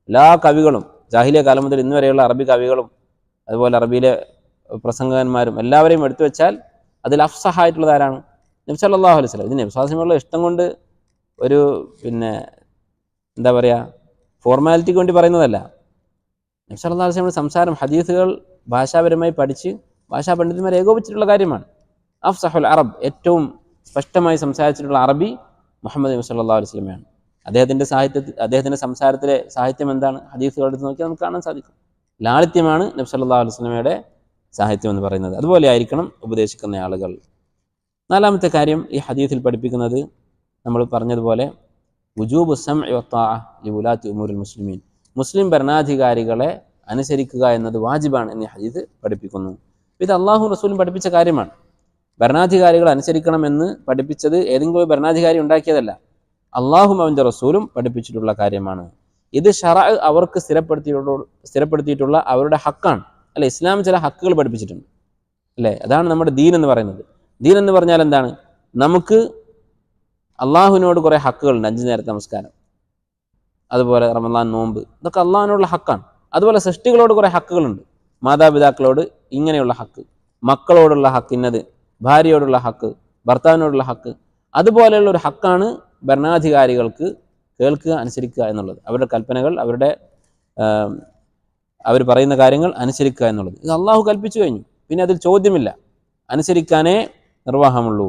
എല്ലാ കവികളും, ജാഹിലിയ കാലം മുതൽ ഇന്ന് വരെയുള്ള അറബി കവികളും അതുപോലെ അറബിയിലെ പ്രസംഗകന്മാരും എല്ലാവരെയും എടുത്തു വെച്ചാൽ അതിൽ അഫ്സഹായിട്ടുള്ളത് ആരാണ്? നബി സല്ലല്ലാഹു അലൈഹി വസല്ലം. ഇത് നബി സ്വല്ലല്ലാഹു ഇഷ്ടം കൊണ്ട് ഒരു എന്താ പറയുക, ഫോർമാലിറ്റിക്ക് വേണ്ടി പറയുന്നതല്ല. നബി സല്ലല്ലാഹു അലൈഹി വസല്ലം സംസാരം, ഹദീസുകൾ ഭാഷാപരമായി പഠിച്ച് ഭാഷാ പണ്ഡിതന്മാർ ഏകോപിച്ചിട്ടുള്ള കാര്യമാണ്. അഫ്സഹുൽ അറബ്, ഏറ്റവും സ്പഷ്ടമായി സംസാരിച്ചിട്ടുള്ള അറബി മുഹമ്മദ് നബി സല്ലല്ലാഹു അലൈഹി വസല്ലമയാണ്. അദ്ദേഹത്തിൻ്റെ സംസാരത്തിലെ സാഹിത്യം എന്താണ്? ഹദീസുകൾ എടുത്ത് നോക്കിയാൽ നമുക്ക് കാണാൻ സാധിക്കും. ലാളിത്യമാണ് നബി സല്ലല്ലാഹു അലൈഹി വസല്ലമയുടെ സാഹിത്യം എന്ന് പറയുന്നത്. അതുപോലെ ആയിരിക്കണം ഉപദേശിക്കുന്ന ആളുകൾ. നാലാമത്തെ കാര്യം ഈ ഹദീസിൽ പഠിപ്പിക്കുന്നത് നമ്മൾ പറഞ്ഞതുപോലെ വുജൂബു സമഇ വത്വാഅ ലിവുലാത്തി ഉമൂരിൽ മുസ്ലിമീൻ, മുസ്ലിം ഭരണാധികാരികളെ അനുസരിക്കുക എന്നത് വാജിബാണ് എന്ന് ഹദീസ് പഠിപ്പിക്കുന്നു. ഇത് അള്ളാഹു റസൂലും പഠിപ്പിച്ച കാര്യമാണ്. ഭരണാധികാരികൾ അനുസരിക്കണമെന്ന് പഠിപ്പിച്ചത് ഏതെങ്കിലും ഭരണാധികാരി ഉണ്ടാക്കിയതല്ല, അള്ളാഹും അവൻ്റെ റസൂലും പഠിപ്പിച്ചിട്ടുള്ള കാര്യമാണ്. ഇത് ശറഅ അവർക്ക് സ്ഥിരപ്പെടുത്തിയിട്ടുള്ള അവരുടെ ഹക്കാണ്. അല്ലെ, ഇസ്ലാം ചില ഹക്കുകൾ പഠിപ്പിച്ചിട്ടുണ്ട്, അല്ലേ? അതാണ് നമ്മുടെ ദീൻ എന്ന് പറയുന്നത്. ദീൻ എന്ന് പറഞ്ഞാൽ എന്താണ്? നമുക്ക് അള്ളാഹുവിനോട് കുറേ ഹക്കുകളുണ്ട്. 5 നേരത്തെ നമസ്കാരം, അതുപോലെ റമളാൻ നോമ്പ്, ഇതൊക്കെ അള്ളാഹുവിനോടുള്ള ഹക്കാണ്. അതുപോലെ സൃഷ്ടികളോട് കുറേ ഹക്കുകളുണ്ട്. മാതാപിതാക്കളോട് ഇങ്ങനെയുള്ള ഹക്ക്, മക്കളോടുള്ള ഹക്ക് ഇന്നത്, ഭാര്യയോടുള്ള ഹക്ക്, ഭർത്താവിനോടുള്ള ഹക്ക്, അതുപോലെയുള്ള ഒരു ഹക്കാണ് ഭരണാധികാരികൾക്ക് കേൾക്കുക, അനുസരിക്കുക എന്നുള്ളത്. അവരുടെ കൽപ്പനകൾ, അവർ പറയുന്ന കാര്യങ്ങൾ അനുസരിക്കുക എന്നുള്ളത്. ഇത് അള്ളാഹു കൽപ്പിച്ചു കഴിഞ്ഞു, പിന്നെ അതിൽ ചോദ്യമില്ല, അനുസരിക്കാനേ നിർവാഹമുള്ളൂ.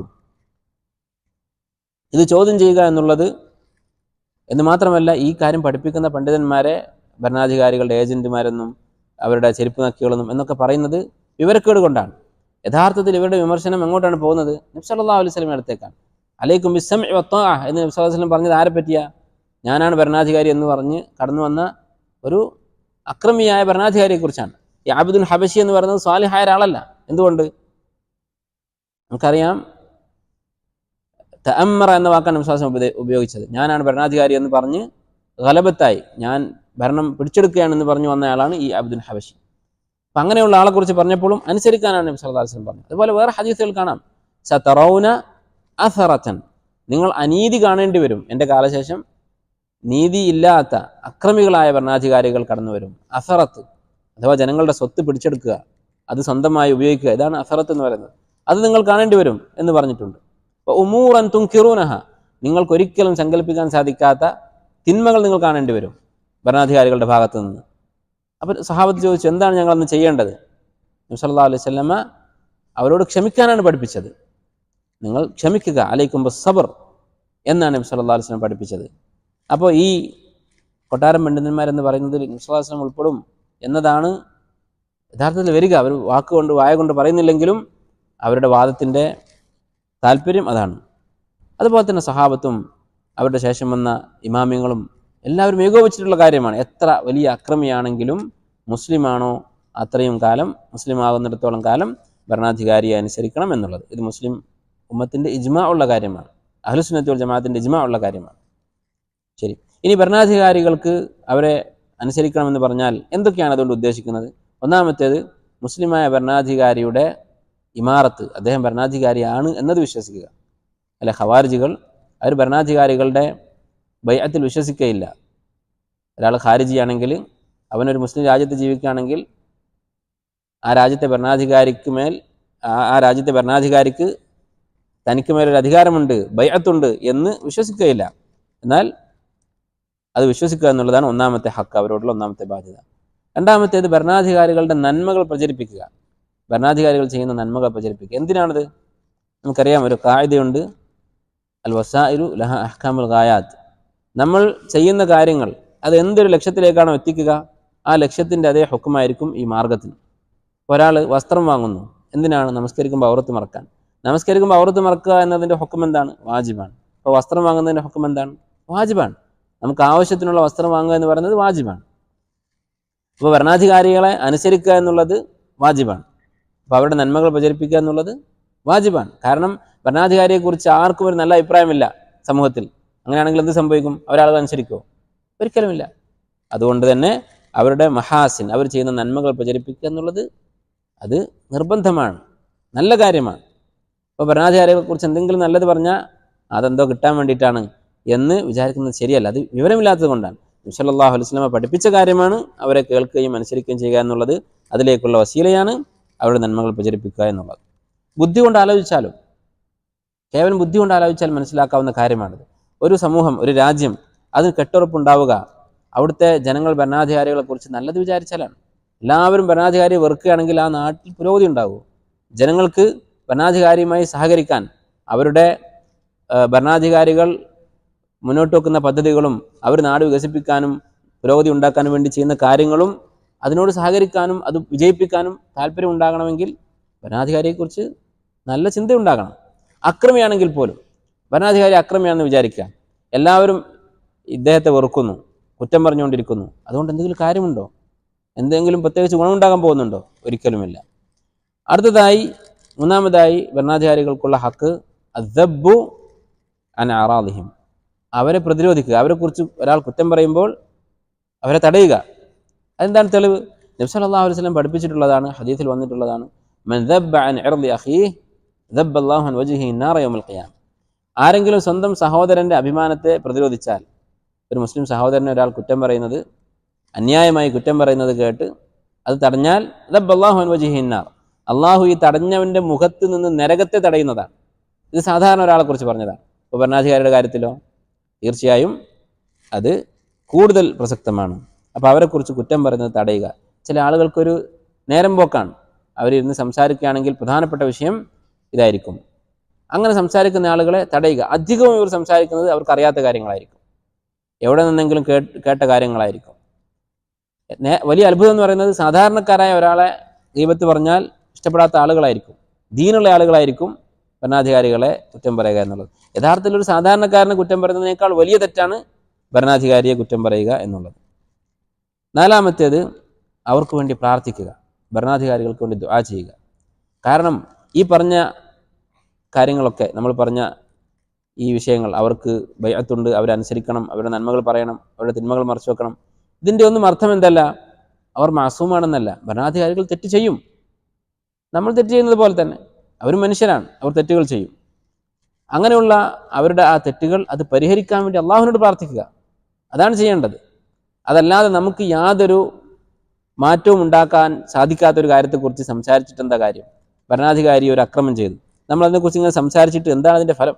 ഇത് ചോദ്യം ചെയ്യുക എന്നുള്ളത് എന്ന് മാത്രമല്ല, ഈ കാര്യം പഠിപ്പിക്കുന്ന പണ്ഡിതന്മാരെ ഭരണാധികാരികളുടെ ഏജന്റുമാരെന്നും അവരുടെ ചെരുപ്പ് നക്കികളെന്നും എന്നൊക്കെ പറയുന്നത് വിവരക്കേട് കൊണ്ടാണ്. യഥാർത്ഥത്തിൽ ഇവരുടെ വിമർശനം എങ്ങോട്ടാണ് പോകുന്നത്? നബി സല്ലല്ലാഹു അലൈഹി വസല്ലം അടുത്തേക്കാണ്. അലൈക്കും ബിസ്സംഇ വത്വാഅ എന്ന് നബി സല്ലല്ലാഹു അലൈഹി വസല്ലം പറഞ്ഞത് ആരെ പറ്റിയാ? ഞാനാണ് ഭരണാധികാരി എന്ന് പറഞ്ഞ് കടന്നു വന്ന ഒരു അക്രമിയായ ഭരണാധികാരിയെക്കുറിച്ചാണ്. ഈ ആബിദുൽ ഹബശി എന്ന് പറയുന്നത് സ്വാലിഹായ ഒരാളല്ല. എന്തുകൊണ്ട്? നമുക്കറിയാം, തഅമ്മറ എന്ന വാക്കാണ് നബി സല്ലല്ലാഹു അലൈഹി വസല്ലം ഉപയോഗിച്ചത്. ഞാനാണ് ഭരണാധികാരി എന്ന് പറഞ്ഞ് ഗലബത്തായി, ഞാൻ ഭരണം പിടിച്ചെടുക്കുകയാണെന്ന് പറഞ്ഞു വന്നയാളാണ് ഈ അബ്ദുൽ ഹബശി. അപ്പം അങ്ങനെയുള്ള ആളെക്കുറിച്ച് പറഞ്ഞപ്പോഴും അനുസരിക്കാനാണ് നബി സല്ലല്ലാഹു അലൈഹി വസല്ലം പറഞ്ഞത്. അതുപോലെ വേറെ ഹദീസുകൾ കാണാം, സതറൗന അസറതൻ, നിങ്ങൾ അനീതി കാണേണ്ടി വരും, എൻ്റെ കാലശേഷം നീതിയില്ലാത്ത അക്രമികളായ ഭരണാധികാരികൾ കടന്നു വരും. അസറത്ത് അഥവാ ജനങ്ങളുടെ സ്വത്ത് പിടിച്ചെടുക്കുക, അത് സ്വന്തമായി ഉപയോഗിക്കുക, ഇതാണ് അസറത്ത് എന്ന് പറയുന്നത്. അത് നിങ്ങൾ കാണേണ്ടി വരും എന്ന് പറഞ്ഞിട്ടുണ്ട്. അപ്പോൾ ഉമൂറൻ തുൻകിറൂനഹ, നിങ്ങൾക്കൊരിക്കലും സങ്കല്പിക്കാൻ സാധിക്കാത്ത തിന്മകൾ നിങ്ങൾ കാണേണ്ടി വരും ഭരണാധികാരികളുടെ ഭാഗത്തു നിന്ന്. അപ്പോൾ സഹാബത്ത് ചോദിച്ചു, എന്താണ് ഞങ്ങളന്ന് ചെയ്യേണ്ടത്? നബി സല്ലല്ലാഹു അലൈഹി വസല്ലമ അവരോട് ക്ഷമിക്കാനാണ് പഠിപ്പിച്ചത്. നിങ്ങൾ ക്ഷമിക്കുക, അലൈക്കും ബിസ്സബ്ർ എന്നാണ് നബി സല്ലല്ലാഹു അലൈഹി വസല്ലം പഠിപ്പിച്ചത്. അപ്പോൾ ഈ കൊട്ടാരം പണ്ഡിതന്മാരെന്ന് പറയുന്നതിൽ നബി സല്ലല്ലാഹു അലൈഹി വസല്ലം ഉൾപ്പെടും എന്നതാണ് യഥാർത്ഥത്തിൽ വരിക. അവർ വാക്കുകൊണ്ട് വായ കൊണ്ട് പറയുന്നില്ലെങ്കിലും അവരുടെ വാദത്തിൻ്റെ താല്പര്യം അതാണ്. അതുപോലെ തന്നെ സഹാബത്തും അവരുടെ ശേഷം വന്ന ഇമാമിങ്ങളും എല്ലാവരും ഏകോപിച്ചിട്ടുള്ള കാര്യമാണ്. എത്ര വലിയ അക്രമിയാണെങ്കിലും മുസ്ലിമാണോ അത്രയും കാലം, മുസ്ലിം ആകുന്നിടത്തോളം കാലം ഭരണാധികാരിയെ അനുസരിക്കണം എന്നുള്ളത് ഇത് മുസ്ലിം ഉമ്മത്തിൻ്റെ ഇജ്മാ ഉള്ള കാര്യമാണ്. അഹ്ലുസുന്നത്ത് വൽ ജമാഅത്തിൻ്റെ ഇജ്മാ ഉള്ള കാര്യമാണ്. ശരി, ഇനി ഭരണാധികാരികൾക്ക് അവരെ അനുസരിക്കണമെന്ന് പറഞ്ഞാൽ എന്തൊക്കെയാണ് അതുകൊണ്ട് ഉദ്ദേശിക്കുന്നത്? ഒന്നാമത്തേത്, മുസ്ലിമായ ഭരണാധികാരിയുടെ ഇമാറത്ത്, അദ്ദേഹം ഭരണാധികാരിയാണ് എന്നത് വിശ്വസിക്കുക. അല്ലെ, ഖവാരിജികൾ അവർ ഭരണാധികാരികളുടെ ബൈഅത്തിൽ വിശ്വസിക്കുകയില്ല. ഒരാൾ ഖാരിജിയാണെങ്കിൽ, അവനൊരു മുസ്ലിം രാജ്യത്ത് ജീവിക്കുകയാണെങ്കിൽ ആ രാജ്യത്തെ ഭരണാധികാരിക്ക് മേൽ, ആ രാജ്യത്തെ ഭരണാധികാരിക്ക് തനിക്ക് മേലൊരു അധികാരമുണ്ട്, ബൈഅത്തുണ്ട് എന്ന് വിശ്വസിക്കുകയില്ല. എന്നാൽ അത് വിശ്വസിക്കുക എന്നുള്ളതാണ് ഒന്നാമത്തെ ഹക്ക്, അവരോടുള്ള ഒന്നാമത്തെ ബാധ്യത. രണ്ടാമത്തേത്, ഭരണാധികാരികളുടെ നന്മകൾ പ്രചരിപ്പിക്കുക. ഭരണാധികാരികൾ ചെയ്യുന്ന നന്മകൾ പ്രചരിപ്പിക്കുക. എന്തിനാണത്? നമുക്കറിയാം, ഒരു ഖാഇദയുണ്ട്, അൽ വസായിലു ലഹ അഹ്കാമുൽ ഗായാത്ത്. നമ്മൾ ചെയ്യുന്ന കാര്യങ്ങൾ അത് എന്തൊരു ലക്ഷ്യത്തിലേക്കാണോ എത്തിക്കുക, ആ ലക്ഷ്യത്തിൻ്റെ അതേ ഹുക്കുമായിരിക്കും ഈ മാർഗത്തിന്. ഒരാൾ വസ്ത്രം വാങ്ങുന്നു, എന്തിനാണ്? നമസ്കരിക്കുമ്പോൾ ഔറത്ത് മറക്കാൻ. നമസ്കരിക്കുമ്പോൾ ഔറത്ത് മറക്കുക എന്നതിൻ്റെ ഹുക്കം എന്താണ്? വാജിബാണ്. അപ്പോൾ വസ്ത്രം വാങ്ങുന്നതിൻ്റെ ഹുക്കം എന്താണ്? വാജിബാണ്. നമുക്ക് ആവശ്യത്തിനുള്ള വസ്ത്രം വാങ്ങുക എന്ന് പറയുന്നത് വാജിബാണ്. അപ്പോൾ ഭരണാധികാരികളെ അനുസരിക്കുക എന്നുള്ളത് വാജിബാണ്. അപ്പോൾ അവരുടെ നന്മകൾ പ്രചരിപ്പിക്കുക എന്നുള്ളത് വാജിബാണ്. കാരണം ഭരണാധികാരിയെക്കുറിച്ച് ആർക്കും ഒരു നല്ല അഭിപ്രായമില്ല സമൂഹത്തിൽ. അങ്ങനെയാണെങ്കിൽ എന്ത് സംഭവിക്കും? അവരാളുകൾ അനുസരിക്കുമോ? ഒരിക്കലുമില്ല. അതുകൊണ്ട് തന്നെ അവരുടെ മഹാസിൻ, അവർ ചെയ്യുന്ന നന്മകൾ പ്രചരിപ്പിക്കുക എന്നുള്ളത് അത് നിർബന്ധമാണ്, നല്ല കാര്യമാണ്. അപ്പോൾ ഭരണാധികാരികളെക്കുറിച്ച് എന്തെങ്കിലും നല്ലത് പറഞ്ഞാൽ അതെന്തോ കിട്ടാൻ വേണ്ടിയിട്ടാണ് എന്ന് വിചാരിക്കുന്നത് ശരിയല്ല. അത് വിവരമില്ലാത്തത് കൊണ്ടാണ്. നബി സല്ലല്ലാഹു അലൈഹി വസല്ലം പഠിപ്പിച്ച കാര്യമാണ്. അവരെ കേൾക്കുകയും അനുസരിക്കുകയും ചെയ്യുക എന്നുള്ളത് അതിലേക്കുള്ള വസീലയാണ്, അവരുടെ നന്മകൾ പ്രചരിപ്പിക്കുക എന്നുള്ളത്. ബുദ്ധി കൊണ്ട് ആലോചിച്ചാലും, കേവലം ബുദ്ധി കൊണ്ട് ആലോചിച്ചാൽ മനസ്സിലാക്കാവുന്ന കാര്യമാണിത്. ഒരു സമൂഹം, ഒരു രാജ്യം, അതിന് കെട്ടുറപ്പുണ്ടാവുക അവിടുത്തെ ജനങ്ങൾ ഭരണാധികാരികളെക്കുറിച്ച് നല്ലത് വിചാരിച്ചാലാണ്. എല്ലാവരും ഭരണാധികാരിയെ വെറുക്കുകയാണെങ്കിൽ ആ നാട്ടിൽ പുരോഗതി ഉണ്ടാകും. ജനങ്ങൾക്ക് ഭരണാധികാരിയുമായി സഹകരിക്കാൻ, അവരുടെ ഭരണാധികാരികൾ മുന്നോട്ട് വെക്കുന്ന പദ്ധതികളും അവർ നാട് വികസിപ്പിക്കാനും പുരോഗതി ഉണ്ടാക്കാനും വേണ്ടി ചെയ്യുന്ന കാര്യങ്ങളും അതിനോട് സഹകരിക്കാനും അത് വിജയിപ്പിക്കാനും താല്പര്യം ഉണ്ടാകണമെങ്കിൽ ഭരണാധികാരിയെക്കുറിച്ച് നല്ല ചിന്തയുണ്ടാകണം. അക്രമിയാണെങ്കിൽ പോലും, ഭരണാധികാരി അക്രമിയാണെന്ന് വിചാരിക്കുക, എല്ലാവരും ഇദ്ദേഹത്തെ വെറുക്കുന്നു, കുറ്റം പറഞ്ഞുകൊണ്ടിരിക്കുന്നു, അതുകൊണ്ട് എന്തെങ്കിലും കാര്യമുണ്ടോ? എന്തെങ്കിലും പ്രത്യേകിച്ച് ഗുണമുണ്ടാകാൻ പോകുന്നുണ്ടോ? ഒരിക്കലുമില്ല. അടുത്തതായി, മൂന്നാമതായി ഭരണാധികാരികൾക്കുള്ള ഹക്ക് അദ്ദബ്ബു അൻ അറാദിഹിം, അവരെ പ്രതിരോധിക്കുക. അവരെക്കുറിച്ച് ഒരാൾ കുറ്റം പറയുമ്പോൾ അവരെ തടയുക. അതെന്താണ് തെളിവ്? നബി സല്ലല്ലാഹു അലൈഹി വസല്ലം പഠിപ്പിച്ചിട്ടുള്ളതാണ്, ഹദീസിൽ വന്നിട്ടുള്ളതാണ്. മൻ ദബ്ബ അൻ ഇർദി അഖീഹി ദബ്ബ അല്ലാഹു അൻ വജ്ഹിഹി നാറ യൗമൽ ഖിയാമ. ആരെങ്കിലും സ്വന്തം സഹോദരൻ്റെ അഭിമാനത്തെ പ്രതിരോധിച്ചാൽ, ഒരു മുസ്ലിം സഹോദരനെ ഒരാൾ കുറ്റം പറയുന്നത്, അന്യായമായി കുറ്റം പറയുന്നത് കേട്ട് അത് തടഞ്ഞാൽ ദബ്ബ അല്ലാഹു അൻ വജ്ഹിഹി നാർ, അള്ളാഹു ഈ തടഞ്ഞവൻ്റെ മുഖത്ത് നിന്ന് നരകത്തെ തടയുന്നതാണ്. ഇത് സാധാരണ ഒരാളെക്കുറിച്ച് പറഞ്ഞതാണ്. ഇപ്പോൾ ഭരണാധികാരിയുടെ കാര്യത്തിലോ തീർച്ചയായും അത് കൂടുതൽ പ്രസക്തമാണ്. അപ്പോൾ അവരെക്കുറിച്ച് കുറ്റം പറയുന്നത് തടയുക. ചില ആളുകൾക്കൊരു നേരം പോക്കാണ്, അവരിരുന്ന് സംസാരിക്കുകയാണെങ്കിൽ പ്രധാനപ്പെട്ട വിഷയം ഇതായിരിക്കും. അങ്ങനെ സംസാരിക്കുന്ന ആളുകളെ തടയുക. അധികവും ഇവർ സംസാരിക്കുന്നത് അവർക്കറിയാത്ത കാര്യങ്ങളായിരിക്കും, എവിടെ നിന്നെങ്കിലും കേട്ട കാര്യങ്ങളായിരിക്കും. വലിയ അത്ഭുതം എന്ന് പറയുന്നത്, സാധാരണക്കാരായ ഒരാളെ ഗീബത്ത് പറഞ്ഞാൽ ഇഷ്ടപ്പെടാത്ത ആളുകളായിരിക്കും, ദീനുള്ള ആളുകളായിരിക്കും ഭരണാധികാരികളെ കുറ്റം പറയുക എന്നുള്ളത്. യഥാർത്ഥത്തിൽ ഒരു സാധാരണക്കാരനെ കുറ്റം പറയുന്നതിനേക്കാൾ വലിയ തെറ്റാണ് ഭരണാധികാരിയെ കുറ്റം പറയുക എന്നുള്ളത്. നാലാമത്തേത്, അവർക്ക് വേണ്ടി പ്രാർത്ഥിക്കുക, ഭരണാധികാരികൾക്ക് വേണ്ടി ദുആ ചെയ്യുക. കാരണം ഈ പറഞ്ഞ കാര്യങ്ങളൊക്കെ, നമ്മൾ പറഞ്ഞ ഈ വിഷയങ്ങൾ, അവർക്ക് ബൈഅത്തുണ്ട്, അവരനുസരിക്കണം, അവരുടെ നന്മകൾ പറയണം, അവരുടെ തിന്മകൾ മറച്ചു വെക്കണം, ഇതിൻ്റെ ഒന്നും അർത്ഥം എന്തല്ല? അവർ മാസൂമാണെന്നല്ല. ഭരണാധികാരികൾ തെറ്റ് ചെയ്യും, നമ്മൾ തെറ്റ് ചെയ്യുന്നത് പോലെ തന്നെ. അവർ മനുഷ്യരാണ്, അവർ തെറ്റുകൾ ചെയ്യും. അങ്ങനെയുള്ള അവരുടെ ആ തെറ്റുകൾ അത് പരിഹരിക്കാൻ വേണ്ടി അള്ളാഹുവിനോട് പ്രാർത്ഥിക്കുക, അതാണ് ചെയ്യേണ്ടത്. അതല്ലാതെ നമുക്ക് യാതൊരു മാറ്റവും ഉണ്ടാക്കാൻ സാധിക്കാത്തൊരു കാര്യത്തെക്കുറിച്ച് സംസാരിച്ചിട്ട് എന്താ കാര്യം? ഭരണാധികാരി ഒരു അക്രമം ചെയ്തു, നമ്മൾ അതിനെക്കുറിച്ച് ഇങ്ങനെ സംസാരിച്ചിട്ട് എന്താണ് അതിൻ്റെ ഫലം?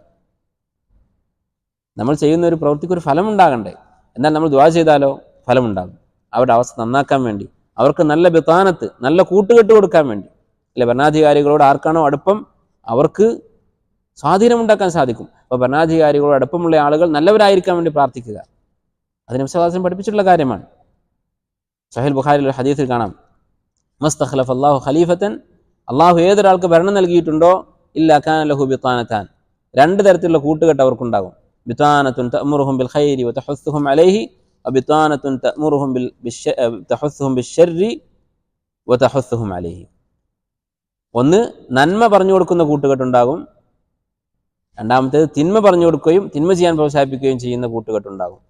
നമ്മൾ ചെയ്യുന്ന ഒരു പ്രവൃത്തിക്ക് ഒരു ഫലം ഉണ്ടാകണ്ടേ? എന്നാൽ നമ്മൾ ദുആ ചെയ്താലോ ഫലമുണ്ടാകും. അവരുടെ അവസ്ഥ നന്നാക്കാൻ വേണ്ടി, അവർക്ക് നല്ല ബിത്താനത്ത്, നല്ല കൂട്ടുകെട്ട് കൊടുക്കാൻ വേണ്ടി. അല്ലെ, ഭരണാധികാരികളോട് ആർക്കാണോ അടുപ്പം അവർക്ക് സ്വാധീനമുണ്ടാക്കാൻ സാധിക്കും. അപ്പോൾ ഭരണാധികാരികളോട് അടുപ്പമുള്ള ആളുകൾ നല്ലവരായിരിക്കാൻ വേണ്ടി പ്രാർത്ഥിക്കുക. അത് നബി സല്ലല്ലാഹു അലൈഹി വസല്ലം പഠിപ്പിച്ചിട്ടുള്ള കാര്യമാണ്. സഹീഹ് ബുഖാരിയിലെ ഹദീസിൽ കാണാം, മസ്തഖ്ലഫ അല്ലാഹു ഖലീഫത്തൻ, അള്ളാഹു ഏതൊരാൾക്ക് ഭരണം നൽകിയിട്ടുണ്ടോ ഇല്ലാ കാന ലഹു ബിത്താനത്താൻ, രണ്ട് തരത്തിലുള്ള കൂട്ടുകെട്ട് അവർക്കുണ്ടാകും. ബിത്താനത്തുൻ തഅമുറുഹും ബിൽ ഖൈരി വതഹസ്സുഹും അലൈഹി, വബിതാനത്തുൻ തഅ്മുറുഹും തഹുസ്സുഹും ബിശ്ശർരി വതഹുസ്സുഹും അലൈഹി. ഒന്ന് നന്മ പറഞ്ഞു കൊടുക്കുന്ന കൂട്ടുകെട്ടുണ്ടാകും, രണ്ടാമത്തേത് തിന്മ പറഞ്ഞു കൊടുക്കുകയും തിന്മ ചെയ്യാൻ പ്രോത്സാഹിപ്പിക്കുകയും ചെയ്യുന്ന കൂട്ടുകെട്ടുണ്ടാകും.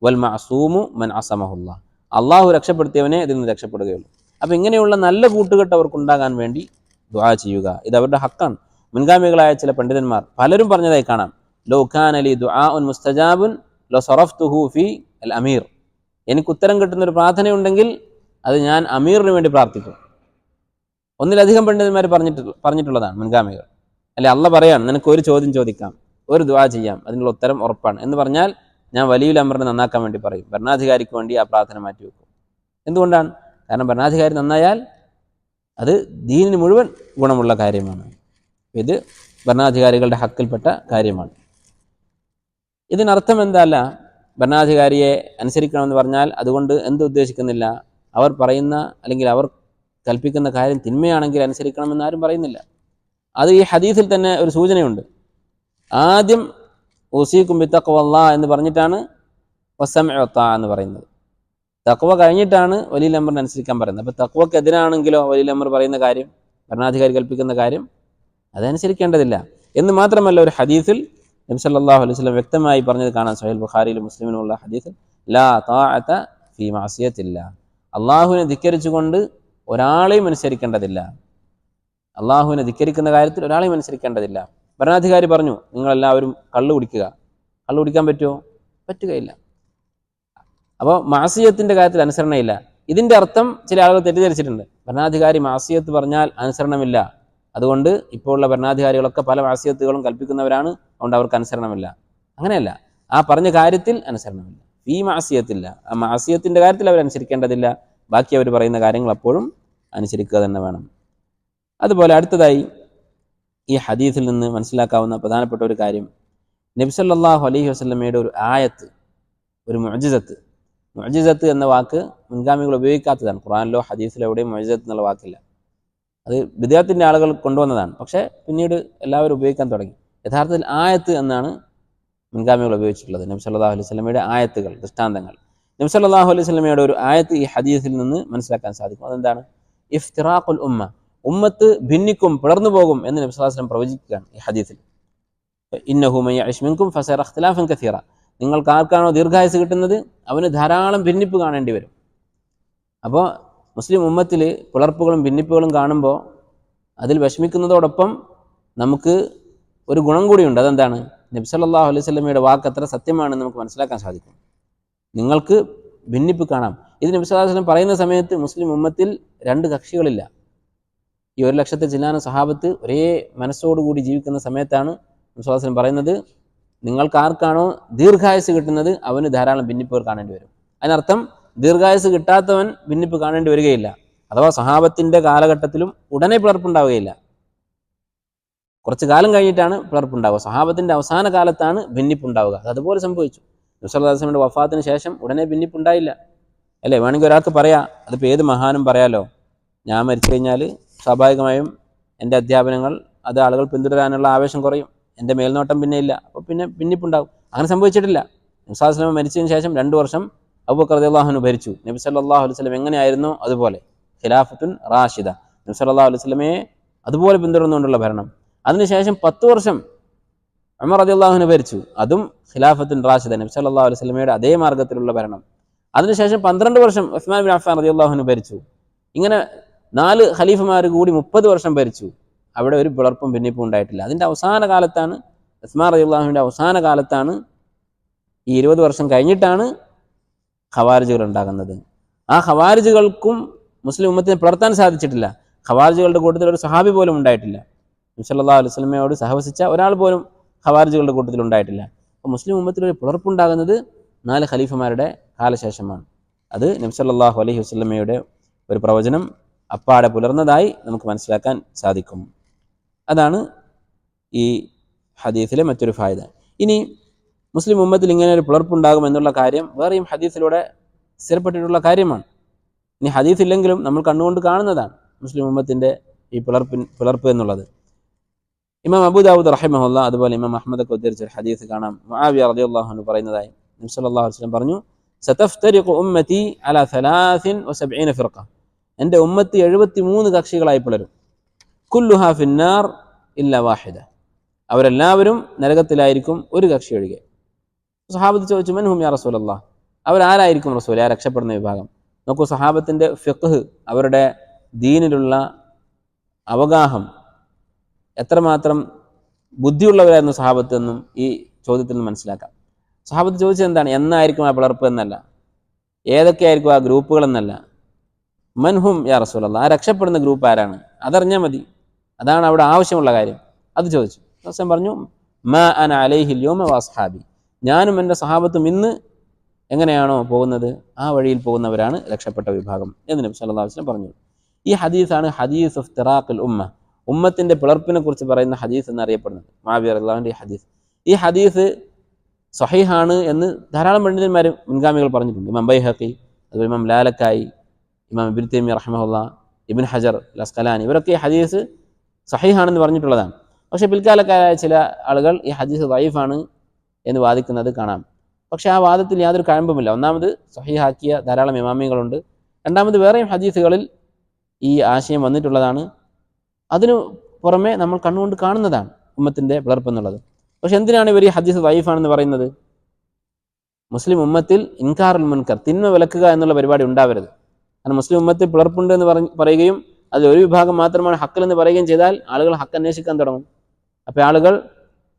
വൽ മഅസൂമു മൻ അസമഹുല്ലാഹ്, അള്ളാഹു രക്ഷപ്പെടുത്തിയവനെ ഇതിൽ നിന്ന് രക്ഷപ്പെടുകയുള്ളൂ. അപ്പം ഇങ്ങനെയുള്ള നല്ല കൂട്ടുകെട്ട് അവർക്കുണ്ടാകാൻ വേണ്ടി ദുആ ചെയ്യുക, ഇത് അവരുടെ ഹക്കാണ്. മുൻഗാമികളായ ചില പണ്ഡിതന്മാർ പലരും പറഞ്ഞതായി കാണാം, ലൗ കാന ലി ദുആഉൻ മുസ്തജാബുൻ ലസറഫ്തുഹു ഫി അൽ അമീർ, എനിക്ക് ഉത്തരം കിട്ടുന്നൊരു പ്രാർത്ഥനയുണ്ടെങ്കിൽ അത് ഞാൻ അമീറിന് വേണ്ടി പ്രാർത്ഥിക്കും. ഒന്നിലധികം പണ്ഡിതന്മാർ പറഞ്ഞിട്ടുള്ളതാണ് മുൻഗാമികൾ. അല്ലെ അള്ള പറയാണ്, നിനക്ക് ഒരു ചോദ്യം ചോദിക്കാം, ഒരു ദുആ ചെയ്യാം, അതിനുള്ള ഉത്തരം ഉറപ്പാണ് എന്ന് പറഞ്ഞാൽ ഞാൻ വലിയുൽ അമറിനെ നന്നാക്കാൻ വേണ്ടി പറയും, ഭരണാധികാരിക്ക് വേണ്ടി ആ പ്രാർത്ഥന മാറ്റിവെക്കും. എന്തുകൊണ്ടാണ്? കാരണം ഭരണാധികാരി നന്നായാൽ അത് ദീനിന് മുഴുവൻ ഗുണമുള്ള കാര്യമാണ്. ഇത് ഭരണാധികാരികളുടെ ഹക്കിൽപ്പെട്ട കാര്യമാണ്. ഇതിനർത്ഥം എന്തല്ല, ഭരണാധികാരിയെ അനുസരിക്കണമെന്ന് പറഞ്ഞാൽ അതുകൊണ്ട് എന്ത് ഉദ്ദേശിക്കുന്നില്ല, അവർ പറയുന്ന അല്ലെങ്കിൽ അവർ കൽപ്പിക്കുന്ന കാര്യം തിന്മയാണെങ്കിൽ അനുസരിക്കണമെന്ന് ആരും പറയുന്നില്ല. അത് ഈ ഹദീസിൽ തന്നെ ഒരു സൂചനയുണ്ട്. ആദ്യം ഊസീകും ബിത്തഖ്വല്ലാഹ് എന്ന് പറഞ്ഞിട്ടാണ് വസ്സംഇ വത്താഅ എന്ന് പറയുന്നത്. തഖ്വ കഴിഞ്ഞിട്ടാണ് വലിയുൽ അമറിനെ അനുസരിക്കാൻ പറയുന്നത്. അപ്പോൾ തഖ്വക്ക് എതിരാണെങ്കിലോ വലിയുൽ അമർ പറയുന്ന കാര്യം, ഭരണാധികാരി കൽപ്പിക്കുന്ന കാര്യം അതനുസരിക്കേണ്ടതില്ല എന്ന് മാത്രമല്ല, ഒരു ഹദീസിൽ നബി സല്ലല്ലാഹു അലൈഹി വസല്ലം വ്യക്തമായി പറഞ്ഞത് കാണാൻ സ്വഹീഹ് ബുഖാരിയിലും മുസ്ലിമിലുമുള്ള ഹദീസിൽ, ലാ താഅത ഫീ മഅസിയത്തില്ലാ, അള്ളാഹുവിനെ ധിക്കരിച്ചുകൊണ്ട് ഒരാളെയും അനുസരിക്കേണ്ടതില്ല. അള്ളാഹുവിനെ ധിക്കരിക്കുന്ന കാര്യത്തിൽ ഒരാളെയും അനുസരിക്കേണ്ടതില്ല. ഭരണാധികാരി പറഞ്ഞു, നിങ്ങളെല്ലാവരും കള്ളു കുടിക്കാൻ പറ്റുമോ? പറ്റുകയില്ല. അപ്പോൾ മാസിയത്തിൻ്റെ കാര്യത്തിൽ അനുസരണയില്ല. ഇതിൻ്റെ അർത്ഥം ചില ആളുകൾ തെറ്റിദ്ധരിച്ചിട്ടുണ്ട്, ഭരണാധികാരി മാസിയത്ത് പറഞ്ഞാൽ അനുസരണമില്ല, അതുകൊണ്ട് ഇപ്പോൾ ഉള്ള ഭരണാധികാരികളൊക്കെ പല മാസിയത്തുകളും കൽപ്പിക്കുന്നവരാണ്, അതുകൊണ്ട് അവർക്ക് അനുസരണമില്ല. അങ്ങനെയല്ല, ആ പറഞ്ഞ കാര്യത്തിൽ അനുസരണമില്ല, ഈ മാസിയത്തില്ല. ആ മാസിയത്തിൻ്റെ കാര്യത്തിൽ അവർ അനുസരിക്കേണ്ടതില്ല, ബാക്കി അവർ പറയുന്ന കാര്യങ്ങൾ അപ്പോഴും അനുസരിക്കുക തന്നെ വേണം. അതുപോലെ അടുത്തതായി ഈ ഹദീസിൽ നിന്ന് മനസ്സിലാക്കാവുന്ന പ്രധാനപ്പെട്ട ഒരു കാര്യം, നബി സല്ലല്ലാഹു അലൈഹി വസല്ലമയുടെ ഒരു ആയത്ത്, ഒരു മുഅ്ജിസത്ത് എന്ന വാക്ക് മുൻഗാമികൾ ഉപയോഗിക്കാത്തതാണ്. ഖുർആനിലോ ഹദീസിലോ എവിടെയും മുഅ്ജിസത്ത് എന്നുള്ള വാക്കില്ല. അത് ബിദ്അത്തിന്റെ ആളുകൾ കൊണ്ടുവന്നതാണ്, പക്ഷേ പിന്നീട് എല്ലാവരും ഉപയോഗിക്കാൻ തുടങ്ങി. യഥാർത്ഥത്തിൽ ആയത്ത് എന്നാണ് മുൻഗാമികൾ ഉപയോഗിച്ചിട്ടുള്ളത്. നബി സല്ലല്ലാഹു അലൈഹി വസല്ലമയുടെ ആയത്തുകൾ, ദൃഷ്ടാന്തങ്ങൾ. നബി സല്ലല്ലാഹു അലൈഹി വസല്ലമയുടെ ഒരു ആയത്ത് ഈ ഹദീസിൽ നിന്ന് മനസ്സിലാക്കാൻ സാധിക്കും. അതെന്താണ്? ഇഫ്തിറാഖുൽ ഉമ്മത്ത് ഭിന്നിക്കും, പിളർന്നു പോകും എന്ന് നബി സല്ലല്ലാഹു അലൈഹി വസല്ലം പ്രവചിക്കുകയാണ് ഈ ഹദീസിൽ. ഇന്നഹു മൻ യഅ്ശ് മിൻകും ഫസയറ ഇഖ്തിലാഫൻ കസീറ, നിങ്ങൾക്ക് ആർക്കാണോ ദീർഘായുസ് കിട്ടുന്നത് അവന് ധാരാളം ഭിന്നിപ്പ് കാണേണ്ടി വരും. അപ്പോൾ മുസ്ലിം ഉമ്മത്തിൽ പിളർപ്പുകളും ഭിന്നിപ്പുകളും കാണുമ്പോൾ അതിൽ വിഷമിക്കുന്നതോടൊപ്പം നമുക്ക് ഒരു ഗുണം കൂടിയുണ്ട്. അതെന്താണ്? നബി സല്ലല്ലാഹു അലൈഹി വസല്ലമയുടെ വാക്ക് അത്ര സത്യമാണെന്ന് നമുക്ക് മനസ്സിലാക്കാൻ സാധിക്കും. നിങ്ങൾക്ക് ഭിന്നിപ്പ് കാണാം. ഇത് നബി സല്ലല്ലാഹു അലൈഹി വസല്ലം പറയുന്ന സമയത്ത് മുസ്ലിം ഉമ്മത്തിൽ രണ്ട് കക്ഷികളില്ല. ഈ 1,00,000 ചില്ലാനം സഹാബത്ത് ഒരേ മനസ്സോടുകൂടി ജീവിക്കുന്ന സമയത്താണ് നബി സല്ലല്ലാഹു അലൈഹി വസല്ലം പറയുന്നത്, നിങ്ങൾക്ക് ആർക്കാണോ ദീർഘായുസ് കിട്ടുന്നത് അവന് ധാരാളം ഭിന്നിപ്പുകൾ കാണേണ്ടി വരും. അതിനർത്ഥം ദീർഘായുസ് കിട്ടാത്തവൻ ഭിന്നിപ്പ് കാണേണ്ടി വരികയില്ല. അഥവാ സഹാബത്തിൻ്റെ കാലഘട്ടത്തിലും ഉടനെ പിളർപ്പുണ്ടാവുകയില്ല, കുറച്ച് കാലം കഴിഞ്ഞിട്ടാണ് പിളർപ്പുണ്ടാവുക. സഹാബത്തിൻ്റെ അവസാന കാലത്താണ് ഭിന്നിപ്പുണ്ടാവുക. അതുപോലെ സംഭവിച്ചു. നബി സല്ലല്ലാഹു അലൈഹി വസല്ലമയുടെ വഫാത്തിന് ശേഷം ഉടനെ ഭിന്നിപ്പുണ്ടായില്ല, അല്ലേ? വേണമെങ്കിൽ ഒരാൾക്ക് പറയാം, അതിപ്പോൾ ഏത് മഹാനും പറയാലോ, ഞാൻ മരിച്ചു കഴിഞ്ഞാൽ സ്വാഭാവികമായും എൻ്റെ അധ്യാപനങ്ങൾ അത് ആളുകൾ പിന്തുടരാനുള്ള ആവേശം കുറയും, എൻ്റെ മേൽനോട്ടം പിന്നെ ഇല്ല, അപ്പോൾ പിന്നെ ഭിന്നിപ്പുണ്ടാകും. അങ്ങനെ സംഭവിച്ചിട്ടില്ല. നബി സല്ലല്ലാഹു അലൈഹി വസല്ലം മരിച്ചതിന് ശേഷം 2 വർഷം അബൂബക്കർ റളിയല്ലാഹു അൻഹു ഭരിച്ചു. നബി സല്ലല്ലാഹു അലൈഹി വസല്ലം എങ്ങനെയായിരുന്നോ അതുപോലെ ഖിലാഫത്തുൻ റാഷിദ, നബി സല്ലല്ലാഹു അലൈഹി വസല്ലമയെ അതുപോലെ പിന്തുടർന്നുകൊണ്ടുള്ള ഭരണം. അതിനുശേഷം 10 വർഷം ഉമർ റളിയല്ലാഹു അൻഹു ഭരിച്ചു, അതും ഖിലാഫത്തുൻ റാഷിദ, നബി സല്ലല്ലാഹു അലൈഹി വസല്ലമയുടെ അതേ മാർഗ്ഗത്തിലുള്ള ഭരണം. അതിനുശേഷം 12 വർഷം ഉസ്മാൻ ബിൻ അഫ്ഫാൻ റളിയല്ലാഹു അൻഹു ഭരിച്ചു. ഇങ്ങനെ 4 ഖലീഫമാർ കൂടി 30 വർഷം ഭരിച്ചു. അവിടെ ഒരു പിളർപ്പും ഭിന്നിപ്പും ഉണ്ടായിട്ടില്ല. അതിൻ്റെ അവസാന കാലത്താണ്, ഉസ്മാൻ റളിയല്ലാഹുവിൻ്റെ അവസാന കാലത്താണ്, ഈ 20 വർഷം കഴിഞ്ഞിട്ടാണ് ഖവാരിജുകൾ ഉണ്ടാകുന്നത്. ആ ഖവാരിജുകൾക്കും മുസ്ലിം ഉമ്മത്തിനെ പിളർത്താൻ സാധിച്ചിട്ടില്ല. ഖവാരിജുകളുടെ കൂട്ടത്തിൽ ഒരു സഹാബി പോലും ഉണ്ടായിട്ടില്ല. നബി സല്ലല്ലാഹു അലൈഹി വസല്ലമയോട് സഹവസിച്ച ഒരാൾ പോലും ഖവാരിജുകളുടെ കൂട്ടത്തിൽ ഉണ്ടായിട്ടില്ല. അപ്പോൾ മുസ്ലിം ഉമ്മത്തിലൊരു പിളർപ്പുണ്ടാകുന്നത് 4 ഖലീഫമാരുടെ കാലശേഷമാണ്. അത് നബി സല്ലല്ലാഹു അലൈഹി വസല്ലമയുടെ ഒരു പ്രവചനം അപ്പാടെ പുലർന്നതായി നമുക്ക് മനസ്സിലാക്കാൻ സാധിക്കും. അതാണ് ഈ ഹദീസിലെ മറ്റൊരു ഫായിദ. ഇനി മുസ്ലിം ഉമ്മത്തിൽ ഇങ്ങനെ ഒരു പിളർപ്പുണ്ടാകും എന്നുള്ള കാര്യം വേറെയും ഹദീസിലൂടെ സ്ഥിരപ്പെട്ടിട്ടുള്ള കാര്യമാണ്. ഇനി ഹദീസ് ഇല്ലെങ്കിലും നമ്മൾ കണ്ണുകൊണ്ട് കാണുന്നതാണ് മുസ്ലിം ഉമ്മത്തിൻ്റെ ഈ പിളർപ്പ് എന്നുള്ളത്. ഇമാം അബൂ ദാവൂദ് റഹിമഹുല്ലാ, അതുപോലെ ഇമാം അഹ്മദ് ഒക്കെ ഉദ്ധരിച്ച ഒരു ഹദീസ് കാണാം. മുആവിയ റളിയല്ലാഹു അൻഹു പറയുന്നതായി, നബി സല്ലല്ലാഹു അലൈഹി വസല്ലം പറഞ്ഞു, സതഫ്തരിഖു ഉമ്മതി അലാ 73 ഫിർഖ, എൻ്റെ ഉമ്മത്തി 73 കക്ഷികളായി പിളരും. കുല്ലുഹാ ഫിന്നാർ ഇല്ല വാഹിദ, അവരെല്ലാവരും നരകത്തിലായിരിക്കും ഒരു കക്ഷി ഒഴികെ. സഹാബത്ത് ചോദിച്ചു, മൻ ഹും യാ റസൂലല്ലാഹ്, അവരാരായിരിക്കും റസൂൽ, ആ രക്ഷപ്പെടുന്ന വിഭാഗം? നോക്കൂ, സഹാബത്തിൻ്റെ ഫിഖ്ഹ്, അവരുടെ ദീനിലുള്ള അവഗാഹം, എത്രമാത്രം ബുദ്ധിയുള്ളവരായിരുന്നു സഹാബത്ത് എന്നും ഈ ചോദ്യത്തിൽ നിന്ന് മനസ്സിലാക്കാം. സഹാബത്ത് ചോദിച്ചത് എന്താണ്? എന്നായിരിക്കും ആ പിളർപ്പ് എന്നല്ല, ഏതൊക്കെയായിരിക്കും ആ ഗ്രൂപ്പുകൾ എന്നല്ല. മൻഹും യാ റസൂലല്ലാഹ്, ആ രക്ഷപ്പെടുന്ന ഗ്രൂപ്പ് ആരാണ്, അതറിഞ്ഞാൽ മതി, അതാണ് അവിടെ ആവശ്യമുള്ള കാര്യം. അത് ചോദിച്ചു. റസൂൽ പറഞ്ഞു, മാ അന അലൈഹിൽ യൗമ വഅസ്ഹാബി, ഞാനും എൻ്റെ സഹാബത്തും ഇന്ന് എങ്ങനെയാണോ പോകുന്നത് ആ വഴിയിൽ പോകുന്നവരാണ് രക്ഷപ്പെട്ട വിഭാഗം എന്ന് നബി സല്ലല്ലാഹു അലൈഹി വസല്ലം പറഞ്ഞു. ഈ ഹദീസാണ് ഹദീസ് ഇഫ്തിറാഖുൽ ഉമ്മ, ഉമ്മത്തിൻ്റെ പിളർപ്പിനെ കുറിച്ച് പറയുന്ന ഹദീസ് എന്നറിയപ്പെടുന്നത്. മുആവിയ റളിയല്ലാഹു അൻഹു ഈ ഹദീസ് സ്വഹീഹാണ് എന്ന് ധാരാളം പണ്ഡിതന്മാർ മുൻഗാമികൾ പറഞ്ഞിട്ടുണ്ട്. ഇമാം ബൈഹഖി, അതുപോലെ ഇമാം ലാലക്കായി, ഇമാം ഇബ്നു തൈമിയ്യ റഹിമഹുല്ലാഹ്, ഇബ്നു ഹജർ അൽ അസ്ഖലാനി, ഇവരൊക്കെ ഈ ഹദീസ് സ്വഹീഹാണെന്ന് പറഞ്ഞിട്ടുള്ളതാണ്. പക്ഷേ പിൽക്കാലക്കാരായ ചില ആളുകൾ ഈ ഹദീസ് ദഈഫാണ് എന്ന് വാദിക്കുന്നത് കാണാം. പക്ഷേ ആ വാദത്തിൽ യാതൊരു കഴമ്പുമില്ല. ഒന്നാമത് സ്വഹീഹാക്കിയ ധാരാളം ഇമാമികളുണ്ട്, രണ്ടാമത് വേറെയും ഹദീസുകളിൽ ഈ ആശയം വന്നിട്ടുള്ളതാണ്. അതിനു പുറമെ നമ്മൾ കണ്ണുകൊണ്ട് കാണുന്നതാണ് ഉമ്മത്തിൻ്റെ പിളർപ്പ് എന്നുള്ളത്. പക്ഷെ എന്തിനാണ് ഇവർ ഈ ഹദീസ് ദഈഫാണെന്ന് പറയുന്നത്? മുസ്ലിം ഉമ്മത്തിൽ ഇൻകാറുൽ മുൻകർ, തിന്മ വിലക്കുക എന്നുള്ള പരിപാടി ഉണ്ടാവരുത്. കാരണം മുസ്ലിം ഉമ്മത്തിൽ പിളർപ്പുണ്ട് എന്ന് പറയുകയും അതിൽ ഒരു വിഭാഗം മാത്രമാണ് ഹക്കിൽ പറയുകയും ചെയ്താൽ ആളുകൾ ഹക്ക് അന്വേഷിക്കാൻ തുടങ്ങും. അപ്പോൾ ആളുകൾ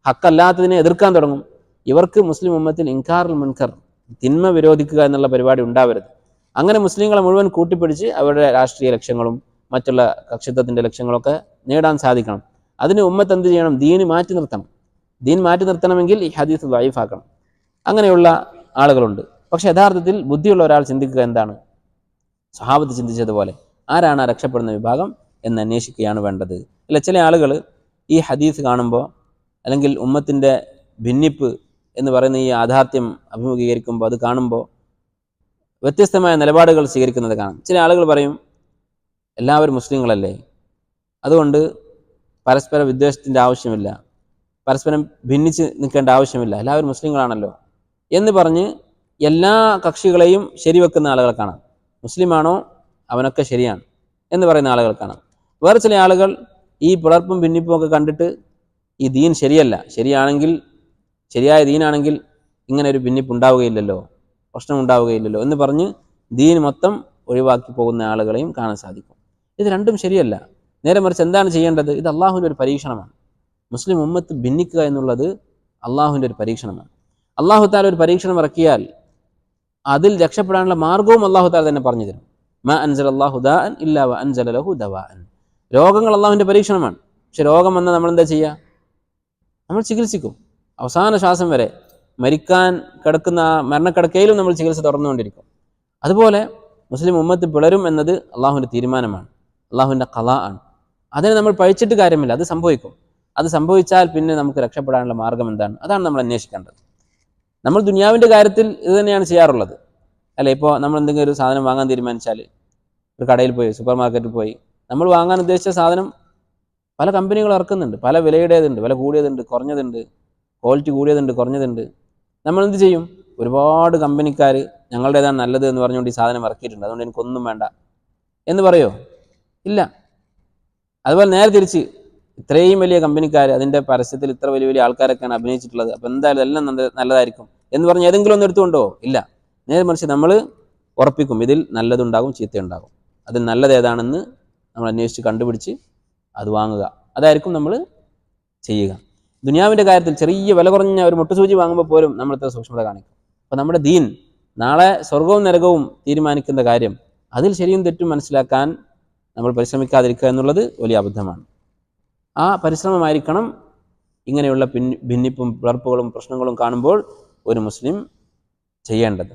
ഹക്കല്ലാത്തതിനെ എതിർക്കാൻ തുടങ്ങും. ഇവർക്ക് മുസ്ലിം ഉമ്മത്തിൽ ഇൻകാറുൽ മുൻകർ, തിന്മ വിരോധിക്കുക എന്നുള്ള പരിപാടി ഉണ്ടാവരുത്. അങ്ങനെ മുസ്ലിങ്ങളെ മുഴുവൻ കൂട്ടിപ്പിടിച്ച് അവരുടെ രാഷ്ട്രീയ ലക്ഷ്യങ്ങളും മറ്റുള്ള കക്ഷിത്വത്തിൻ്റെ ലക്ഷ്യങ്ങളൊക്കെ നേടാൻ സാധിക്കണം. അതിന് ഉമ്മത്ത് എന്ത് ചെയ്യണം? ദീന് മാറ്റി നിർത്തണം. ദീൻ മാറ്റി നിർത്തണമെങ്കിൽ ഈ ഹദീസ് ദഈഫാക്കണം. അങ്ങനെയുള്ള ആളുകളുണ്ട്. പക്ഷെ യഥാർത്ഥത്തിൽ ബുദ്ധിയുള്ള ഒരാൾ ചിന്തിക്കുക എന്താണ്? സഹാബത്ത് ചിന്തിച്ചതുപോലെ ആരാണ് ആ രക്ഷപ്പെടുന്ന വിഭാഗം എന്ന് അന്വേഷിക്കുകയാണ് വേണ്ടത്. അല്ല, ചില ആളുകൾ ഈ ഹദീസ് കാണുമ്പോൾ, അല്ലെങ്കിൽ ഉമ്മത്തിൻ്റെ ഭിന്നിപ്പ് എന്ന് പറയുന്ന ഈ യാഥാർത്ഥ്യം അഭിമുഖീകരിക്കുമ്പോൾ, അത് കാണുമ്പോൾ വ്യത്യസ്തമായ നിലപാടുകൾ സ്വീകരിക്കുന്നത് കാണാം. ചില ആളുകൾ പറയും, എല്ലാവരും മുസ്ലിങ്ങളല്ലേ, അതുകൊണ്ട് പരസ്പര വിദ്വേഷത്തിൻ്റെ ആവശ്യമില്ല, പരസ്പരം ഭിന്നിച്ച് നിൽക്കേണ്ട ആവശ്യമില്ല, എല്ലാവരും മുസ്ലിങ്ങളാണല്ലോ എന്ന് പറഞ്ഞ് എല്ലാ കക്ഷികളെയും ശരിവെക്കുന്ന ആളുകളെ കാണാം. മുസ്ലിമാണോ അവനൊക്കെ ശരിയാണ് എന്ന് പറയുന്ന ആളുകൾ കാണാം. വേറെ ചില ആളുകൾ ഈ പിളർപ്പും ഭിന്നിപ്പും ഒക്കെ കണ്ടിട്ട് ഈ ദീൻ ശരിയല്ല, ശരിയായ ദീനാണെങ്കിൽ ഇങ്ങനെ ഒരു ഭിന്നിപ്പ് ഉണ്ടാവുകയില്ലല്ലോ, പ്രശ്നം ഉണ്ടാവുകയില്ലല്ലോ എന്ന് പറഞ്ഞ് ദീൻ മൊത്തം ഒഴിവാക്കി പോകുന്ന ആളുകളെയും കാണാൻ സാധിക്കും. ഇത് രണ്ടും ശരിയല്ല. നേരെ മറിച്ച് എന്താണ് ചെയ്യേണ്ടത്? ഇത് അള്ളാഹുവിൻ്റെ ഒരു പരീക്ഷണമാണ്. മുസ്ലിം ഉമ്മത്ത് ഭിന്നിക്കുക എന്നുള്ളത് അള്ളാഹുവിൻ്റെ ഒരു പരീക്ഷണമാണ്. അള്ളാഹു താല ഒരു പരീക്ഷണം ഇറക്കിയാൽ അതിൽ രക്ഷപ്പെടാനുള്ള മാർഗവും അള്ളാഹു താല തന്നെ പറഞ്ഞു തരും. മാ അൻസലല്ലാഹു ദാഅൻ ഇല്ലാ വ അൻസല ലഹു ദവാഅൻ. രോഗങ്ങൾ അള്ളാഹുവിൻ്റെ പരീക്ഷണമാണ്. പക്ഷെ രോഗം വന്നാൽ നമ്മൾ എന്താ ചെയ്യുക? നമ്മൾ ചികിത്സിക്കും. അവസാന ശ്വാസം വരെ, മരിക്കാൻ കിടക്കുന്ന മരണക്കിടക്കയിലും നമ്മൾ ചികിത്സ തുടർന്നുകൊണ്ടിരിക്കും. അതുപോലെ മുസ്ലിം ഉമ്മത്ത് പിളരും എന്നത് അള്ളാഹുവിൻ്റെ തീരുമാനമാണ്, അള്ളാഹുവിൻ്റെ ഖളാ ആണ്. അതിനെ നമ്മൾ പഴിച്ചിട്ട് കാര്യമില്ല, അത് സംഭവിക്കും. അത് സംഭവിച്ചാൽ പിന്നെ നമുക്ക് രക്ഷപ്പെടാനുള്ള മാർഗം എന്താണ്? അതാണ് നമ്മൾ അന്വേഷിക്കേണ്ടത്. നമ്മൾ ദുനിയാവിൻ്റെ കാര്യത്തിൽ ഇത് തന്നെയാണ് ചെയ്യാറുള്ളത്, അല്ലേ? ഇപ്പോൾ നമ്മൾ എന്തെങ്കിലും ഒരു സാധനം വാങ്ങാൻ തീരുമാനിച്ചാൽ, ഒരു കടയിൽ പോയി, സൂപ്പർ മാർക്കറ്റിൽ പോയി, നമ്മൾ വാങ്ങാൻ ഉദ്ദേശിച്ച സാധനം പല കമ്പനികൾ ഇറക്കുന്നുണ്ട്, പല വിലയുടേതുണ്ട്, വില കൂടിയതുണ്ട്, കുറഞ്ഞതുണ്ട്, ക്വാളിറ്റി കൂടിയതുണ്ട്, കുറഞ്ഞതുണ്ട്. നമ്മൾ എന്ത് ചെയ്യും? ഒരുപാട് കമ്പനിക്കാർ ഞങ്ങളുടേതാണ് നല്ലത് എന്ന് പറഞ്ഞുകൊണ്ട് ഈ സാധനം ഇറക്കിയിട്ടുണ്ട്, അതുകൊണ്ട് എനിക്കൊന്നും വേണ്ട എന്ന് പറയുമോ? ഇല്ല. അതുപോലെ നേരെ തിരിച്ച്, ഇത്രയും വലിയ കമ്പനിക്കാർ, അതിൻ്റെ പരസ്യത്തിൽ ഇത്ര വലിയ വലിയ ആൾക്കാരൊക്കെയാണ് അഭിനയിച്ചിട്ടുള്ളത്, അപ്പോൾ എന്തായാലും എല്ലാം നല്ലതായിരിക്കും എന്ന് പറഞ്ഞ് ഏതെങ്കിലും ഒന്ന് എടുത്തുകൊണ്ടോ? ഇല്ല. നേരെ മറിച്ച് നമ്മൾ ഉറപ്പിക്കും, ഇതിൽ നല്ലതുണ്ടാകും, ചീത്തയുണ്ടാകും, അതിൽ നല്ലത് ഏതാണെന്ന് നമ്മൾ അന്വേഷിച്ച് കണ്ടുപിടിച്ച് അത് വാങ്ങുക. അതായിരിക്കും നമ്മൾ ചെയ്യുക. ദുനിയാവിൻ്റെ കാര്യത്തിൽ ചെറിയ വില കുറഞ്ഞ ഒരു മുട്ടുസൂചി വാങ്ങുമ്പോൾ പോലും നമ്മൾ ഇത്ര സൂക്ഷ്മത കാണിക്കും. അപ്പോൾ നമ്മുടെ ദീൻ, നാളെ സ്വർഗവും നരകവും തീരുമാനിക്കുന്ന കാര്യം, അതിൽ ശരിയും തെറ്റും മനസ്സിലാക്കാൻ നമ്മൾ പരിശ്രമിക്കാതിരിക്കുക എന്നുള്ളത് വലിയ അബദ്ധമാണ്. ആ പരിശ്രമമായിരിക്കണം ഇങ്ങനെയുള്ള ഭിന്നിപ്പും പിളർപ്പുകളും പ്രശ്നങ്ങളും കാണുമ്പോൾ ഒരു മുസ്ലിം ചെയ്യേണ്ടത്,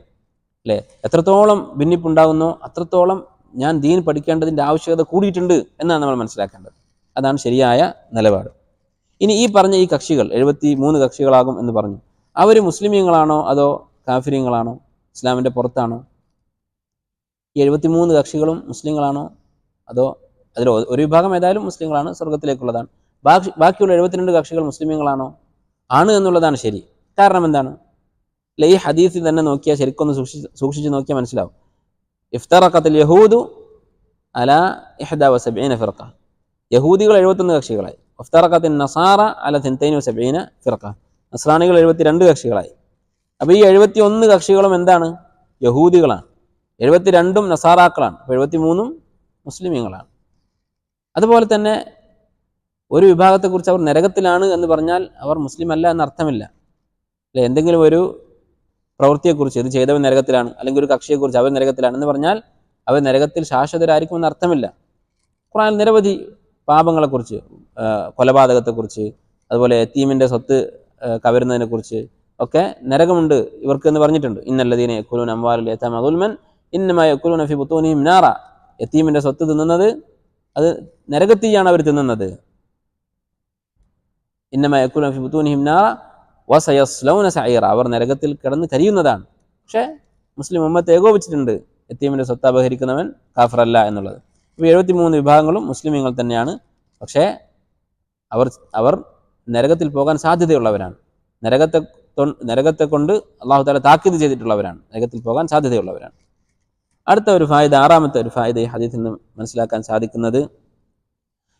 അല്ലേ? എത്രത്തോളം ഭിന്നിപ്പുണ്ടാകുന്നോ അത്രത്തോളം ഞാൻ ദീൻ പഠിക്കേണ്ടതിൻ്റെ ആവശ്യകത കൂടിയിട്ടുണ്ട് എന്നാണ് നമ്മൾ മനസ്സിലാക്കേണ്ടത്. അതാണ് ശരിയായ നിലപാട്. ഇനി ഈ പറഞ്ഞ ഈ കക്ഷികൾ 73 കക്ഷികളാകും എന്ന് പറഞ്ഞു. അവർ മുസ്ലിമീങ്ങളാണോ അതോ കാഫിര്യങ്ങളാണോ, ഇസ്ലാമിൻ്റെ പുറത്താണോ? ഈ 73 കക്ഷികളും മുസ്ലിങ്ങളാണോ അതോ അതിൽ ഒരു വിഭാഗം ഏതായാലും മുസ്ലിങ്ങളാണ്, സ്വർഗത്തിലേക്കുള്ളതാണ്. ബാക്കിയുള്ള 72 കക്ഷികൾ മുസ്ലിമീങ്ങളാണോ? ആണ് എന്നുള്ളതാണ് ശരി. കാരണം എന്താണ്? അല്ല, ഈ ഹദീസിൽ തന്നെ നോക്കിയാൽ ശരിക്കൊന്ന് സൂക്ഷിച്ച് നോക്കിയാൽ മനസ്സിലാവും. ഇഫ്തറഖത്തിൽ യഹൂദു അല 71 ഫിർഖ, യഹൂദികൾ 71 കക്ഷികളായി. ഇഫ്തറഖത്തിൻ നസാറ അല 72 ഫിർഖ, നസ്രാനികൾ 72 കക്ഷികളായി. അപ്പോൾ ഈ 71 കക്ഷികളും എന്താണ്? യഹൂദികളാണ്. 72 നസാറാക്കളാണ്. അപ്പോൾ 73 മുസ്ലിമീങ്ങളാണ്. അതുപോലെ തന്നെ ഒരു വിഭാഗത്തെക്കുറിച്ച് അവർ നരകത്തിലാണ് എന്ന് പറഞ്ഞാൽ അവർ മുസ്ലിം അല്ല എന്നർത്ഥമില്ല. അല്ലെ, എന്തെങ്കിലും ഒരു പ്രവൃത്തിയെക്കുറിച്ച് ഇത് ചെയ്തവൻ നരകത്തിലാണ്, അല്ലെങ്കിൽ ഒരു കക്ഷിയെക്കുറിച്ച് അവർ നരകത്തിലാണ് എന്ന് പറഞ്ഞാൽ അവർ നരകത്തിൽ ശാശ്വതരായിരിക്കും എന്നർത്ഥമില്ല. ഖുർആനിൽ നിരവധി പാപങ്ങളെക്കുറിച്ച്, കൊലപാതകത്തെക്കുറിച്ച്, അതുപോലെ യതീമിൻ്റെ സ്വത്ത് കവരുന്നതിനെക്കുറിച്ച് ഒക്കെ നരകമുണ്ട് ഇവർക്ക് എന്ന് പറഞ്ഞിട്ടുണ്ട്. ഇന്നല്ലദീന യഅ്കുലൂന അംവാലൽ യതാമ ദുൽമൻ ഇന്നമാ യഅ്കുലൂന ഫീ ബുത്തൂനിഹിം നാറ, യതീമിൻ്റെ സ്വത്ത് തിന്നുന്നത് അത് നരകത്തീയാണ് അവർ തിന്നുന്നത്. ഇന്നമാ യഅ്കുലൂന ഫീ ബുത്തൂനിഹിം നാറ വസയസ്ലൗന സഈറ, അവർ നരകത്തിൽ കിടന്ന് കരിയുന്നതാണ്. പക്ഷേ മുസ്ലിം ഉമ്മത്ത് ഏകോപിച്ചിട്ടുണ്ട് യതീമിൻ്റെ സ്വത്ത് അപഹരിക്കുന്നവൻ കാഫിറല്ല എന്നുള്ളത്. ഇപ്പോൾ 73 വിഭാഗങ്ങളും മുസ്ലിമീങ്ങൾ തന്നെയാണ്. പക്ഷേ അവർ നരകത്തിൽ പോകാൻ സാധ്യതയുള്ളവരാണ്. നരകത്തെ കൊണ്ട് അള്ളാഹു തആല താക്കീത് ചെയ്തിട്ടുള്ളവരാണ്. നരകത്തിൽ പോകാൻ സാധ്യതയുള്ളവരാണ്. അടുത്ത ഒരു ഫായിദ, ആറാമത്തെ ഒരു ഫായിദ ഈ ഹദീസിൽ നിന്ന് മനസ്സിലാക്കാൻ സാധിക്കുന്നത്,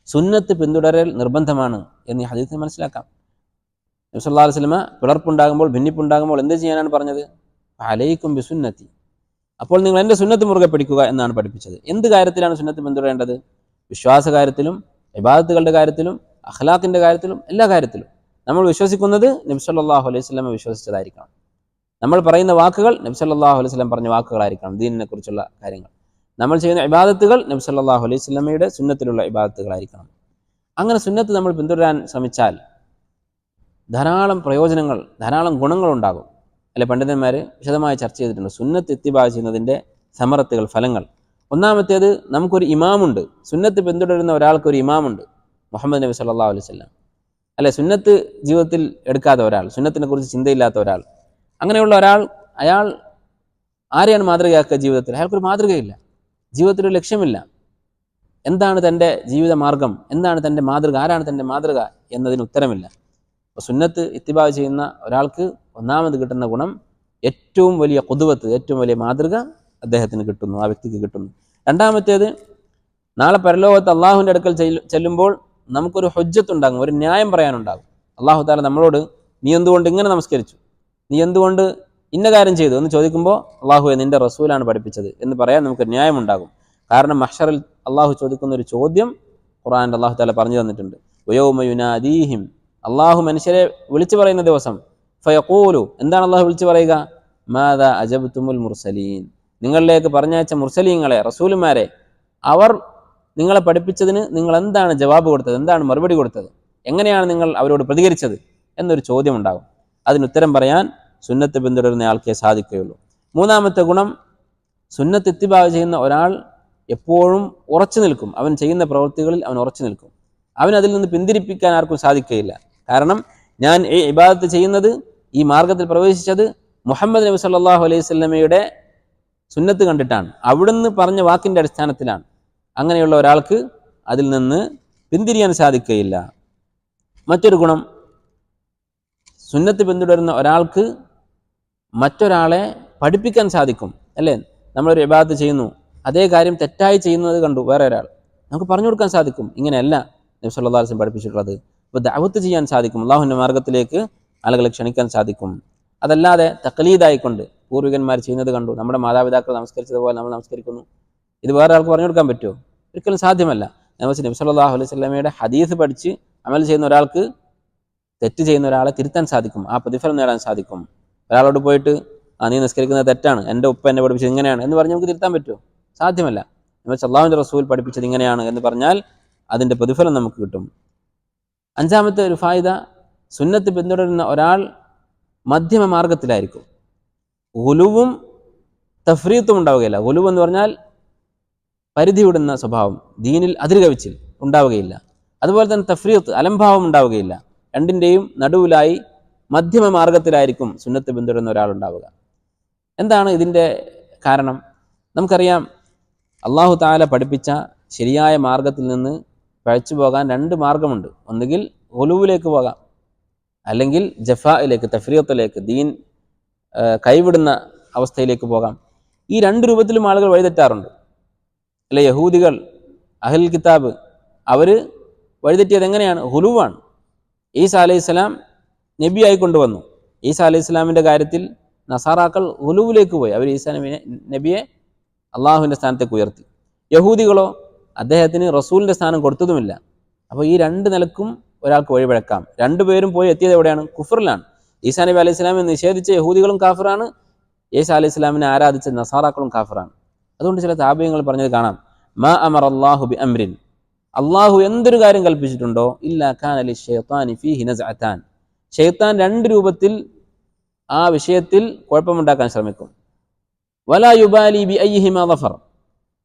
സുന്നത്ത് പിന്തുടരൽ നിർബന്ധമാണ് എന്ന് ഈ ഹദീസിൽ മനസ്സിലാക്കാം. നബി സല്ലല്ലാഹു അലൈഹി വസല്ലമ പിളർപ്പുണ്ടാകുമ്പോൾ, ഭിന്നിപ്പുണ്ടാകുമ്പോൾ എന്ത് ചെയ്യാനാണ് പറഞ്ഞത്? അലൈക്കും ബിസുന്നത്തി, അപ്പോൾ നിങ്ങൾ എൻ്റെ സുന്നത്ത് മുറുകെ പിടിക്കുക എന്നാണ് പഠിപ്പിച്ചത്. എന്ത് കാര്യത്തിലാണ് സുന്നത്ത് പിന്തുടരേണ്ടത്? വിശ്വാസ കാര്യത്തിലും, ഇബാദത്തുകളുടെ കാര്യത്തിലും, അഖ്ലാഖിൻ്റെ കാര്യത്തിലും, എല്ലാ കാര്യത്തിലും നമ്മൾ വിശ്വസിക്കുന്നത് നബി സല്ലല്ലാഹു അലൈഹി വസല്ലമ വിശ്വസിച്ചതായിരിക്കണം. നമ്മൾ പറയുന്ന വാക്കുകൾ നബി സല്ലല്ലാഹു അലൈഹി വസല്ലം പറഞ്ഞ വാക്കുകളായിരിക്കണം. ദീനിനെ കുറിച്ചുള്ള കാര്യങ്ങൾ, നമ്മൾ ചെയ്യുന്ന ഇബാദത്തുകൾ നബി സല്ലല്ലാഹു അലൈഹി വസല്ലമയുടെ സുന്നത്തിലുള്ള ഇബാദത്തുകളായിരിക്കണം. അങ്ങനെ സുന്നത്ത് നമ്മൾ പിന്തുടരാൻ ശ്രമിച്ചാൽ ധാരാളം പ്രയോജനങ്ങൾ, ധാരാളം ഗുണങ്ങളുണ്ടാകും. അല്ലെ, പണ്ഡിതന്മാർ വിശദമായി ചർച്ച ചെയ്തിട്ടുണ്ട് സുന്നത്ത് ഇത്തിബാ ചെയ്യുന്നതിൻ്റെ സമറത്തുകൾ, ഫലങ്ങൾ. ഒന്നാമത്തേത്, നമുക്കൊരു ഇമാമുണ്ട്. സുന്നത്ത് പിന്തുടരുന്ന ഒരാൾക്കൊരു ഇമാമുണ്ട്, മുഹമ്മദ് നബി സല്ലല്ലാഹു അലൈഹി വസല്ലം. അല്ലെ, സുന്നത്ത് ജീവിതത്തിൽ എടുക്കാത്ത ഒരാൾ, സുന്നത്തിനെ കുറിച്ച് ചിന്തയില്ലാത്ത ഒരാൾ, അങ്ങനെയുള്ള ഒരാൾ, അയാൾ ആരെയാണ് മാതൃകയാക്കുക ജീവിതത്തിൽ? അയാൾക്കൊരു മാതൃകയില്ല, ജീവിതത്തിലൊരു ലക്ഷ്യമില്ല. എന്താണ് തൻ്റെ ജീവിത മാർഗം? എന്താണ് തൻ്റെ മാതൃക? ആരാണ് തൻ്റെ മാതൃക എന്നതിന് ഉത്തരമില്ല. അപ്പോൾ സുന്നത്ത് ഇത്തിബാ ചെയ്യുന്ന ഒരാൾക്ക് ഒന്നാമത് കിട്ടുന്ന ഗുണം, ഏറ്റവും വലിയ ഖുദ്വത്ത്, ഏറ്റവും വലിയ മാതൃക അദ്ദേഹത്തിന് കിട്ടുന്നു, ആ വ്യക്തിക്ക് കിട്ടുന്നു. രണ്ടാമത്തേത്, നാളെ പരലോകത്ത് അള്ളാഹുവിൻ്റെ അടുക്കൽ ചെല്ലുമ്പോൾ നമുക്കൊരു ഹുജ്ജത്തുണ്ടാകും, ഒരു ന്യായം പറയാനുണ്ടാകും. അള്ളാഹു തആല നമ്മളോട് നീ എന്തുകൊണ്ട് ഇങ്ങനെ നമസ്കരിച്ചു, നീ എന്തുകൊണ്ട് ഇന്ന കാര്യം ചെയ്തു എന്ന് ചോദിക്കുമ്പോൾ അള്ളാഹുവെ നിൻ്റെ റസൂലാണ് പഠിപ്പിച്ചത് എന്ന് പറയാൻ നമുക്ക് ന്യായമുണ്ടാകും. കാരണം മഹ്ശറിൽ അള്ളാഹു ചോദിക്കുന്ന ഒരു ചോദ്യം ഖുർആനിൽ അള്ളാഹു തആല പറഞ്ഞു തന്നിട്ടുണ്ട്. വയൗമ യുനാദീഹിം, അള്ളാഹു മനുഷ്യരെ വിളിച്ചു പറയുന്ന ദിവസം, ഫയഖൂലു, എന്താണ് അള്ളാഹു വിളിച്ചു പറയുക? മാദാ അജബ്തുമുൽ മുർസലീൻ, നിങ്ങളിലേക്ക് പറഞ്ഞയച്ച മുർസലീങ്ങളെ, റസൂലുമാരെ, അവർ നിങ്ങളെ പഠിപ്പിച്ചതിന് നിങ്ങൾ എന്താണ് ജവാബ് കൊടുത്തത്, എന്താണ് മറുപടി കൊടുത്തത്, എങ്ങനെയാണ് നിങ്ങൾ അവരോട് പ്രതികരിച്ചത് എന്നൊരു ചോദ്യം ഉണ്ടാകും. അതിനുത്തരം പറയാൻ സുന്നത്ത് പിന്തുടരുന്ന ആൾക്കേ സാധിക്കുകയുള്ളൂ. മൂന്നാമത്തെ ഗുണം, സുന്നത്ത് ഇത്തിബാ ചെയ്യുന്ന ഒരാൾ എപ്പോഴും ഉറച്ചു നിൽക്കും. അവൻ ചെയ്യുന്ന പ്രവൃത്തികളിൽ അവൻ ഉറച്ചു നിൽക്കും. അവൻ അതിൽ നിന്ന് പിന്തിരിപ്പിക്കാൻ ആർക്കും സാധിക്കുകയില്ല. കാരണം ഞാൻ ഈ ഇബാദത്ത് ചെയ്യുന്നത്, ഈ മാർഗത്തിൽ പ്രവേശിച്ചത് മുഹമ്മദ് നബി സല്ലല്ലാഹു അലൈഹി വസല്ലമയുടെ സുന്നത്ത് കണ്ടിട്ടാണ്, അവിടുന്ന് പറഞ്ഞ വാക്കിൻ്റെ അടിസ്ഥാനത്തിലാണ്. അങ്ങനെയുള്ള ഒരാൾക്ക് അതിൽ നിന്ന് പിന്തിരിയാൻ സാധിക്കുകയില്ല. മറ്റൊരു ഗുണം, സുന്നത്ത് പിന്തുടരുന്ന ഒരാൾക്ക് മറ്റൊരാളെ പഠിപ്പിക്കാൻ സാധിക്കും. അല്ലേ, നമ്മളൊരു ഇബാദത്ത് ചെയ്യുന്നു, അതേ കാര്യം തെറ്റായി ചെയ്യുന്നത് കണ്ടു വേറെ ഒരാൾ, നമുക്ക് പറഞ്ഞു കൊടുക്കാൻ സാധിക്കും, ഇങ്ങനെയല്ല നബി സല്ലല്ലാഹു അലൈഹി വസല്ലം പഠിപ്പിച്ചിട്ടുള്ളത്. അപ്പോൾ ദഅവത്ത് ചെയ്യാൻ സാധിക്കും, അള്ളാഹുവിൻ്റെ മാർഗത്തിലേക്ക് ആളുകളെ ക്ഷണിക്കാൻ സാധിക്കും. അതല്ലാതെ തഖ്ലീദായിക്കൊണ്ട് പൂർവികന്മാർ ചെയ്യുന്നത് കണ്ടു, നമ്മുടെ മാതാപിതാക്കൾ നമസ്കരിച്ചതുപോലെ നമ്മൾ നമസ്കരിക്കുന്നു, ഇത് വേറെ ആൾക്ക് പറഞ്ഞു കൊടുക്കാൻ പറ്റുമോ? ഒരിക്കലും സാധ്യമല്ല. നബി സല്ലല്ലാഹു അലൈഹി വസല്ലമയുടെ ഹദീസ് പഠിച്ച് അമൽ ചെയ്യുന്ന ഒരാൾക്ക് തെറ്റ് ചെയ്യുന്ന ഒരാളെ തിരുത്താൻ സാധിക്കും, ആ പ്രതിഫലം നേടാൻ സാധിക്കും. ഒരാളോട് പോയിട്ട് നീ നിസ്കരിക്കുന്നത് തെറ്റാണ്, എൻ്റെ ഉപ്പ എന്നെ പഠിപ്പിച്ചത് ഇങ്ങനെയാണ് എന്ന് പറഞ്ഞ് നമുക്ക് തിരുത്താൻ പറ്റുമോ? സാധ്യമല്ല. അല്ലാഹുവിൻ്റെ റസൂൽ പഠിപ്പിച്ചത് ഇങ്ങനെയാണ് എന്ന് പറഞ്ഞാൽ അതിൻ്റെ പ്രതിഫലം നമുക്ക് കിട്ടും. അഞ്ചാമത്തെ ഒരു ഫായിദ, സുന്നത്ത് പിന്തുടരുന്ന ഒരാൾ മധ്യമ മാർഗത്തിലായിരിക്കും. ഗുലുവും തഫ്രീത്തും ഉണ്ടാവുകയില്ല. ഗുലുവ് എന്ന് പറഞ്ഞാൽ പരിധി വിടുന്ന സ്വഭാവം, ദീനിൽ അതിരുകവിച്ചിൽ ഉണ്ടാവുകയില്ല. അതുപോലെ തന്നെ തഫ്രീത്ത്, അലംഭാവം ഉണ്ടാവുകയില്ല. രണ്ടിൻ്റെയും നടുവിലായി മധ്യമ മാർഗത്തിലായിരിക്കും സുന്നത്ത് പിന്തുടരുന്ന ഒരാളുണ്ടാവുക. എന്താണ് ഇതിൻ്റെ കാരണം? നമുക്കറിയാം, അള്ളാഹു തആല പഠിപ്പിച്ച ശരിയായ മാർഗത്തിൽ നിന്ന് പഴച്ചു പോകാൻ രണ്ട് മാർഗമുണ്ട്. ഒന്നുകിൽ ഗുലുവിലേക്ക് പോകാം, അല്ലെങ്കിൽ ജഫായിലേക്ക്, തഫ്രീത്തിലേക്ക്, ദീൻ കൈവിടുന്ന അവസ്ഥയിലേക്ക് പോകാം. ഈ രണ്ട് രൂപത്തിലും ആളുകൾ വഴിതെറ്റാറുണ്ട്. അല്ലെ, യഹൂദികൾ, അഹ്ൽ കിതാബ്, അവർ വഴിതെറ്റിയത് എങ്ങനെയാണ്? ഹുലുവാണ്. ഈസാ അലൈഹി സ്വലാം നബിയായി കൊണ്ടുവന്നു. ഈസാ അലൈഹി സ്വലാമിൻ്റെ കാര്യത്തിൽ നസാറാക്കൾ ഹുലുവിലേക്ക് പോയി. അവർ ഈസാ നബിയെ അള്ളാഹുവിൻ്റെ സ്ഥാനത്തേക്ക് ഉയർത്തി. യഹൂദികളോ അദ്ദേഹത്തിന് റസൂലിൻ്റെ സ്ഥാനം കൊടുത്തതുമില്ല. അപ്പോൾ ഈ രണ്ട് നിലക്കും ഒരാൾക്ക് വഴിപിഴക്കാം. രണ്ടുപേരും പോയി എത്തിയത് എവിടെയാണ്? കുഫറിലാണ്. ഈസാ നബി അലൈഹി സ്വലാമിനെ നിഷേധിച്ച യഹൂദികളും കാഫിറാണ്, ഈസാ അലൈഹി സ്വലാമിനെ ആരാധിച്ച നസാറാക്കളും കാഫിറാണ്. അതുകൊണ്ട് ചില താബിഈങ്ങൾ പറഞ്ഞത് കാണാം, മാ അമറ അല്ലാഹു ബി അംരിൻ, അള്ളാഹു എന്തൊരു കാര്യം കൽപ്പിച്ചിട്ടുണ്ടോ, ഇല്ലാ കാന ലിശ്ശൈത്താനി ഫീഹി നസ്അതാൻ, ശൈത്താൻ രണ്ട് രൂപത്തിൽ ആ വിഷയത്തിൽ കുഴപ്പമുണ്ടാക്കാൻ ശ്രമിക്കും. വലാ യുബാലി ബി അയ്യിഹിമാ ദഫർ,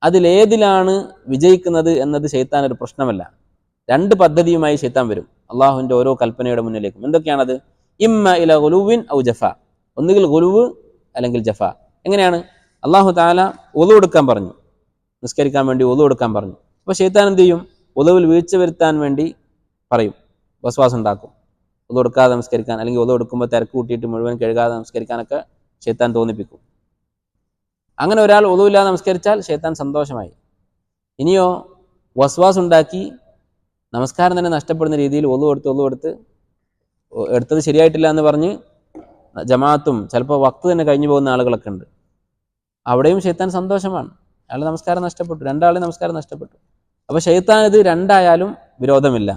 അതിലേതിലാണ് വിജയിക്കുന്നത് എന്നത് ശൈത്താൻ ഒരു പ്രശ്നമല്ല. രണ്ട് പദ്ധതിയുമായി ശൈത്താൻ വരും അള്ളാഹുവിൻ്റെ ഓരോ കൽപ്പനയുടെ മുന്നിലേക്കും. എന്തൊക്കെയാണത്? ഇമ്മ ഇല ഗുലുവിൻ ഔ ജഫ, ഒന്നുകിൽ ഗുലുവ് അല്ലെങ്കിൽ ജഫ. എങ്ങനെയാണ്? അള്ളാഹു തആല വുളു എടുക്കാൻ പറഞ്ഞു, നിസ്കരിക്കാൻ വേണ്ടി വുളു എടുക്കാൻ പറഞ്ഞു. അപ്പോൾ ശൈത്താൻ എന്ത് ചെയ്യും? വുളുവിൽ വീഴ്ച വരുത്താൻ വേണ്ടി പറയും, വസ്വാസം ഉണ്ടാക്കും. വുളു എടുക്കാതെ നമസ്കരിക്കാൻ, അല്ലെങ്കിൽ വുളു എടുക്കുമ്പോൾ തിരക്ക് കൂട്ടിയിട്ട് മുഴുവൻ കഴുകാതെ നമസ്കരിക്കാനൊക്കെ ശൈത്താൻ തോന്നിപ്പിക്കും. അങ്ങനെ ഒരാൾ വുളു ഇല്ലാതെ നമസ്കരിച്ചാൽ ശൈത്താൻ സന്തോഷമായി. ഇനിയോ വസ്വാസ് ഉണ്ടാക്കി നമസ്കാരം തന്നെ നഷ്ടപ്പെടുന്ന രീതിയിൽ വുളു എടുത്ത് എടുത്തത് ശരിയായിട്ടില്ല എന്ന് പറഞ്ഞ് ജമാഅത്തും ചിലപ്പോൾ വക്ത് തന്നെ കഴിഞ്ഞു പോകുന്ന ആളുകളൊക്കെ ഉണ്ട്. അവിടെയും ശൈത്താൻ സന്തോഷമാണ്. അയാളുടെ നമസ്കാരം നഷ്ടപ്പെട്ടു, രണ്ടാളുടെയും നമസ്കാരം നഷ്ടപ്പെട്ടു. അപ്പോൾ ശൈത്താൻ ഇത് രണ്ടായാലും വിരോധമില്ല,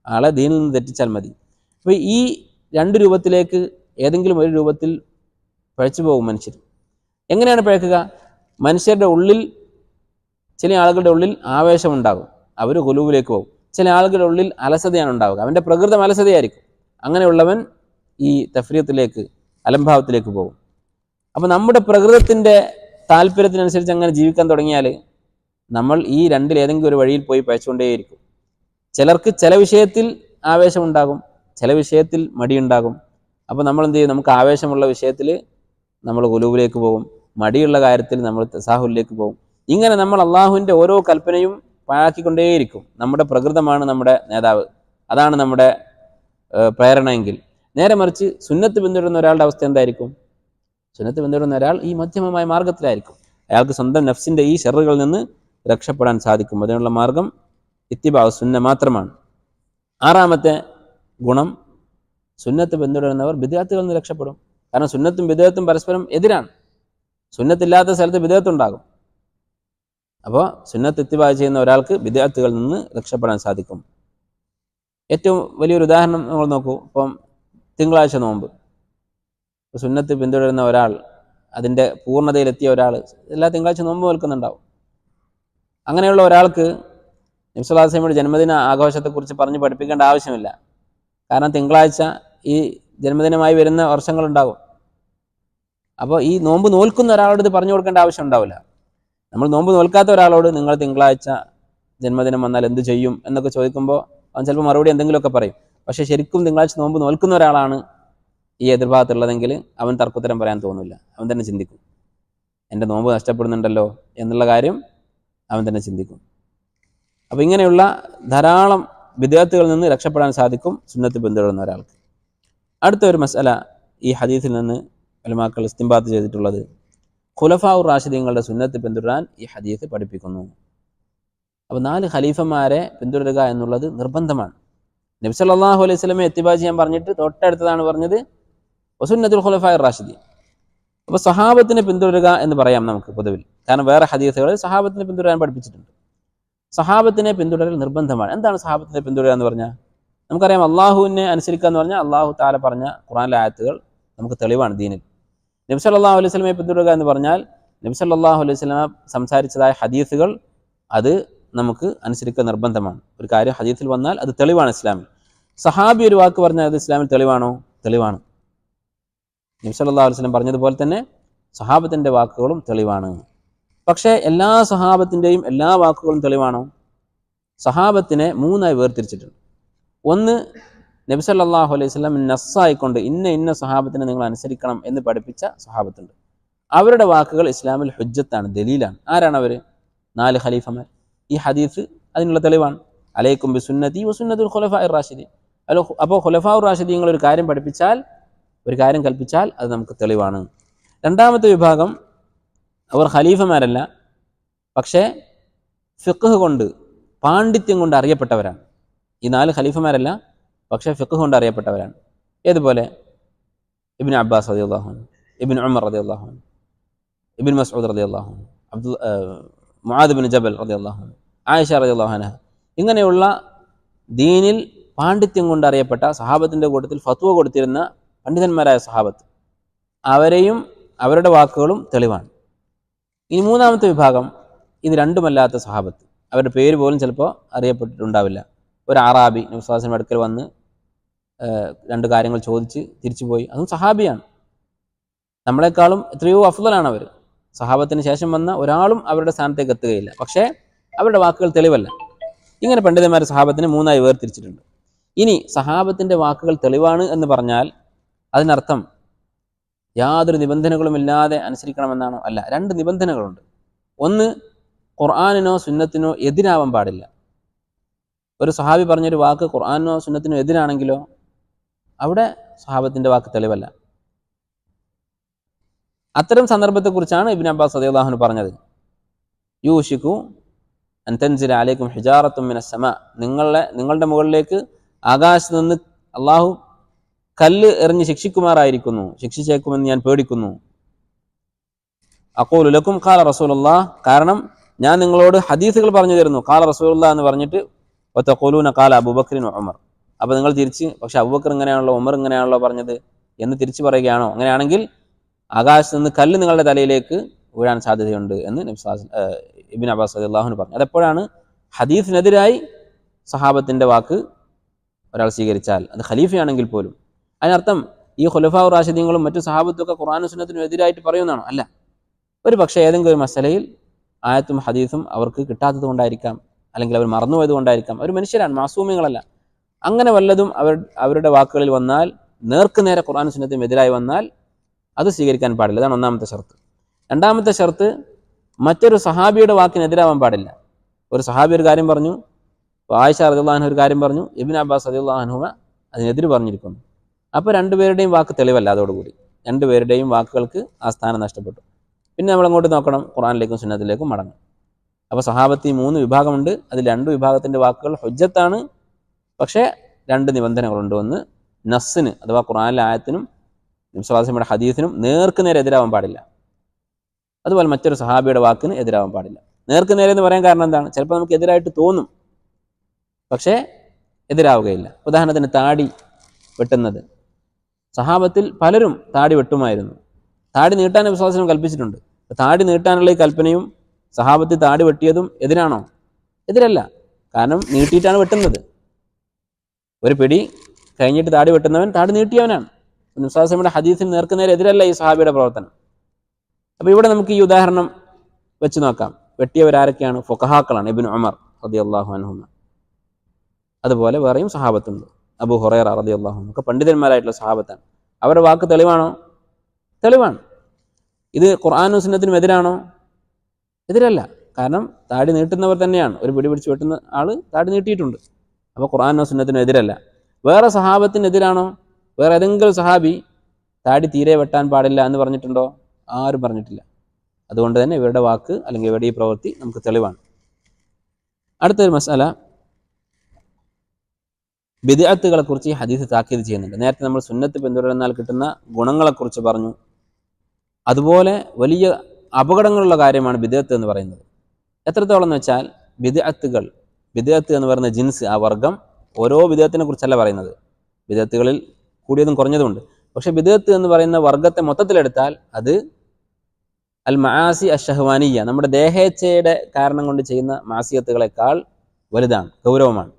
ആളെ ദീനിൽ നിന്ന് തെറ്റിച്ചാൽ മതി. അപ്പോൾ ഈ രണ്ട് രൂപത്തിലേക്ക് ഏതെങ്കിലും ഒരു രൂപത്തിൽ പഴച്ചു പോകും മനുഷ്യർ. എങ്ങനെയാണ് പിഴക്കുക? മനുഷ്യരുടെ ഉള്ളിൽ, ചില ആളുകളുടെ ഉള്ളിൽ ആവേശമുണ്ടാകും, അവർ ഗുലുവിലേക്ക് പോകും. ചില ആളുകളുടെ ഉള്ളിൽ അലസതയാണ് ഉണ്ടാവുക, അവൻ്റെ പ്രകൃതം അലസതയായിരിക്കും. അങ്ങനെയുള്ളവൻ ഈ തഫ്രീത്തിലേക്ക്, അലംഭാവത്തിലേക്ക് പോകും. അപ്പോൾ നമ്മുടെ പ്രകൃതത്തിൻ്റെ താല്പര്യത്തിനനുസരിച്ച് അങ്ങനെ ജീവിക്കാൻ തുടങ്ങിയാൽ നമ്മൾ ഈ രണ്ടിൽ ഏതെങ്കിലും ഒരു വഴിയിൽ പോയി പഴച്ചുകൊണ്ടേയിരിക്കും. ചിലർക്ക് ചില വിഷയത്തിൽ ആവേശമുണ്ടാകും, ചില വിഷയത്തിൽ മടിയുണ്ടാകും. അപ്പോൾ നമ്മൾ എന്ത് ചെയ്യും? നമുക്ക് ആവേശമുള്ള വിഷയത്തിൽ നമ്മൾ ഗുലുവിലേക്ക് പോകും, മടിയുള്ള കാര്യത്തിൽ നമ്മൾ തസാഹുലിലേക്ക് പോകും. ഇങ്ങനെ നമ്മൾ അള്ളാഹുവിൻ്റെ ഓരോ കൽപ്പനയും പാഴാക്കിക്കൊണ്ടേയിരിക്കും. നമ്മുടെ പ്രകൃതമാണ് നമ്മുടെ നേതാവ്, അതാണ് നമ്മുടെ പ്രേരണയെങ്കിൽ. നേരെ മറിച്ച് സുന്നത്ത് പിന്തുടരുന്ന ഒരാളുടെ അവസ്ഥ എന്തായിരിക്കും? സുന്നത്ത് പിന്തുടരുന്ന ഒരാൾ ഈ മധ്യമമായ മാർഗത്തിലായിരിക്കും. അയാൾക്ക് സ്വന്തം നഫ്സിൻ്റെ ഈ ഷർറുകളിൽ നിന്ന് രക്ഷപ്പെടാൻ സാധിക്കും. അതിനുള്ള മാർഗം ഇത്തിബാഉ സുന്ന മാത്രമാണ്. ആറാമത്തെ ഗുണം, സുന്നത്ത് പിന്തുടരുന്നവർ ബിദ്അത്തുകളിൽ നിന്ന് രക്ഷപ്പെടും. കാരണം സുന്നത്തും ബിദ്അത്തും പരസ്പരം എതിരാണ്. സുന്നത്തില്ലാത്ത സ്ഥലത്ത് ബിദ്അത്തുണ്ടാകും. അപ്പോൾ സുന്നത്ത് ഇത്തിബാ ചെയ്യുന്ന ഒരാൾക്ക് ബിദ്അത്തുകളിൽ നിന്ന് രക്ഷപ്പെടാൻ സാധിക്കും. ഏറ്റവും വലിയൊരു ഉദാഹരണം നമ്മൾ നോക്കൂ. ഇപ്പം തിങ്കളാഴ്ച നോമ്പ്, സുന്നത്ത് പിന്തുടരുന്ന ഒരാൾ, അതിൻ്റെ പൂർണ്ണതയിലെത്തിയ ഒരാൾ എല്ലാ തിങ്കളാഴ്ച നോമ്പ് നിൽക്കുന്നുണ്ടാവും. അങ്ങനെയുള്ള ഒരാൾക്ക് നബി സല്ലല്ലാഹു അലൈഹി വസല്ലമയുടെ ജന്മദിന ആഘോഷത്തെക്കുറിച്ച് പറഞ്ഞ് പഠിപ്പിക്കേണ്ട ആവശ്യമില്ല. കാരണം തിങ്കളാഴ്ച ഈ ജന്മദിനമായി വരുന്ന വർഷങ്ങളുണ്ടാകും. അപ്പോൾ ഈ നോമ്പ് നോൽക്കുന്ന ഒരാളോട് ഇത് പറഞ്ഞു കൊടുക്കേണ്ട ആവശ്യം ഉണ്ടാവില്ല. നമ്മൾ നോമ്പ് നോൽക്കാത്ത ഒരാളോട് നിങ്ങൾ തിങ്കളാഴ്ച ജന്മദിനം വന്നാൽ എന്ത് ചെയ്യും എന്നൊക്കെ ചോദിക്കുമ്പോൾ അവൻ ചിലപ്പോൾ മറുപടി എന്തെങ്കിലുമൊക്കെ പറയും. പക്ഷേ ശരിക്കും തിങ്കളാഴ്ച നോമ്പ് നോൽക്കുന്ന ഒരാളാണ് ഈ എതിർഭാഗത്തുള്ളതെങ്കിൽ അവൻ തർക്കുത്തരം പറയാൻ തോന്നില്ല. അവൻ തന്നെ ചിന്തിക്കും, എൻ്റെ നോമ്പ് നഷ്ടപ്പെടുന്നുണ്ടല്ലോ എന്നുള്ള കാര്യം അവൻ തന്നെ ചിന്തിക്കും. അപ്പോൾ ഇങ്ങനെയുള്ള ധാരാളം ബിദ്അത്തുകളിൽ നിന്ന് രക്ഷപ്പെടാൻ സാധിക്കും സുന്നത്ത് പിന്തുടരുന്ന ഒരാൾക്ക്. അടുത്ത ഒരു മസ്അല ഈ ഹദീസിൽ നിന്ന് ഉലമാക്കൾ ഇസ്തിംബാത്ത് ചെയ്തിട്ടുള്ളത്, ഖുലഫാഉർ റാഷിദീങ്ങളുടെ സുന്നത്ത് പിന്തുടരാൻ ഈ ഹദീസ് പഠിപ്പിക്കുന്നു. അപ്പോൾ 4 ഖലീഫമാരെ പിന്തുടരുക എന്നുള്ളത് നിർബന്ധമാണ്. നബി സല്ലല്ലാഹു അലൈഹി വസല്ലമയെ ഇത്തിബാ ചെയ്യാൻ പറഞ്ഞിട്ട് തൊട്ടടുത്തതാണ് പറഞ്ഞത് വസുന്നത്തുൽ ഖുലഫാഇർ റാഷിദീൻ. അപ്പോൾ സഹാബത്തിനെ പിന്തുടരുക എന്ന് പറയാം നമുക്ക് പൊതുവിൽ. കാരണം വേറെ ഹദീസുകളിൽ സഹാബത്തിനെ പിന്തുടരാൻ പഠിപ്പിച്ചിട്ടുണ്ട്. സഹാബത്തിനെ പിന്തുടരൽ നിർബന്ധമാണ്. എന്താണ് സഹാബത്തിനെ പിന്തുടരുക എന്ന് പറഞ്ഞാൽ? നമുക്കറിയാം, അള്ളാഹുവിനെ അനുസരിക്കുക എന്ന് പറഞ്ഞാൽ അള്ളാഹു തആല പറഞ്ഞ ഖുർആനിലെ ആയത്തുകൾ നമുക്ക് തെളിവാണ് ദീനിൽ. നബി സല്ലല്ലാഹു അലൈഹി വസല്ലമയെ പിന്തുടരുക എന്ന് പറഞ്ഞാൽ നബി സല്ലല്ലാഹു അലൈഹി വസല്ലമ സംസാരിച്ചതായ ഹദീസുകൾ അത് നമുക്ക് അനുസരിക്കുക നിർബന്ധമാണ്. ഒരു കാര്യം ഹദീസിൽ വന്നാൽ അത് തെളിവാണ് ഇസ്ലാമിൽ. സഹാബി ഒരു വാക്ക് പറഞ്ഞാൽ അത് ഇസ്ലാമിൽ തെളിവാണോ? തെളിവാണ്. നബി സല്ലല്ലാഹു അലൈഹി വസല്ലം പറഞ്ഞതുപോലെ തന്നെ സഹാബത്തിൻ്റെ വാക്കുകളും തെളിവാണ്. പക്ഷേ എല്ലാ സഹാബത്തിൻ്റെയും എല്ലാ വാക്കുകളും തെളിവാണോ? സഹാബത്തിനെ 3ആയി വേർതിരിച്ചിട്ടുണ്ട്. ഒന്ന്, നബി സല്ലല്ലാഹു അലൈഹി വസല്ലം നസ്സായിക്കൊണ്ട് ഇന്ന സഹാബത്തിനെ നിങ്ങൾ അനുസരിക്കണം എന്ന് പഠിപ്പിച്ച സഹാബത്തുണ്ട്. അവരുടെ വാക്കുകൾ ഇസ്ലാമിൽ ഹുജ്ജത്താണ്, ദലീലാണ്. ആരാണ് അവർ? 4 ഖലീഫമാർ. ഈ ഹദീസ് അതിനുള്ള തെളിവാണ്. അലൈക്കും ബിസുന്നതി വസുന്നത്തുൽ ഖുലഫാഇർ റാഷിദീൻ. അപ്പോൾ ഖുലഫാഉർ റാഷിദീങ്ങൾ ഒരു കാര്യം പഠിപ്പിച്ചാൽ ഒരു കാര്യം കൽപ്പിച്ചാൽ അത് നമുക്ക് തെളിവാണ്. രണ്ടാമത്തെ വിഭാഗം, അവർ ഖലീഫമാരല്ല, പക്ഷേ ഫിഖ്ഹ് കൊണ്ട്, പാണ്ഡിത്യം കൊണ്ട് അറിയപ്പെട്ടവരാണ്. ഈ 4 ഖലീഫമാരല്ല, പക്ഷേ ഫിഖ്ഹ് കൊണ്ട് അറിയപ്പെട്ടവരാണ്. ഏതുപോലെ ഇബ്നു അബ്ബാസ് റളിയല്ലാഹു അൻഹു, ഇബ്നു ഉമർ റളിയല്ലാഹു അൻഹു, ഇബ്നു മസ്ഊദ് റളിയല്ലാഹു അൻഹു, മുആദ് ബിൻ ജബൽ റളിയല്ലാഹു അൻഹു, ആയിഷ റളിയല്ലാഹു അൻഹ, ഇങ്ങനെയുള്ള ദീനിൽ പാണ്ഡിത്യം കൊണ്ട് അറിയപ്പെട്ട സഹാബത്തിൻ്റെ കൂട്ടത്തിൽ ഫത്വ കൊടുത്തിരുന്ന പണ്ഡിതന്മാരായ സഹാബത്ത്, അവരെയും അവരുടെ വാക്കുകളും തെളിവാണ്. ഇനി മൂന്നാമത്തെ വിഭാഗം, ഇത് രണ്ടുമല്ലാത്ത സഹാബത്ത്, അവരുടെ പേര് പോലും ചിലപ്പോൾ അറിയപ്പെട്ടിട്ടുണ്ടാവില്ല. ഒരു അറാബി നബി സ്വല്ലല്ലാഹു അലൈഹി വസല്ലം അടുക്കൽ വന്ന് 2 കാര്യങ്ങൾ ചോദിച്ച് തിരിച്ചുപോയി, അതും സഹാബിയാണ്. നമ്മളെക്കാളും എത്രയോ അഫ്ളലാണ് അവർ. സഹാബത്തിന് ശേഷം വന്ന ഒരാളും അവരുടെ സ്ഥാനത്തേക്ക് എത്തുകയില്ല, പക്ഷേ അവരുടെ വാക്കുകൾ തെളിവല്ല. ഇങ്ങനെ പണ്ഡിതന്മാർ സഹാബത്തിനെ 3ആയി വേർതിരിച്ചിട്ടുണ്ട്. ഇനി സഹാബത്തിൻ്റെ വാക്കുകൾ തെളിവാണ് എന്ന് പറഞ്ഞാൽ അതിനർത്ഥം യാതൊരു നിബന്ധനകളുമില്ലാതെ അനുസരിക്കണമെന്നാണോ? അല്ല, 2 നിബന്ധനകളുണ്ട്. ഒന്ന്, ഖുർആനിനോ സുന്നത്തിനോ എതിരാവാൻ പാടില്ല. ഒരു സഹാബി പറഞ്ഞൊരു വാക്ക് ഖുർആനിനോ സുന്നത്തിനോ എതിരാണെങ്കിലോ അവിടെ സഹാബത്തിൻ്റെ വാക്ക് തെളിവല്ല. അത്തരം സന്ദർഭത്തെക്കുറിച്ചാണ് ഇബ്നു അബ്ബാസ് റളിയല്ലാഹു അൻഹു പറഞ്ഞത്, യൂഷികു അൻ തൻസില അലൈക്കും ഹിജാറത്തും മിനസ് സമാ, നിങ്ങളുടെ മുകളിലേക്ക് ആകാശത്ത് നിന്ന് അള്ളാഹു കല്ല് എറിഞ്ഞ് ശിക്ഷിക്കുമാറായിരിക്കുന്നു, ശിക്ഷിച്ചേക്കുമെന്ന് ഞാൻ പേടിക്കുന്നു. അഖൂലു ലക്കും ഖാല റസൂലുള്ളാഹ്, കാരണം ഞാൻ നിങ്ങളോട് ഹദീസുകൾ പറഞ്ഞു തരുന്നു, ഖാല റസൂലുള്ളാഹ് എന്ന് പറഞ്ഞിട്ട്, വതഖൂലൂന ഖാല അബൂബക്കറിൻ ഉമർ, അപ്പോൾ നിങ്ങൾ തിരിച്ച് പക്ഷെ അബൂബക്കർ ഇങ്ങനെയാണല്ലോ ഉമർ ഇങ്ങനെയാണല്ലോ പറഞ്ഞത് എന്ന് തിരിച്ചു പറയുകയാണോ? അങ്ങനെയാണെങ്കിൽ ആകാശത്ത് നിന്ന് കല്ല് നിങ്ങളുടെ തലയിലേക്ക് വീഴാൻ സാധ്യതയുണ്ട് എന്ന് ഇബ്നു അബ്ബാസ് റളിയല്ലാഹു അൻഹു പറഞ്ഞു. അതെപ്പോഴാണ്? ഹദീസിനെതിരായി സഹാബത്തിൻ്റെ വാക്ക് ഒരാൾ സ്വീകരിച്ചാൽ, അത് ഖലീഫയാണെങ്കിൽ പോലും. അതിനർത്ഥം ഈ ഖുലഫാഉർ റാഷിദീങ്ങളും മറ്റു സഹാബത്തൊക്കെ ഖുർആനും സുന്നത്തിനും എതിരായിട്ട് പറയുന്നതാണോ? അല്ല. ഒരു പക്ഷേ ഏതെങ്കിലും ഒരു മസലയിൽ ആയത്തും ഹദീസും അവർക്ക് കിട്ടാത്തത് കൊണ്ടായിരിക്കാം, അല്ലെങ്കിൽ അവർ മറന്നുപോയത് കൊണ്ടായിരിക്കാം. അവർ മനുഷ്യരാണ്, മാസൂമികളല്ല. അങ്ങനെ വല്ലതും അവരുടെ വാക്കുകളിൽ വന്നാൽ, നേർക്ക് നേരെ ഖുർആനും സുന്നത്തിനും എതിരായി വന്നാൽ അത് സ്വീകരിക്കാൻ പാടില്ല. അതാണ് ഒന്നാമത്തെ ഷർത്ത്. രണ്ടാമത്തെ ഷർത്ത്, മറ്റൊരു സഹാബിയുടെ വാക്കിനെതിരാവാൻ പാടില്ല. ഒരു സഹാബി ഒരു കാര്യം പറഞ്ഞു, ആയിഷ റളിയല്ലാഹു അൻഹ ഒരു കാര്യം പറഞ്ഞു, ഇബ്നു അബ്ബാസ് റളിയല്ലാഹു അൻഹുമ അതിനെതിര് പറഞ്ഞിരിക്കുന്നു. അപ്പോൾ 2 പേരുടെയും വാക്ക് തെളിവല്ല. അതോടുകൂടി 2 പേരുടെയും വാക്കുകൾക്ക് ആ സ്ഥാനം നഷ്ടപ്പെട്ടു. പിന്നെ നമ്മളങ്ങോട്ട് നോക്കണം, ഖുർആനിലേക്കും സുന്നത്തിലേക്കും മടങ്ങും. അപ്പോൾ സഹാബത്ത് 3 വിഭാഗമുണ്ട്. അതിൽ 2 വിഭാഗത്തിൻ്റെ വാക്കുകൾ ഹുജ്ജത്താണ്, പക്ഷേ 2 നിബന്ധനകളുണ്ട്. ഒന്ന്, നസ്സിന് അഥവാ ഖുർആനിലെ ആയത്തിനും നബി സ്വല്ലല്ലാഹു അലൈഹി വസല്ലമയുടെ ഹദീസിനും നേർക്ക് നേരെ എതിരാവാൻ പാടില്ല. അതുപോലെ മറ്റൊരു സഹാബിയുടെ വാക്കിന് എതിരാവാൻ പാടില്ല. നേർക്ക് നേരെ എന്ന് പറയാൻ കാരണം എന്താണ്? ചിലപ്പോൾ നമുക്ക് എതിരായിട്ട് തോന്നും, പക്ഷേ എതിരാവുകയില്ല. ഉദാഹരണത്തിന് താടി വെട്ടുന്നത്, സഹാബത്തിൽ പലരും താടി വെട്ടുമായിരുന്നു. താടി നീട്ടാൻ നബി സ്വല്ലല്ലാഹു അലൈഹി വസല്ലം കൽപ്പിച്ചിട്ടുണ്ട്. താടി നീട്ടാനുള്ള ഈ കൽപ്പനയും സഹാബത്തിൽ താടി വെട്ടിയതും എതിരാണോ? എതിരല്ല. കാരണം നീട്ടിയിട്ടാണ് വെട്ടുന്നത്. ഒരു പിടി കഴിഞ്ഞിട്ട് താടി വെട്ടുന്നവൻ താടി നീട്ടിയവനാണ്. നബി സ്വല്ലല്ലാഹു അലൈഹി വസല്ലമയുടെ ഹദീസിന് നേർക്ക് നേരെ എതിരല്ല ഈ സഹാബിയുടെ പ്രവർത്തനം. അപ്പോൾ ഇവിടെ നമുക്ക് ഈ ഉദാഹരണം വെച്ച് നോക്കാം. വെട്ടിയവരാരൊക്കെയാണ്? ഫുഖഹാക്കളാണ്. ഇബ്നു ഉമർ റളിയല്ലാഹു അൻഹു, അതുപോലെ വേറെയും സഹാബത്തുണ്ട്. അബൂ ഹുറൈറ റളിയല്ലാഹു അൻഹു, ഒക്കെ പണ്ഡിതന്മാരായിട്ടുള്ള സഹാബത്താണ്. അവരുടെ വാക്ക് തെളിവാണോ? തെളിവാണ്. ഇത് ഖുർആനും സുന്നത്തിനും എതിരാണോ? എതിരല്ല. കാരണം താടി നീട്ടുന്നവർ തന്നെയാണ്. ഒരു പിടി പിടിച്ച് വെട്ടുന്ന ആൾ താടി നീട്ടിയിട്ടുണ്ട്. അപ്പോൾ ഖുർആനോ സുന്നത്തിനോ എതിരല്ല. വേറെ സഹാബത്തിനെതിരാണോ? വേറെ ഏതെങ്കിലും സഹാബി താടി തീരെ വെട്ടാൻ പാടില്ല എന്ന് പറഞ്ഞിട്ടുണ്ടോ? ആരും പറഞ്ഞിട്ടില്ല. അതുകൊണ്ട് തന്നെ ഇവരുടെ വാക്ക് അല്ലെങ്കിൽ ഇവരുടെ ഈ പ്രവൃത്തി നമുക്ക് തെളിവാണ്. അടുത്തൊരു മസാല, ബിദ്അത്തുകളെ കുറിച്ച് ഈ ഹദീസ് താക്കീത് ചെയ്യുന്നുണ്ട്. നേരത്തെ നമ്മൾ സുന്നത്ത് പിന്തുടരുന്നാൽ കിട്ടുന്ന ഗുണങ്ങളെക്കുറിച്ച് പറഞ്ഞു. അതുപോലെ വലിയ അപകടങ്ങളുള്ള കാര്യമാണ് ബിദ്അത്ത് എന്ന് പറയുന്നത്. എത്രത്തോളം എന്ന് വെച്ചാൽ, ബിദ്അത്ത് എന്ന് പറയുന്ന ജിൻസ്, ആ വർഗം, ഓരോ ബിദ്അത്തിനെ കുറിച്ചല്ല പറയുന്നത്. ബിദ്അത്തുകളിൽ കൂടിയതും കുറഞ്ഞതുമുണ്ട്. പക്ഷെ ബിദ്അത്ത് എന്ന് പറയുന്ന വർഗത്തെ മൊത്തത്തിലെടുത്താൽ അത് അൽ മആസി അഷ്ഹവാനിയ, നമ്മുടെ ദേഹേച്ഛയുടെ കാരണം കൊണ്ട് ചെയ്യുന്ന മാസിയത്തുകളെക്കാൾ വലുതാണ്, ഗൗരവമാണ്.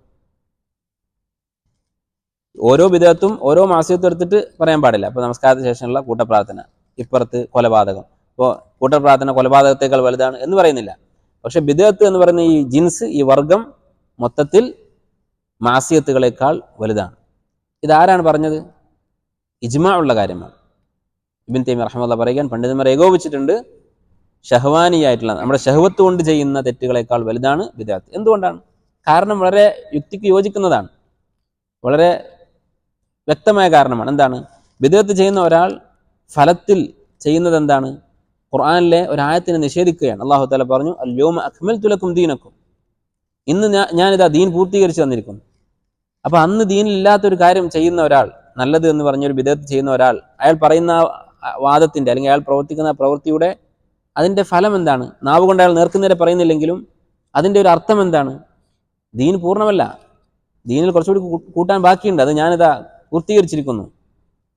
ഓരോ ബിദ്അത്തും ഓരോ മാസിയത്തും എടുത്തിട്ട് പറയാൻ പാടില്ല. അപ്പോൾ നമസ്കാരത്തിന് ശേഷമുള്ള കൂട്ടപ്രാർത്ഥന, ഇപ്പുറത്ത് കൊലപാതകം, അപ്പോൾ കൂട്ടപ്രാർത്ഥന കൊലപാതകത്തേക്കാൾ വലുതാണ് എന്ന് പറയുന്നില്ല. പക്ഷെ ബിദ്അത്ത് എന്ന് പറയുന്ന ഈ ജിൻസ്, ഈ വർഗം മൊത്തത്തിൽ മാസിയത്തുകളെക്കാൾ വലുതാണ്. ഇതാരാണ് പറഞ്ഞത്? ഇജ്മാ ഉള്ള കാര്യമാണ്. ഇബ്നു തൈമിയ്യ റഹിമഹുല്ലാഹ് പറയുകയാണ്, പണ്ഡിതന്മാർ ഏകോപിച്ചിട്ടുണ്ട്, ഷഹ്വാനിയായിട്ടുള്ള നമ്മുടെ ഷഹ്വത്ത് കൊണ്ട് ചെയ്യുന്ന തെറ്റുകളെക്കാൾ വലുതാണ് ബിദ്അത്ത്. എന്തുകൊണ്ടാണ്? കാരണം വളരെ യുക്തിക്ക് യോജിക്കുന്നതാണ്, വളരെ വ്യക്തമായ കാരണമാണ്. എന്താണ്? ബിദ്അത്ത് ചെയ്യുന്ന ഒരാൾ ഫലത്തിൽ ചെയ്യുന്നത് എന്താണ്? ഖുർആനിലെ ഒരായത്തിനെ നിഷേധിക്കുകയാണ്. അല്ലാഹു തആല പറഞ്ഞു, അൽ യൗമ അക്മൽതു ലക്കും ദീനക്കും, ഇന്ന് ഞാനിതാ ദീൻ പൂർത്തീകരിച്ചു തന്നിരിക്കുന്നു. അപ്പോൾ അന്ന് ദീനിലില്ലാത്തൊരു കാര്യം ചെയ്യുന്ന ഒരാൾ, നല്ലത് എന്ന് പറഞ്ഞൊരു ബിദ്അത്ത് ചെയ്യുന്ന ഒരാൾ, അയാൾ പറയുന്ന വാദത്തിൻ്റെ അല്ലെങ്കിൽ അയാൾ പ്രവർത്തിക്കുന്ന പ്രവൃത്തിയുടെ അതിൻ്റെ ഫലം എന്താണ്? നാവ് കൊണ്ട് അയാൾ നേർക്കുനേരെ പറയുന്നില്ലെങ്കിലും അതിൻ്റെ ഒരു അർത്ഥം എന്താണ്? ദീൻ പൂർണ്ണമല്ല, ദീനിൽ കുറച്ചുകൂടി കൂട്ടാൻ ബാക്കിയുണ്ട്, അത് ഞാനിതാ പൂർത്തീകരിച്ചിരിക്കുന്നു.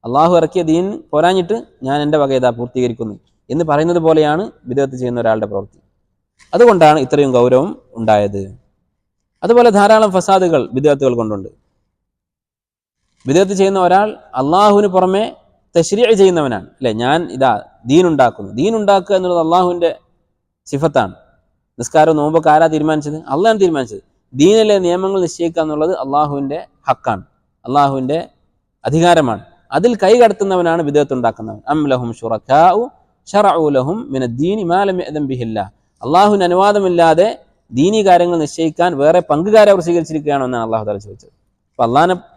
അള്ളാഹു ഇറക്കിയ ദീൻ പോരാഞ്ഞിട്ട് ഞാൻ എൻ്റെ വക ഇതാ പൂർത്തീകരിക്കുന്നു എന്ന് പറയുന്നത് പോലെയാണ് ബിദ്അത്ത് ചെയ്യുന്ന ഒരാളുടെ പ്രവൃത്തി. അതുകൊണ്ടാണ് ഇത്രയും ഗൗരവം ഉണ്ടായത്. അതുപോലെ ധാരാളം ഫസാദുകൾ ബിദ്അത്തുകൾ കൊണ്ടുണ്ട്. ബിദ്അത്ത് ചെയ്യുന്ന ഒരാൾ അള്ളാഹുവിന് പുറമെ തശ്രീഅ് ചെയ്യുന്നവനാണ്, അല്ലേ? ഞാൻ ഇതാ ദീൻ ഉണ്ടാക്കുന്നു. ദീൻ ഉണ്ടാക്കുക എന്നുള്ളത് അള്ളാഹുവിൻ്റെ സിഫത്താണ്. നിസ്കാരവും നോമ്പൊക്കെ ആരാ തീരുമാനിച്ചത്? അള്ളാഹാണ് തീരുമാനിച്ചത്. ദീനിലെ നിയമങ്ങൾ നിശ്ചയിക്കുക എന്നുള്ളത് അള്ളാഹുവിൻ്റെ ഹക്കാണ്, അള്ളാഹുവിൻ്റെ അധികാരമാണ്. അതിൽ കൈകടത്തുന്നവനാണ് ബിദ്അത്ത് ഉണ്ടാക്കുന്നവൻ. അം ലഹും ശുറകാഉ ശറഉ ലഹും മിനദ്ദീനി മാ ലം യഅ്ദൻ ബിഹില്ലാഹ്, അള്ളാഹുവിന് അനുവാദമില്ലാതെ ദീനി കാര്യങ്ങൾ നിശ്ചയിക്കാൻ വേറെ പങ്കുകാരെ അവർ സ്വീകരിച്ചിരിക്കുകയാണോ എന്നാണ് അള്ളാഹു തആല ചോദിച്ചത്. അപ്പം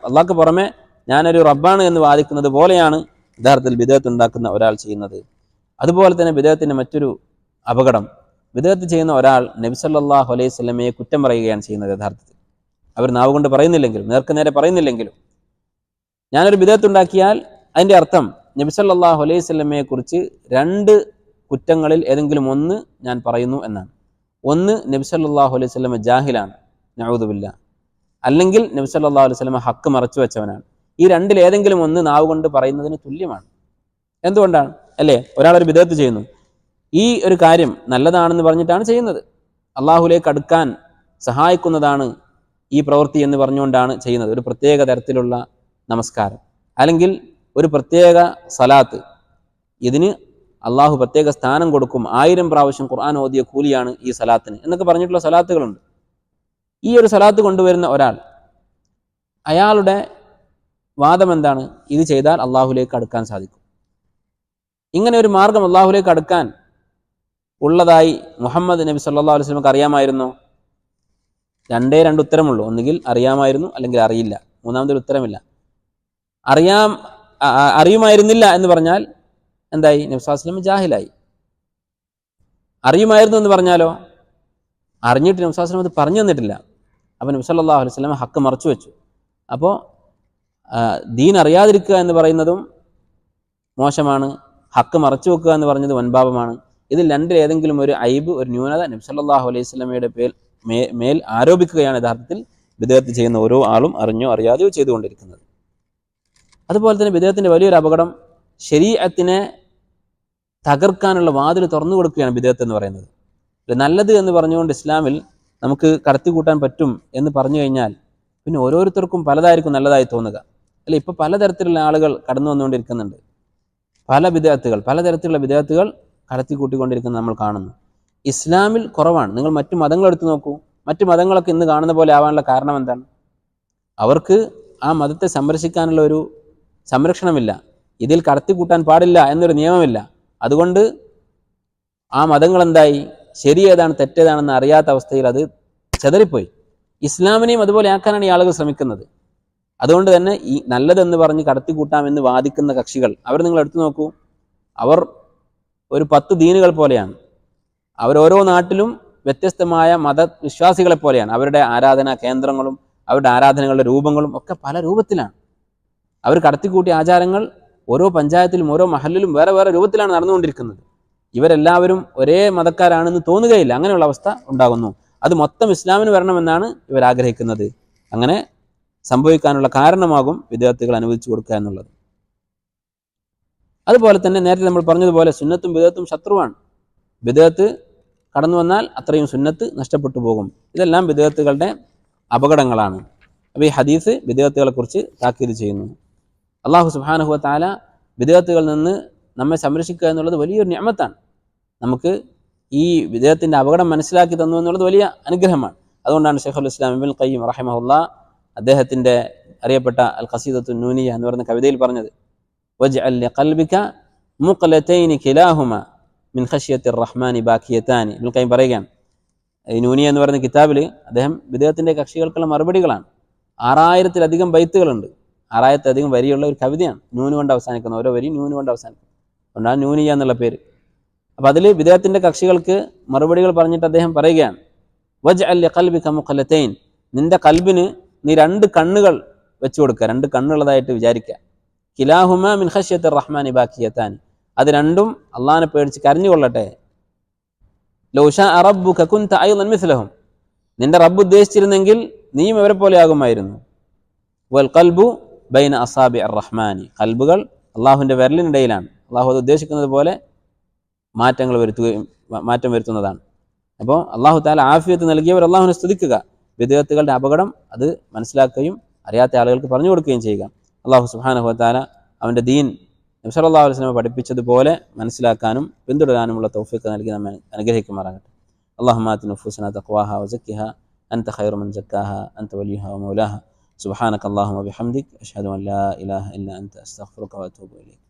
അള്ളാഹ്ക്ക് പുറമെ ഞാനൊരു റബ്ബാണ് എന്ന് വാദിക്കുന്നത് പോലെയാണ് യഥാർത്ഥത്തിൽ ബിദ്അത്ത് ഉണ്ടാക്കുന്ന ഒരാൾ ചെയ്യുന്നത്. അതുപോലെ തന്നെ ബിദ്അത്തിൻ്റെ മറ്റൊരു അപകടം, ബിദ്അത്ത് ചെയ്യുന്ന ഒരാൾ നബി സല്ലല്ലാഹു അലൈഹി വസല്ലമയെ കുറ്റം പറയുകയാണ് ചെയ്യുന്നത്. യഥാർത്ഥത്തിൽ അവർ നാവ് കൊണ്ട് പറയുന്നില്ലെങ്കിലും നേർക്കുനേരെ പറയുന്നില്ലെങ്കിലും, ഞാനൊരു ബിദ്അത്ത് ഉണ്ടാക്കിയാൽ അതിൻ്റെ അർത്ഥം നബി സല്ലല്ലാഹു അലൈഹി വസല്ലമയെ കുറിച്ച് രണ്ട് കുറ്റങ്ങളിൽ ഏതെങ്കിലും ഒന്ന് ഞാൻ പറയുന്നു എന്നാണ്. ഒന്ന്, നബി സല്ലല്ലാഹു അലൈഹി വസല്ലമ ജാഹിലാണ്, നഊദു ബില്ലാഹ്, അല്ലെങ്കിൽ നബി സല്ലല്ലാഹു അലൈഹി വസല്ലമ ഹക്ക് മറച്ചു വെച്ചവനാണ്. ഈ രണ്ടിൽ ഏതെങ്കിലും ഒന്ന് നാവ് കൊണ്ട് പറയുന്നതിന് തുല്യമാണ്. എന്തുകൊണ്ടാണ്? അല്ലേ, ഒരാളൊരു ബിദ്അത്ത് ചെയ്യുന്നു, ഈ ഒരു കാര്യം നല്ലതാണെന്ന് പറഞ്ഞിട്ടാണ് ചെയ്യുന്നത്, അള്ളാഹുലേക്ക് അടുക്കാൻ സഹായിക്കുന്നതാണ് ഈ പ്രവൃത്തി എന്ന് പറഞ്ഞുകൊണ്ടാണ് ചെയ്യുന്നത്. ഒരു പ്രത്യേക തരത്തിലുള്ള നമസ്കാരം അല്ലെങ്കിൽ ഒരു പ്രത്യേക സലാത്ത്, ഇതിന് അള്ളാഹു പ്രത്യേക സ്ഥാനം കൊടുക്കും, 1000 പ്രാവശ്യം ഖുർആൻ ഓതിയ കൂലിയാണ് ഈ സലാത്തിന് എന്നൊക്കെ പറഞ്ഞിട്ടുള്ള സലാത്തുകളുണ്ട്. ഈ ഒരു സലാത്ത് കൊണ്ടുവരുന്ന ഒരാൾ, അയാളുടെ വാദം എന്താണ്? ഇത് ചെയ്താൽ അള്ളാഹുലേക്ക് അടുക്കാൻ സാധിക്കും. ഇങ്ങനെ ഒരു മാർഗം അള്ളാഹുലേക്ക് അടുക്കാൻ ഉള്ളതായി മുഹമ്മദ് നബി സല്ലല്ലാഹു അലൈഹി വസല്ലമക്ക് അറിയാമായിരുന്നോ? രണ്ട് ഉത്തരമുള്ളൂ. ഒന്നുകിൽ അറിയാമായിരുന്നു, അല്ലെങ്കിൽ അറിയില്ല. മൂന്നാമതൊരു ഉത്തരമില്ല. അറിയുമായിരുന്നില്ല എന്ന് പറഞ്ഞാൽ എന്തായി? നബി സല്ലല്ലാഹു അലൈഹി വസല്ലം ജാഹിലായി. അറിയുമായിരുന്നു എന്ന് പറഞ്ഞാലോ, അറിഞ്ഞിട്ട് നബി സല്ലല്ലാഹു അലൈഹി വസല്ലം അത് പറഞ്ഞു തന്നിട്ടില്ല. അപ്പോൾ നബി സല്ലല്ലാഹു അലൈഹി വസല്ലം ഹക്ക് മറച്ചു വെച്ചു. അപ്പോൾ ദീൻ അറിയാതിരിക്കുക എന്ന് പറയുന്നതും മോശമാണ്, ഹക്ക് മറച്ചു വെക്കുക എന്ന് പറഞ്ഞത് വൻപാപമാണ്. ഇതിൽ രണ്ടിൽ ഏതെങ്കിലും ഒരു ഐബ്, ഒരു ന്യൂനത നബി സല്ലല്ലാഹു അലൈഹി വസല്ലമയുടെ മേൽ ആരോപിക്കുകയാണ് യഥാർത്ഥത്തിൽ ബിദ്അത്ത് ചെയ്യുന്ന ഓരോ ആളും അറിഞ്ഞോ അറിയാതെയോ ചെയ്തുകൊണ്ടിരിക്കുന്നത്. അതുപോലെ തന്നെ ബിദ്അത്തിൻ്റെ വലിയൊരു അപകടം, ശരീഅത്തിനെ തകർക്കാനുള്ള വാതിൽ തുറന്നു കൊടുക്കുകയാണ് ബിദ്അത്ത് എന്ന് പറയുന്നത്. നല്ലത് എന്ന് പറഞ്ഞുകൊണ്ട് ഇസ്ലാമിൽ നമുക്ക് കടത്തിക്കൂട്ടാൻ പറ്റും എന്ന് പറഞ്ഞു കഴിഞ്ഞാൽ പിന്നെ ഓരോരുത്തർക്കും പലതായിരിക്കും നല്ലതായി തോന്നുക, അല്ലെ? ഇപ്പോൾ പലതരത്തിലുള്ള ആളുകൾ കടന്നു വന്നുകൊണ്ടിരിക്കുന്നുണ്ട്. പലതരത്തിലുള്ള ബിദ്അത്തുകൾ കടത്തിക്കൂട്ടിക്കൊണ്ടിരിക്കുന്നത് നമ്മൾ കാണുന്നു. ഇസ്ലാമിൽ കുറവാണ്. നിങ്ങൾ മറ്റു മതങ്ങൾ എടുത്തു നോക്കൂ. മറ്റു മതങ്ങളൊക്കെ ഇന്ന് കാണുന്ന പോലെ ആവാനുള്ള കാരണം എന്താണ്? അവർക്ക് ആ മതത്തെ സംരക്ഷിക്കാനുള്ള ഒരു സംരക്ഷണമില്ല, ഇതിൽ കടത്തിക്കൂട്ടാൻ പാടില്ല എന്നൊരു നിയമമില്ല. അതുകൊണ്ട് ആ മതങ്ങൾ എന്തായി? ശരി ഏതാണ് തെറ്റേതാണെന്ന് അറിയാത്ത അവസ്ഥയിൽ അത് ചെതറിപ്പോയി. ഇസ്ലാമിനെയും അതുപോലെ ആക്കാനാണ് ഈ ആളുകൾ ശ്രമിക്കുന്നത്. അതുകൊണ്ട് തന്നെ ഈ നല്ലതെന്ന് പറഞ്ഞ് കടത്തിക്കൂട്ടാമെന്ന് വാദിക്കുന്ന കക്ഷികൾ, അവർ നിങ്ങൾ എടുത്തു നോക്കൂ. അവർ ഒരു 10 ദീനുകൾ പോലെയാണ്. അവരോരോ നാട്ടിലും വ്യത്യസ്തമായ മതവിശ്വാസികളെ പോലെയാണ്. അവരുടെ ആരാധനാ കേന്ദ്രങ്ങളും അവരുടെ ആരാധനകളുടെ രൂപങ്ങളും ഒക്കെ പല രൂപത്തിലാണ്. അവർ കടത്തിക്കൂട്ടിയ ആചാരങ്ങൾ ഓരോ പഞ്ചായത്തിലും ഓരോ മഹലിലും വേറെ വേറെ രൂപത്തിലാണ് നടന്നുകൊണ്ടിരിക്കുന്നത്. ഇവരെല്ലാവരും ഒരേ മതക്കാരാണെന്ന് തോന്നുകയില്ല. അങ്ങനെയുള്ള അവസ്ഥ ഉണ്ടാകുന്നു. അത് മൊത്തം ഇസ്ലാമിന് വരണമെന്നാണ് ഇവർ ആഗ്രഹിക്കുന്നത്. അങ്ങനെ സംഭവിക്കാനുള്ള കാരണമാകും വിദ്യാർത്ഥികൾ അനുവദിച്ചു കൊടുക്കുക എന്നുള്ളത്. അതുപോലെ തന്നെ നേരത്തെ നമ്മൾ പറഞ്ഞതുപോലെ സുന്നത്തും ബിദ്അത്തും ശത്രുവാണ്. ബിദ്അത്ത് കടന്നു വന്നാൽ അത്രയും സുന്നത്ത് നഷ്ടപ്പെട്ടു പോകും. ഇതെല്ലാം ബിദ്അത്തുകളുടെ അപകടങ്ങളാണ്. അപ്പോൾ ഈ ഹദീസ് ബിദ്അത്തുകളെ കുറിച്ച് താക്കീത് ചെയ്യുന്നു. അല്ലാഹു സുബ്ഹാനഹു വ തആല ബിദ്അത്തുകളിൽ നിന്ന് നമ്മെ സംരക്ഷിക്കുക എന്നുള്ളത് വലിയൊരു നിഅമത്താണ്. നമുക്ക് ഈ ബിദ്അത്തിന്റെ അപകടം മനസ്സിലാക്കി തന്നു എന്നുള്ളത് വലിയ അനുഗ്രഹമാണ്. അതുകൊണ്ടാണ് ശൈഖുൽ ഇസ്ലാം ഇബ്നുൽ ഖയ്യിം റഹിമഹുല്ലാഹ് അദ്ദേഹത്തിൻ്റെ അറിയപ്പെട്ട അൽ ഖസീദത്തുൻ നൂനിയ എന്ന് പറയുന്ന കവിതയിൽ പറഞ്ഞത്, വജ്അൽ ലിഖൽബിക മുഖ്ലതൈനി കിലാഹുമാ മിൻ ഖശ്യത്തിർ റഹ്മാനി ബാക്കിയതാനി. ഇബ്നുൽ ഖയ്യിം പറയുകയാണ്, ഈ നൂനിയ എന്ന് പറയുന്ന കിതാബിൽ അദ്ദേഹം ബിദ്അത്തിന്റെ കക്ഷികൾക്കുള്ള മറുപടികളാണ്. 6000-ലധികം ബൈത്തുകളുണ്ട്. 6,000-അധികം വരിയുള്ള ഒരു കവിതയാണ്. നൂന് കൊണ്ട് അവസാനിക്കുന്ന ഓരോ വരി നൂന് കൊണ്ട് അവസാനിക്കും. അതുകൊണ്ടാണ് നൂനിയ എന്നുള്ള പേര്. അപ്പോൾ അതിൽ വിദേഹത്തിൻ്റെ കക്ഷികൾക്ക് മറുപടികൾ പറഞ്ഞിട്ട് അദ്ദേഹം പറയുകയാണ്, വജ്അൽ ലിഖൽബിക മുഖല്ലതൈൻ, നിന്റെ കൽബിന് നീ 2 കണ്ണുകൾ വെച്ചു കൊടുക്കുക, 2 കണ്ണുള്ളതായിട്ട് വിചാരിക്കുക. കിലാഹുമ മിൻ ഖശ്യത്തിർ റഹ്മാനി ബാക്കിയത്താൻ, അത് രണ്ടും അള്ളാഹിനെ പേടിച്ച് കരഞ്ഞുകൊള്ളട്ടെ. ലൗ ശാഅ റബ്ബുക കുൻത അയ്ളൻ മിസ്ലഹും, നിന്റെ റബ്ബ് ഉദ്ദേശിച്ചിരുന്നെങ്കിൽ നീയും അവരെ പോലെ ആകുമായിരുന്നു. വൽ ഖൽബു ബൈന അസാബിഇർ റഹ്മാനി, കൽബുകൾ അള്ളാഹുവിൻ്റെ വിരലിനിടയിലാണ്. അള്ളാഹു അത് ഉദ്ദേശിക്കുന്നത് പോലെ മാറ്റം വരുത്തുന്നതാണ്. അപ്പോൾ അള്ളാഹു തആല ആഫിയത്ത് നൽകിയവർ അള്ളാഹുവിനെ സ്തുതിക്കുക. വിദേഹത്തുകളുടെ അപകടം അത് മനസ്സിലാക്കുകയും അറിയാത്ത ആളുകൾക്ക് പറഞ്ഞു കൊടുക്കുകയും ചെയ്യുക. അള്ളാഹു സുബ്ഹാനഹു വ തആല അവൻ്റെ ദീൻ നബി സല്ലല്ലാഹു അലൈഹി വസല്ലം പഠിപ്പിച്ചതുപോലെ മനസ്സിലാക്കാനും പിന്തുടരാനുമുള്ള തൗഫീഖ് നൽകി നമ്മെ അനുഗ്രഹിക്കുമാറാകട്ടെ. അല്ലാഹുമ്മ ആതി നുഫൂസനാ തഖ്വാഹാ വസക്കിഹാ അൻത ഖൈറു മൻ സക്കാഹാ അൻത വലിയുഹാ വമൗലാഹാ സുബ്ഹാനക അല്ലാഹുമ്മ ബിഹംദിക അഷ്ഹദു അൻ ലാ ഇലാഹ ഇല്ലാ അൻത അസ്തഗ്ഫിറുക വഅതൂബു ഇലൈക്.